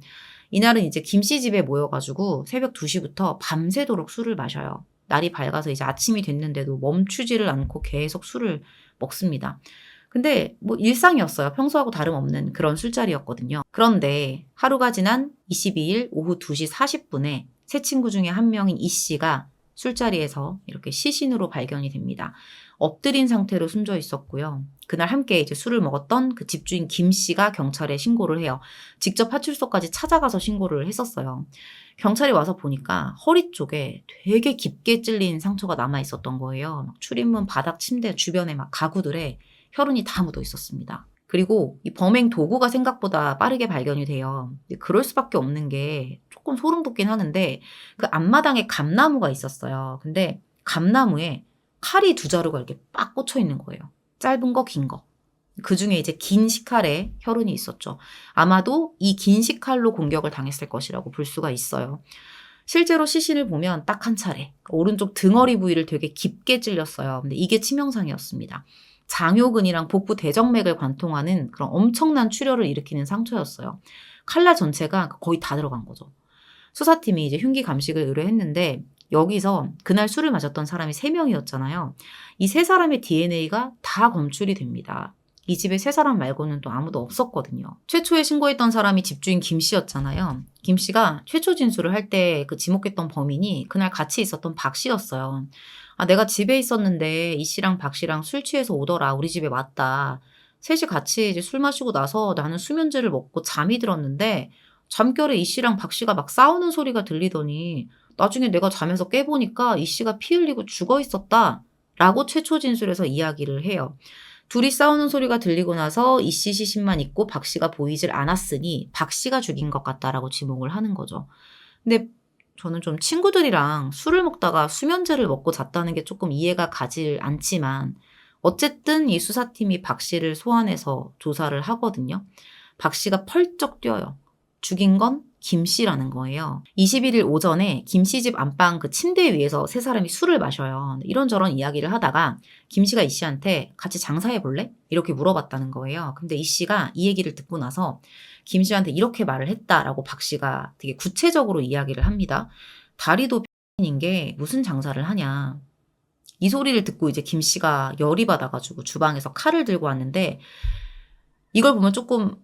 이날은 이제 김 씨 집에 모여가지고 새벽 2시부터 밤새도록 술을 마셔요. 날이 밝아서 이제 아침이 됐는데도 멈추지를 않고 계속 술을 먹습니다. 근데 일상이었어요. 평소하고 다름없는 그런 술자리였거든요. 그런데 하루가 지난 22일 오후 2시 40분에 세 친구 중에 한 명인 이 씨가 술자리에서 이렇게 시신으로 발견이 됩니다. 엎드린 상태로 숨져 있었고요. 그날 함께 이제 술을 먹었던 그 집주인 김 씨가 경찰에 신고를 해요. 직접 파출소까지 찾아가서 신고를 했었어요. 경찰이 와서 보니까 허리 쪽에 되게 깊게 찔린 상처가 남아 있었던 거예요. 출입문, 바닥, 침대 주변에 가구들에 혈흔이 다 묻어 있었습니다. 그리고 이 범행 도구가 생각보다 빠르게 발견이 돼요. 그럴 수밖에 없는 게 조금 소름 돋긴 하는데 그 앞마당에 감나무가 있었어요. 근데 감나무에 칼이 2자루가 이렇게 빡 꽂혀 있는 거예요. 짧은 거, 긴 거. 그 중에 이제 긴 식칼에 혈흔이 있었죠. 아마도 이 긴 식칼로 공격을 당했을 것이라고 볼 수가 있어요. 실제로 시신을 보면 딱 한 차례 오른쪽 등허리 부위를 되게 깊게 찔렸어요. 근데 이게 치명상이었습니다. 장요근이랑 복부 대정맥을 관통하는 그런 엄청난 출혈을 일으키는 상처였어요. 칼날 전체가 거의 다 들어간 거죠. 수사팀이 이제 흉기 감식을 의뢰했는데 여기서 그날 술을 마셨던 사람이 3명이었잖아요. 이 3사람의 DNA가 다 검출이 됩니다. 이 집에 3사람 말고는 또 아무도 없었거든요. 최초에 신고했던 사람이 집주인 김 씨였잖아요. 김 씨가 최초 진술을 할 때 그 지목했던 범인이 그날 같이 있었던 박 씨였어요. 내가 집에 있었는데 이 씨랑 박 씨랑 술 취해서 오더라. 우리 집에 왔다. 셋이 같이 이제 술 마시고 나서 나는 수면제를 먹고 잠이 들었는데 잠결에 이 씨랑 박 씨가 막 싸우는 소리가 들리더니 나중에 내가 잠에서 깨보니까 이 씨가 피 흘리고 죽어 있었다. 라고 최초 진술에서 이야기를 해요. 둘이 싸우는 소리가 들리고 나서 이 씨 시신만 있고 박 씨가 보이질 않았으니 박 씨가 죽인 것 같다라고 지목을 하는 거죠. 근데 저는 좀 친구들이랑 술을 먹다가 수면제를 먹고 잤다는 게 조금 이해가 가질 않지만 어쨌든 이 수사팀이 박 씨를 소환해서 조사를 하거든요. 박 씨가 펄쩍 뛰어요. 죽인 건 김 씨라는 거예요. 21일 오전에 김 씨 집 안방 그 침대 위에서 3사람이 술을 마셔요. 이런저런 이야기를 하다가 김 씨가 이 씨한테 같이 장사해 볼래? 이렇게 물어봤다는 거예요. 근데 이 씨가 이 얘기를 듣고 나서 김 씨한테 이렇게 말을 했다라고 박 씨가 되게 구체적으로 이야기를 합니다. 다리도 인 게 무슨 장사를 하냐. 이 소리를 듣고 이제 김 씨가 열이 받아가지고 주방에서 칼을 들고 왔는데 이걸 보면 조금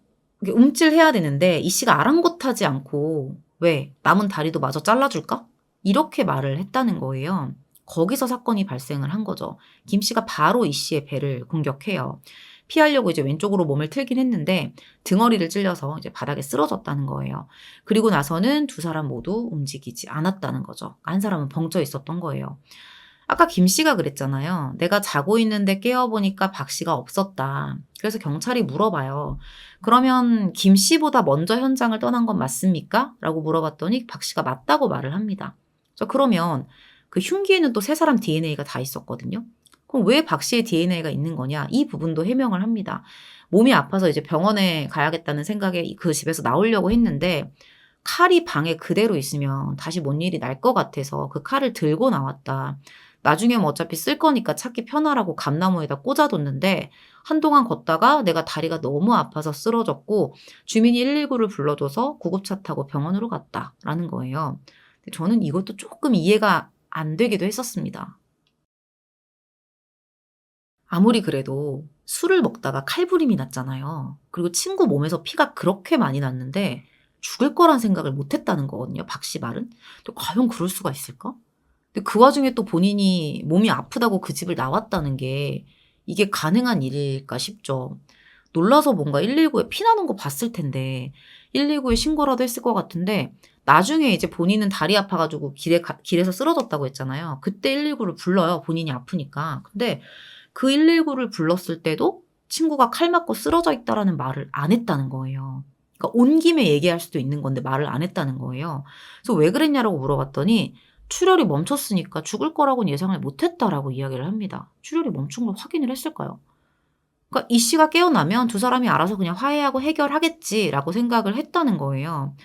움찔해야 되는데 이 씨가 아랑곳하지 않고 왜 남은 다리도 마저 잘라줄까? 이렇게 말을 했다는 거예요. 거기서 사건이 발생을 한 거죠. 김 씨가 바로 이 씨의 배를 공격해요. 피하려고 이제 왼쪽으로 몸을 틀긴 했는데 등허리를 찔려서 이제 바닥에 쓰러졌다는 거예요. 그리고 나서는 2사람 모두 움직이지 않았다는 거죠. 한 사람은 벙쪄 있었던 거예요. 아까 김 씨가 그랬잖아요. 내가 자고 있는데 깨어보니까 박 씨가 없었다. 그래서 경찰이 물어봐요. 그러면 김 씨보다 먼저 현장을 떠난 건 맞습니까? 라고 물어봤더니 박 씨가 맞다고 말을 합니다. 그러면 그 흉기에는 또 3사람 DNA가 다 있었거든요. 그럼 왜 박 씨의 DNA가 있는 거냐? 이 부분도 해명을 합니다. 몸이 아파서 이제 병원에 가야겠다는 생각에 그 집에서 나오려고 했는데 칼이 방에 그대로 있으면 다시 뭔 일이 날 것 같아서 그 칼을 들고 나왔다. 나중에 뭐 어차피 쓸 거니까 찾기 편하라고 감나무에다 꽂아뒀는데 한동안 걷다가 내가 다리가 너무 아파서 쓰러졌고 주민이 119를 불러줘서 구급차 타고 병원으로 갔다라는 거예요. 근데 저는 이것도 조금 이해가 안 되기도 했었습니다. 아무리 그래도 술을 먹다가 칼부림이 났잖아요. 그리고 친구 몸에서 피가 그렇게 많이 났는데 죽을 거란 생각을 못 했다는 거거든요, 박 씨 말은. 근데 과연 그럴 수가 있을까? 근데 그 와중에 또 본인이 몸이 아프다고 그 집을 나왔다는 게 이게 가능한 일일까 싶죠. 놀라서 뭔가 119에 피 나는 거 봤을 텐데 119에 신고라도 했을 것 같은데 나중에 이제 본인은 다리 아파가지고 길에서 쓰러졌다고 했잖아요. 그때 119를 불러요. 본인이 아프니까. 근데 그 119를 불렀을 때도 친구가 칼 맞고 쓰러져 있다라는 말을 안 했다는 거예요. 그러니까 온 김에 얘기할 수도 있는 건데 말을 안 했다는 거예요. 그래서 왜 그랬냐라고 물어봤더니 출혈이 멈췄으니까 죽을 거라고는 예상을 못 했다라고 이야기를 합니다. 출혈이 멈춘 걸 확인을 했을까요? 그러니까 이 씨가 깨어나면 두 사람이 알아서 그냥 화해하고 해결하겠지라고 생각을 했다는 거예요.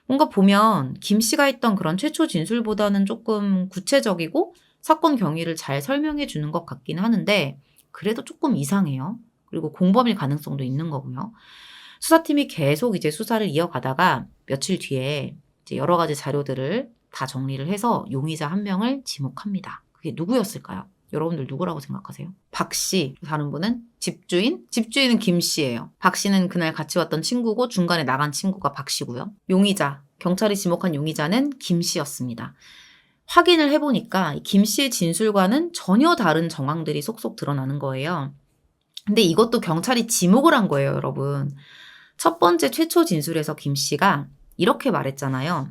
뭔가 보면 김 씨가 했던 그런 최초 진술보다는 조금 구체적이고 사건 경위를 잘 설명해 주는 것 같긴 하는데 그래도 조금 이상해요. 그리고 공범일 가능성도 있는 거고요. 수사팀이 계속 이제 수사를 이어가다가 며칠 뒤에 이제 여러 가지 자료들을 다 정리를 해서 용의자 한 명을 지목합니다. 그게 누구였을까요? 여러분들 누구라고 생각하세요? 박 씨, 다른 분은 집주인? 집주인은 김 씨예요. 박 씨는 그날 같이 왔던 친구고 중간에 나간 친구가 박 씨고요. 용의자, 경찰이 지목한 용의자는 김 씨였습니다. 확인을 해보니까 김 씨의 진술과는 전혀 다른 정황들이 속속 드러나는 거예요. 근데 이것도 경찰이 지목을 한 거예요, 여러분. 첫 번째 최초 진술에서 김 씨가 이렇게 말했잖아요.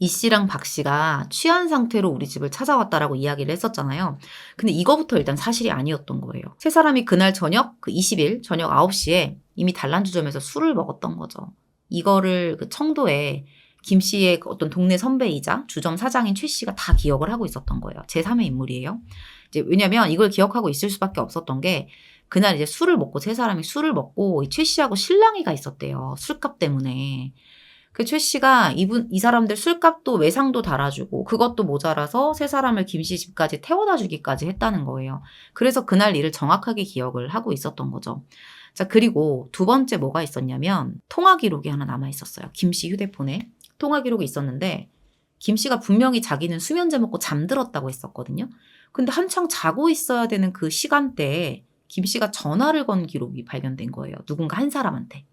이 씨랑 박 씨가 취한 상태로 우리 집을 찾아왔다라고 이야기를 했었잖아요. 근데 이거부터 일단 사실이 아니었던 거예요. 세 사람이 그날 저녁, 그 20일 저녁 9시에 이미 단란주점에서 술을 먹었던 거죠. 이거를 그 청도에 김 씨의 그 어떤 동네 선배이자 주점 사장인 최 씨가 다 기억을 하고 있었던 거예요. 제3의 인물이에요. 이제 왜냐면 이걸 기억하고 있을 수밖에 없었던 게 그날 이제 술을 먹고 세 사람이 술을 먹고 이 최 씨하고 실랑이가 있었대요. 술값 때문에. 그 최 씨가 이 사람들 술값도 외상도 달아주고 그것도 모자라서 세 사람을 김 씨 집까지 태워다 주기까지 했다는 거예요. 그래서 그날 일을 정확하게 기억을 하고 있었던 거죠. 자, 그리고 두 번째 뭐가 있었냐면 통화 기록이 하나 남아 있었어요. 김 씨 휴대폰에 통화 기록이 있었는데 김 씨가 분명히 자기는 수면제 먹고 잠들었다고 했었거든요. 근데 한창 자고 있어야 되는 그 시간대에 김 씨가 전화를 건 기록이 발견된 거예요. 누군가 한 사람한테.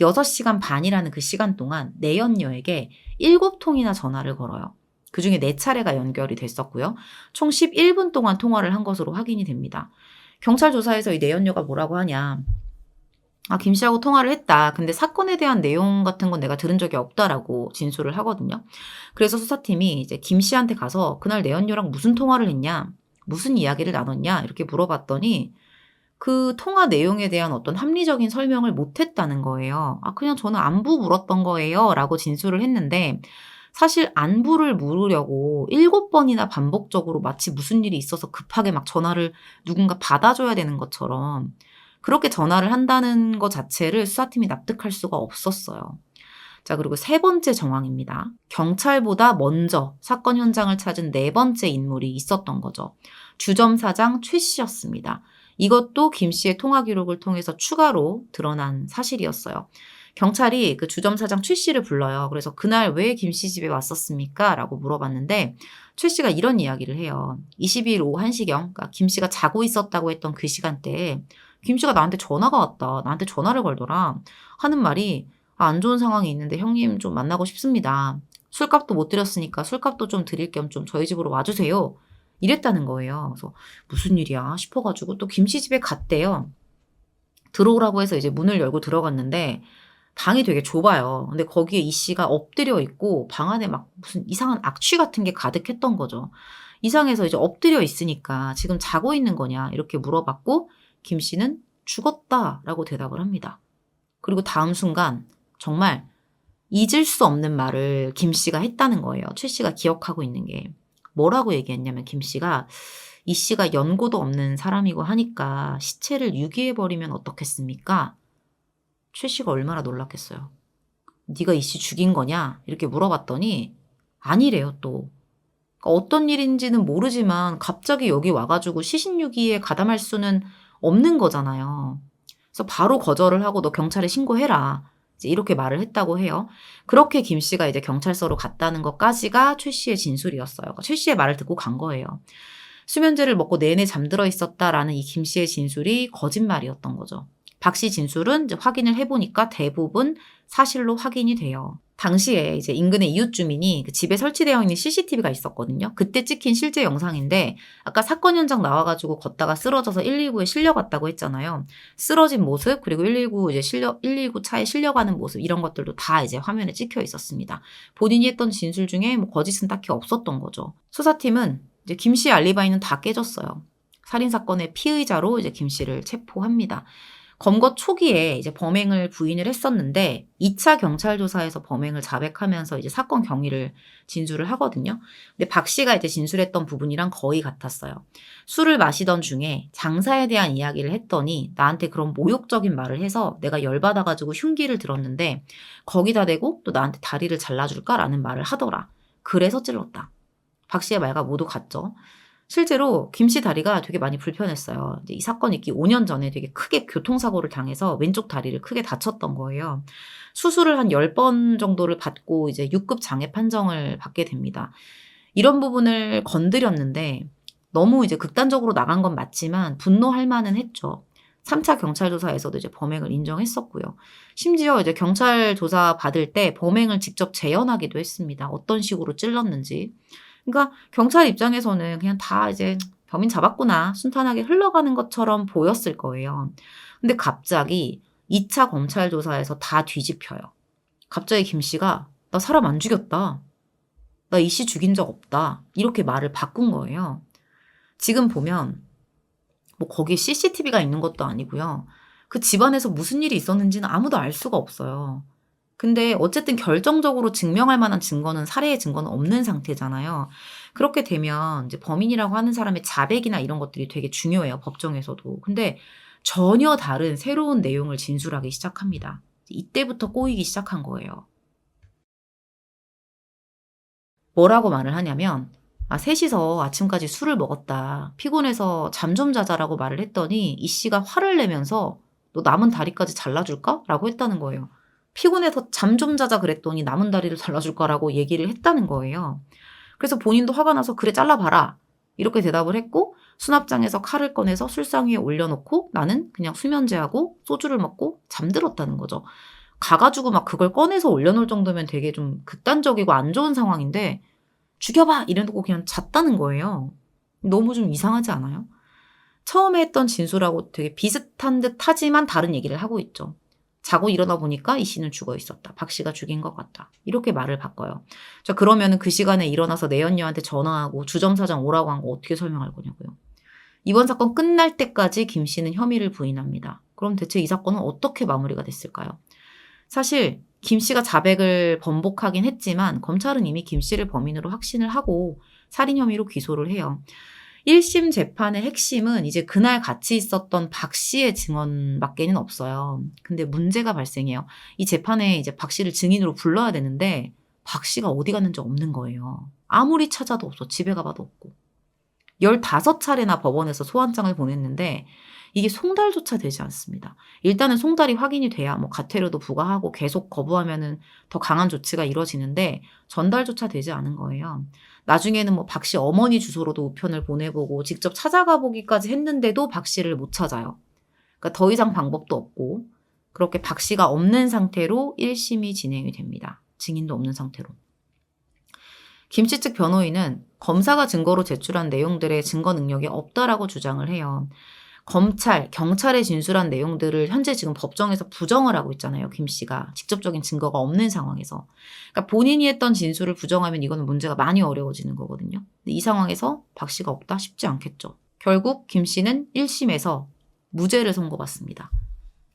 6시간 반이라는 그 시간 동안 내연녀에게 7통이나 전화를 걸어요. 그중에 4차례가 연결이 됐었고요. 총 11분 동안 통화를 한 것으로 확인이 됩니다. 경찰 조사에서 이 내연녀가 뭐라고 하냐. 아, 김 씨하고 통화를 했다. 근데 사건에 대한 내용 같은 건 내가 들은 적이 없다라고 진술을 하거든요. 그래서 수사팀이 이제 김 씨한테 가서 그날 내연녀랑 무슨 통화를 했냐, 무슨 이야기를 나눴냐 이렇게 물어봤더니 그 통화 내용에 대한 어떤 합리적인 설명을 못 했다는 거예요. 아, 그냥 저는 안부 물었던 거예요. 라고 진술을 했는데 사실 안부를 물으려고 7번이나 반복적으로 마치 무슨 일이 있어서 급하게 막 전화를 누군가 받아줘야 되는 것처럼 그렇게 전화를 한다는 것 자체를 수사팀이 납득할 수가 없었어요. 자, 그리고 세 번째 정황입니다. 경찰보다 먼저 사건 현장을 찾은 네 번째 인물이 있었던 거죠. 주점 사장 최 씨였습니다. 이것도 김 씨의 통화 기록을 통해서 추가로 드러난 사실이었어요. 경찰이 그 주점 사장 최 씨를 불러요. 그래서 그날 왜 김 씨 집에 왔었습니까? 라고 물어봤는데 최 씨가 이런 이야기를 해요. 22일 오후 1시경, 그러니까 김 씨가 자고 있었다고 했던 그 시간대에 김 씨가 나한테 전화가 왔다. 나한테 전화를 걸더라. 하는 말이 아, 안 좋은 상황이 있는데 형님 좀 만나고 싶습니다. 술값도 못 드렸으니까 술값도 좀 드릴 겸 좀 저희 집으로 와주세요. 이랬다는 거예요. 그래서 무슨 일이야 싶어가지고 또 김씨 집에 갔대요. 들어오라고 해서 이제 문을 열고 들어갔는데 방이 되게 좁아요. 근데 거기에 이 씨가 엎드려 있고 방 안에 막 무슨 이상한 악취 같은 게 가득했던 거죠. 이상해서 이제 엎드려 있으니까 지금 자고 있는 거냐 이렇게 물어봤고 김 씨는 죽었다라고 대답을 합니다. 그리고 다음 순간 정말 잊을 수 없는 말을 김 씨가 했다는 거예요. 최 씨가 기억하고 있는 게. 뭐라고 얘기했냐면 김 씨가 이 씨가 연고도 없는 사람이고 하니까 시체를 유기해버리면 어떻겠습니까? 최 씨가 얼마나 놀랐겠어요. 네가 이 씨 죽인 거냐? 이렇게 물어봤더니 아니래요 또. 그러니까 어떤 일인지는 모르지만 갑자기 여기 와가지고 시신유기에 가담할 수는 없는 거잖아요. 그래서 바로 거절을 하고 너 경찰에 신고해라. 이제 이렇게 말을 했다고 해요. 그렇게 김 씨가 이제 경찰서로 갔다는 것까지가 최 씨의 진술이었어요. 그러니까 최 씨의 말을 듣고 간 거예요. 수면제를 먹고 내내 잠들어 있었다라는 이 김 씨의 진술이 거짓말이었던 거죠. 박 씨 진술은 이제 확인을 해보니까 대부분 사실로 확인이 돼요. 당시에 이제 인근의 이웃 주민이 그 집에 설치되어 있는 CCTV가 있었거든요. 그때 찍힌 실제 영상인데 아까 사건 현장 나와가지고 걷다가 쓰러져서 119에 실려갔다고 했잖아요. 쓰러진 모습 그리고 119 이제 119 차에 실려가는 모습 이런 것들도 다 이제 화면에 찍혀 있었습니다. 본인이 했던 진술 중에 뭐 거짓은 딱히 없었던 거죠. 수사팀은 이제 김 씨의 알리바이는 다 깨졌어요. 살인사건의 피의자로 이제 김 씨를 체포합니다. 검거 초기에 이제 범행을 부인을 했었는데 2차 경찰 조사에서 범행을 자백하면서 이제 사건 경위를 진술을 하거든요. 근데 박 씨가 이제 진술했던 부분이랑 거의 같았어요. 술을 마시던 중에 장사에 대한 이야기를 했더니 나한테 그런 모욕적인 말을 해서 내가 열받아가지고 흉기를 들었는데 거기다 대고 또 나한테 다리를 잘라줄까라는 말을 하더라. 그래서 찔렀다. 박 씨의 말과 모두 같죠. 실제로 김 씨 다리가 되게 많이 불편했어요. 이제 이 사건 있기 5년 전에 되게 크게 교통사고를 당해서 왼쪽 다리를 크게 다쳤던 거예요. 수술을 한 10번 정도를 받고 이제 6급 장애 판정을 받게 됩니다. 이런 부분을 건드렸는데 너무 이제 극단적으로 나간 건 맞지만 분노할 만은 했죠. 3차 경찰 조사에서도 이제 범행을 인정했었고요. 심지어 이제 경찰 조사 받을 때 범행을 직접 재현하기도 했습니다. 어떤 식으로 찔렀는지. 그러니까 경찰 입장에서는 그냥 다 이제 범인 잡았구나 순탄하게 흘러가는 것처럼 보였을 거예요. 근데 갑자기 2차 검찰 조사에서 다 뒤집혀요. 갑자기 김 씨가 나 사람 안 죽였다. 나 이 씨 죽인 적 없다. 이렇게 말을 바꾼 거예요. 지금 보면 뭐 거기에 CCTV가 있는 것도 아니고요. 그 집안에서 무슨 일이 있었는지는 아무도 알 수가 없어요. 근데 어쨌든 결정적으로 증명할 만한 증거는 살해의 증거는 없는 상태잖아요. 그렇게 되면 이제 범인이라고 하는 사람의 자백이나 이런 것들이 되게 중요해요. 법정에서도. 근데 전혀 다른 새로운 내용을 진술하기 시작합니다. 이때부터 꼬이기 시작한 거예요. 뭐라고 말을 하냐면 셋이서 아침까지 술을 먹었다. 피곤해서 잠 좀 자자라고 말을 했더니 이 씨가 화를 내면서 너 남은 다리까지 잘라줄까? 라고 했다는 거예요. 피곤해서 잠 좀 자자 그랬더니 남은 다리를 잘라줄 거라고 얘기를 했다는 거예요. 그래서 본인도 화가 나서 그래 잘라봐라. 이렇게 대답을 했고 수납장에서 칼을 꺼내서 술상 위에 올려놓고 나는 그냥 수면제하고 소주를 먹고 잠들었다는 거죠. 가가지고 막 그걸 꺼내서 올려놓을 정도면 되게 좀 극단적이고 안 좋은 상황인데 죽여봐! 이래놓고 그냥 잤다는 거예요. 너무 좀 이상하지 않아요? 처음에 했던 진술하고 되게 비슷한 듯 하지만 다른 얘기를 하고 있죠. 자고 일어나 보니까 이 씨는 죽어 있었다. 박 씨가 죽인 것 같다. 이렇게 말을 바꿔요. 자, 그러면은 그 시간에 일어나서 내연녀한테 전화하고 주점사장 오라고 한 거 어떻게 설명할 거냐고요. 이번 사건 끝날 때까지 김 씨는 혐의를 부인합니다. 그럼 대체 이 사건은 어떻게 마무리가 됐을까요? 사실 김 씨가 자백을 번복하긴 했지만 검찰은 이미 김 씨를 범인으로 확신을 하고 살인 혐의로 기소를 해요. 1심 재판의 핵심은 이제 그날 같이 있었던 박 씨의 증언밖에는 없어요. 근데 문제가 발생해요. 이 재판에 이제 박 씨를 증인으로 불러야 되는데 박 씨가 어디 갔는지 없는 거예요. 아무리 찾아도 없어. 집에 가봐도 없고. 15차례나 법원에서 소환장을 보냈는데 이게 송달조차 되지 않습니다. 일단은 송달이 확인이 돼야 뭐 가태료도 부과하고 계속 거부하면은 더 강한 조치가 이루어지는데 전달조차 되지 않은 거예요. 나중에는 뭐 박 씨 어머니 주소로도 우편을 보내보고 직접 찾아가 보기까지 했는데도 박 씨를 못 찾아요. 그러니까 더 이상 방법도 없고 그렇게 박 씨가 없는 상태로 1심이 진행이 됩니다. 증인도 없는 상태로. 김 씨 측 변호인은 검사가 증거로 제출한 내용들의 증거 능력이 없다라고 주장을 해요. 검찰, 경찰에 진술한 내용들을 현재 지금 법정에서 부정을 하고 있잖아요. 김 씨가. 직접적인 증거가 없는 상황에서. 그러니까 본인이 했던 진술을 부정하면 이거는 문제가 많이 어려워지는 거거든요. 근데 이 상황에서 박 씨가 없다? 쉽지 않겠죠. 결국 김 씨는 1심에서 무죄를 선고받습니다.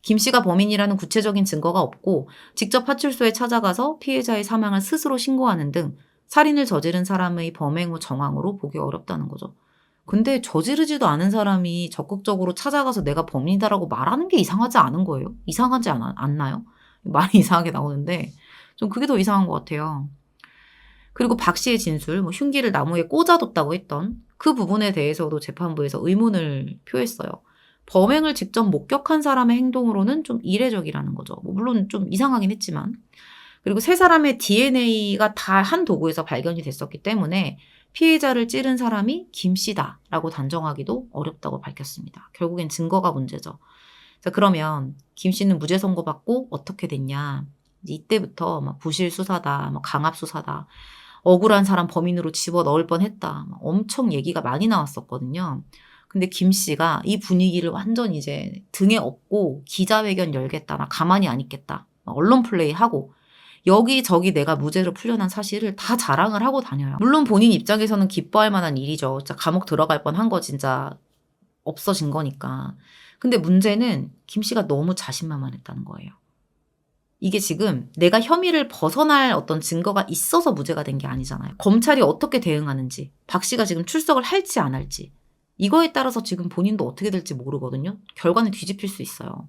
김 씨가 범인이라는 구체적인 증거가 없고 직접 파출소에 찾아가서 피해자의 사망을 스스로 신고하는 등 살인을 저지른 사람의 범행 후 정황으로 보기 어렵다는 거죠. 근데 저지르지도 않은 사람이 적극적으로 찾아가서 내가 범인이다라고 말하는 게 이상하지 않은 거예요? 이상하지 않나요? 말이 이상하게 나오는데 좀 그게 더 이상한 것 같아요. 그리고 박 씨의 진술, 뭐 흉기를 나무에 꽂아뒀다고 했던 그 부분에 대해서도 재판부에서 의문을 표했어요. 범행을 직접 목격한 사람의 행동으로는 좀 이례적이라는 거죠. 뭐 물론 좀 이상하긴 했지만. 그리고 세 사람의 DNA가 다 한 도구에서 발견이 됐었기 때문에 피해자를 찌른 사람이 김 씨다라고 단정하기도 어렵다고 밝혔습니다. 결국엔 증거가 문제죠. 자, 그러면 김 씨는 무죄 선고받고 어떻게 됐냐? 이때부터 막 부실 수사다, 막 강압 수사다, 억울한 사람 범인으로 집어 넣을 뻔했다, 막 엄청 얘기가 많이 나왔었거든요. 근데 김 씨가 이 분위기를 완전 이제 등에 업고 기자회견 열겠다, 나 가만히 안 있겠다, 막 언론 플레이하고 여기저기 내가 무죄로 풀려난 사실을 다 자랑을 하고 다녀요. 물론 본인 입장에서는 기뻐할 만한 일이죠. 진짜 감옥 들어갈 뻔한 거 진짜 없어진 거니까. 근데 문제는 김 씨가 너무 자신만만했다는 거예요. 이게 지금 내가 혐의를 벗어날 어떤 증거가 있어서 무죄가 된 게 아니잖아요. 검찰이 어떻게 대응하는지, 박 씨가 지금 출석을 할지 안 할지, 이거에 따라서 지금 본인도 어떻게 될지 모르거든요. 결과는 뒤집힐 수 있어요.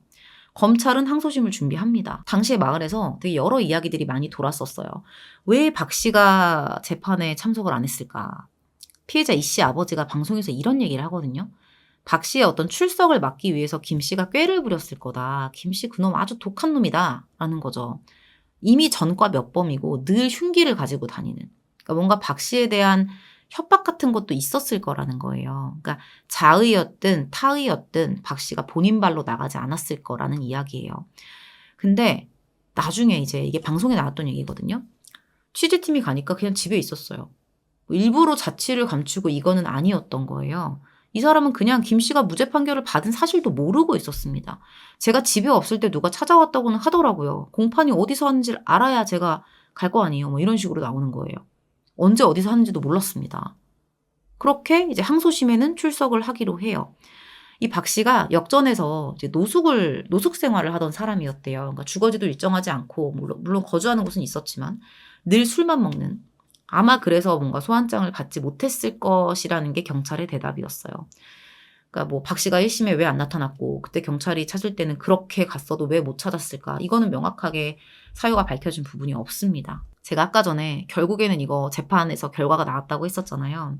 검찰은 항소심을 준비합니다. 당시에 마을에서 되게 여러 이야기들이 많이 돌았었어요. 왜 박 씨가 재판에 참석을 안 했을까? 피해자 이 씨 아버지가 방송에서 이런 얘기를 하거든요. 박 씨의 어떤 출석을 막기 위해서 김 씨가 꾀를 부렸을 거다. 김 씨 그놈 아주 독한 놈이다. 라는 거죠. 이미 전과 몇 범이고 늘 흉기를 가지고 다니는. 그러니까 뭔가 박 씨에 대한 협박 같은 것도 있었을 거라는 거예요. 그러니까 자의였든 타의였든 박 씨가 본인 발로 나가지 않았을 거라는 이야기예요. 근데 나중에 이제 이게 방송에 나왔던 얘기거든요. 취재팀이 가니까 그냥 집에 있었어요. 일부러 자취를 감추고 이거는 아니었던 거예요. 이 사람은 그냥 김 씨가 무죄 판결을 받은 사실도 모르고 있었습니다. 제가 집에 없을 때 누가 찾아왔다고는 하더라고요. 공판이 어디서 하는지를 알아야 제가 갈 거 아니에요. 뭐 이런 식으로 나오는 거예요. 언제 어디서 하는지도 몰랐습니다. 그렇게 이제 항소심에는 출석을 하기로 해요. 이 박 씨가 역전에서 이제 노숙 생활을 하던 사람이었대요. 그러니까 주거지도 일정하지 않고, 물론 거주하는 곳은 있었지만, 늘 술만 먹는. 아마 그래서 뭔가 소환장을 받지 못했을 것이라는 게 경찰의 대답이었어요. 그러니까 뭐 박 씨가 1심에 왜 안 나타났고, 그때 경찰이 찾을 때는 그렇게 갔어도 왜 못 찾았을까? 이거는 명확하게 사유가 밝혀진 부분이 없습니다. 제가 아까 전에 결국에는 이거 재판에서 결과가 나왔다고 했었잖아요.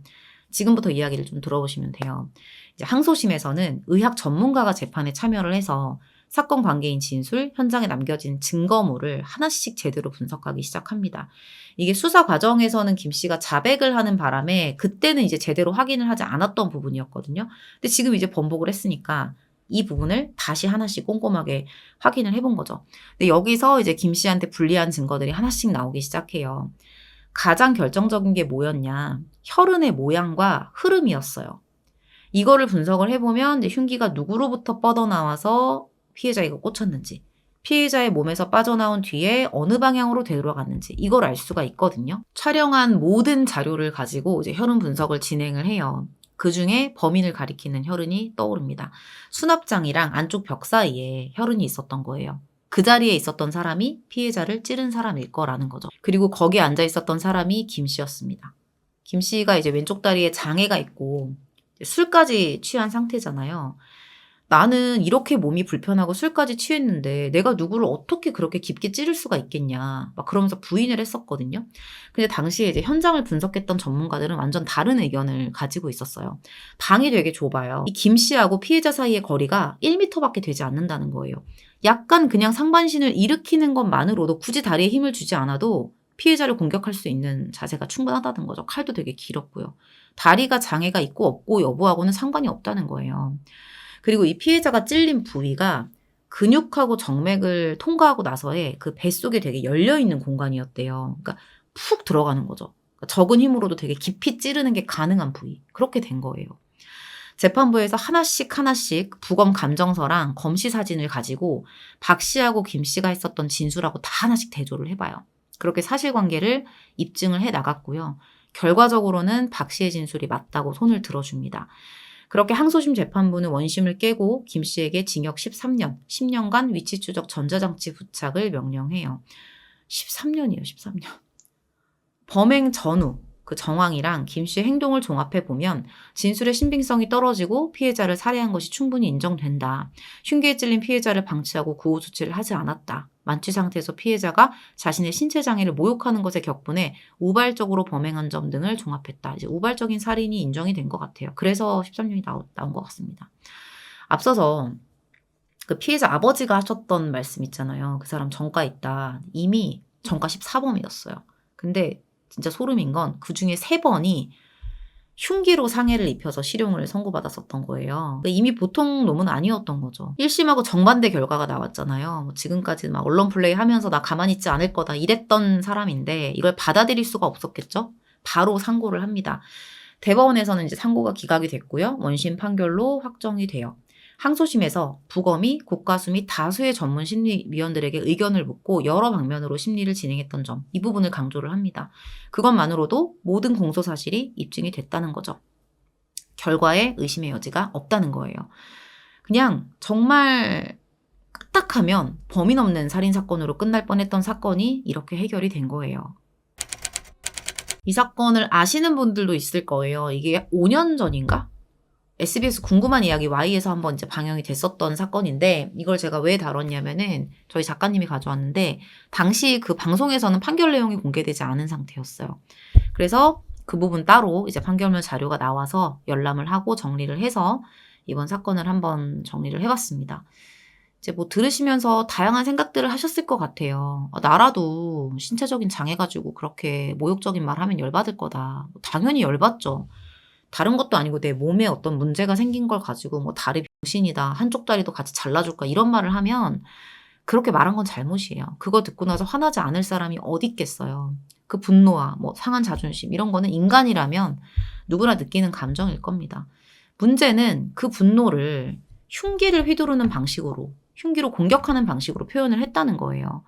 지금부터 이야기를 좀 들어보시면 돼요. 이제 항소심에서는 의학 전문가가 재판에 참여를 해서 사건 관계인 진술, 현장에 남겨진 증거물을 하나씩 제대로 분석하기 시작합니다. 이게 수사 과정에서는 김 씨가 자백을 하는 바람에 그때는 이제 제대로 확인을 하지 않았던 부분이었거든요. 근데 지금 이제 번복을 했으니까 이 부분을 다시 하나씩 꼼꼼하게 확인을 해본 거죠. 근데 여기서 이제 김 씨한테 불리한 증거들이 하나씩 나오기 시작해요. 가장 결정적인 게 뭐였냐? 혈흔의 모양과 흐름이었어요. 이거를 분석을 해보면 이제 흉기가 누구로부터 뻗어나와서 피해자에게 꽂혔는지, 피해자의 몸에서 빠져나온 뒤에 어느 방향으로 되돌아갔는지 이걸 알 수가 있거든요. 촬영한 모든 자료를 가지고 이제 혈흔 분석을 진행을 해요. 그중에 범인을 가리키는 혈흔이 떠오릅니다. 수납장이랑 안쪽 벽 사이에 혈흔이 있었던 거예요. 그 자리에 있었던 사람이 피해자를 찌른 사람일 거라는 거죠. 그리고 거기에 앉아 있었던 사람이 김 씨였습니다. 김 씨가 이제 왼쪽 다리에 장애가 있고 술까지 취한 상태잖아요. 나는 이렇게 몸이 불편하고 술까지 취했는데 내가 누구를 어떻게 그렇게 깊게 찌를 수가 있겠냐. 막 그러면서 부인을 했었거든요. 근데 당시에 이제 현장을 분석했던 전문가들은 완전 다른 의견을 가지고 있었어요. 방이 되게 좁아요. 이 김 씨하고 피해자 사이의 거리가 1m밖에 되지 않는다는 거예요. 약간 그냥 상반신을 일으키는 것만으로도 굳이 다리에 힘을 주지 않아도 피해자를 공격할 수 있는 자세가 충분하다는 거죠. 칼도 되게 길었고요. 다리가 장애가 있고 없고 여부하고는 상관이 없다는 거예요. 그리고 이 피해자가 찔린 부위가 근육하고 정맥을 통과하고 나서의 그 뱃속에 되게 열려있는 공간이었대요. 그러니까 푹 들어가는 거죠. 그러니까 적은 힘으로도 되게 깊이 찌르는 게 가능한 부위. 그렇게 된 거예요. 재판부에서 하나씩 부검 감정서랑 검시 사진을 가지고 박 씨하고 김 씨가 했었던 진술하고 다 하나씩 대조를 해봐요. 그렇게 사실관계를 입증을 해 나갔고요. 결과적으로는 박 씨의 진술이 맞다고 손을 들어줍니다. 그렇게 항소심 재판부는 원심을 깨고 김 씨에게 징역 13년, 10년간 위치 추적 전자장치 부착을 명령해요. 13년이에요, 13년. 범행 전후 그 정황이랑 김 씨의 행동을 종합해보면 진술의 신빙성이 떨어지고 피해자를 살해한 것이 충분히 인정된다. 흉기에 찔린 피해자를 방치하고 구호 조치를 하지 않았다. 만취 상태에서 피해자가 자신의 신체 장애를 모욕하는 것에 격분해 우발적으로 범행한 점 등을 종합했다. 이제 우발적인 살인이 인정이 된 것 같아요. 그래서 13년이 나온 것 같습니다. 앞서서 그 피해자 아버지가 하셨던 말씀 있잖아요. 그 사람 정가 있다. 이미 정가 14범이었어요. 근데 진짜 소름인 건 그 중에 3번이 흉기로 상해를 입혀서 실형을 선고받았었던 거예요. 그러니까 이미 보통 놈은 아니었던 거죠. 1심하고 정반대 결과가 나왔잖아요. 뭐 지금까지 막 언론 플레이 하면서 나 가만히 있지 않을 거다 이랬던 사람인데 이걸 받아들일 수가 없었겠죠? 바로 상고를 합니다. 대법원에서는 이제 상고가 기각이 됐고요. 원심 판결로 확정이 돼요. 항소심에서 부검이 국가수 및 다수의 전문 심리위원들에게 의견을 묻고 여러 방면으로 심리를 진행했던 점, 이 부분을 강조를 합니다. 그것만으로도 모든 공소 사실이 입증이 됐다는 거죠. 결과에 의심의 여지가 없다는 거예요. 그냥 정말 까딱하면 범인 없는 살인사건으로 끝날 뻔했던 사건이 이렇게 해결이 된 거예요. 이 사건을 아시는 분들도 있을 거예요. 이게 5년 전인가? SBS 궁금한 이야기 Y에서 한번 이제 방영이 됐었던 사건인데 이걸 제가 왜 다뤘냐면은 저희 작가님이 가져왔는데 당시 그 방송에서는 판결 내용이 공개되지 않은 상태였어요. 그래서 그 부분 따로 이제 판결문 자료가 나와서 열람을 하고 정리를 해서 이번 사건을 한번 정리를 해봤습니다. 이제 뭐 들으시면서 다양한 생각들을 하셨을 것 같아요. 나라도 신체적인 장애 가지고 그렇게 모욕적인 말 하면 열받을 거다. 당연히 열받죠. 다른 것도 아니고 내 몸에 어떤 문제가 생긴 걸 가지고 뭐 다리 병신이다, 한쪽 다리도 같이 잘라줄까 이런 말을 하면 그렇게 말한 건 잘못이에요. 그거 듣고 나서 화나지 않을 사람이 어디 있겠어요. 그 분노와 뭐 상한 자존심 이런 거는 인간이라면 누구나 느끼는 감정일 겁니다. 문제는 그 분노를 흉기를 휘두르는 방식으로, 흉기로 공격하는 방식으로 표현을 했다는 거예요.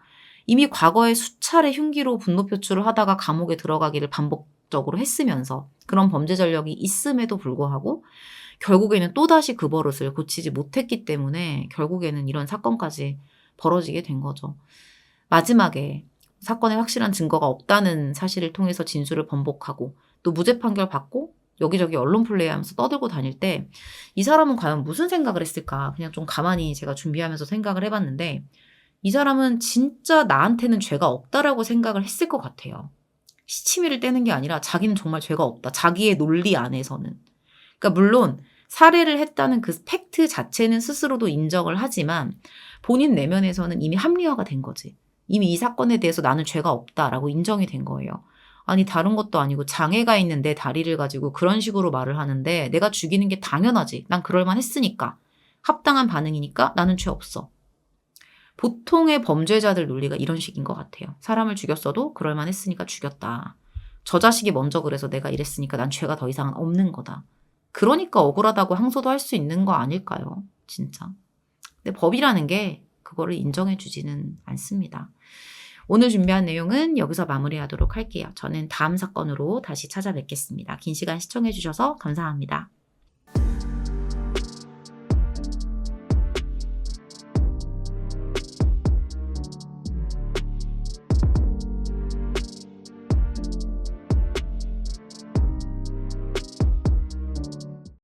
이미 과거에 수차례 흉기로 분노 표출을 하다가 감옥에 들어가기를 반복적으로 했으면서 그런 범죄 전력이 있음에도 불구하고 결국에는 또다시 그 버릇을 고치지 못했기 때문에 결국에는 이런 사건까지 벌어지게 된 거죠. 마지막에 사건에 확실한 증거가 없다는 사실을 통해서 진술을 번복하고 또 무죄 판결 받고 여기저기 언론 플레이하면서 떠들고 다닐 때 이 사람은 과연 무슨 생각을 했을까? 그냥 좀 가만히 제가 준비하면서 생각을 해봤는데 이 사람은 진짜 나한테는 죄가 없다라고 생각을 했을 것 같아요. 시치미를 떼는 게 아니라 자기는 정말 죄가 없다. 자기의 논리 안에서는. 그러니까 물론 살해를 했다는 그 팩트 자체는 스스로도 인정을 하지만 본인 내면에서는 이미 합리화가 된 거지. 이미 이 사건에 대해서 나는 죄가 없다라고 인정이 된 거예요. 아니 다른 것도 아니고 장애가 있는 내 다리를 가지고 그런 식으로 말을 하는데 내가 죽이는 게 당연하지. 난 그럴만 했으니까. 합당한 반응이니까 나는 죄 없어. 보통의 범죄자들 논리가 이런 식인 것 같아요. 사람을 죽였어도 그럴만 했으니까 죽였다. 저 자식이 먼저 그래서 내가 이랬으니까 난 죄가 더 이상은 없는 거다. 그러니까 억울하다고 항소도 할 수 있는 거 아닐까요? 진짜. 근데 법이라는 게 그거를 인정해 주지는 않습니다. 오늘 준비한 내용은 여기서 마무리하도록 할게요. 저는 다음 사건으로 다시 찾아뵙겠습니다. 긴 시간 시청해 주셔서 감사합니다.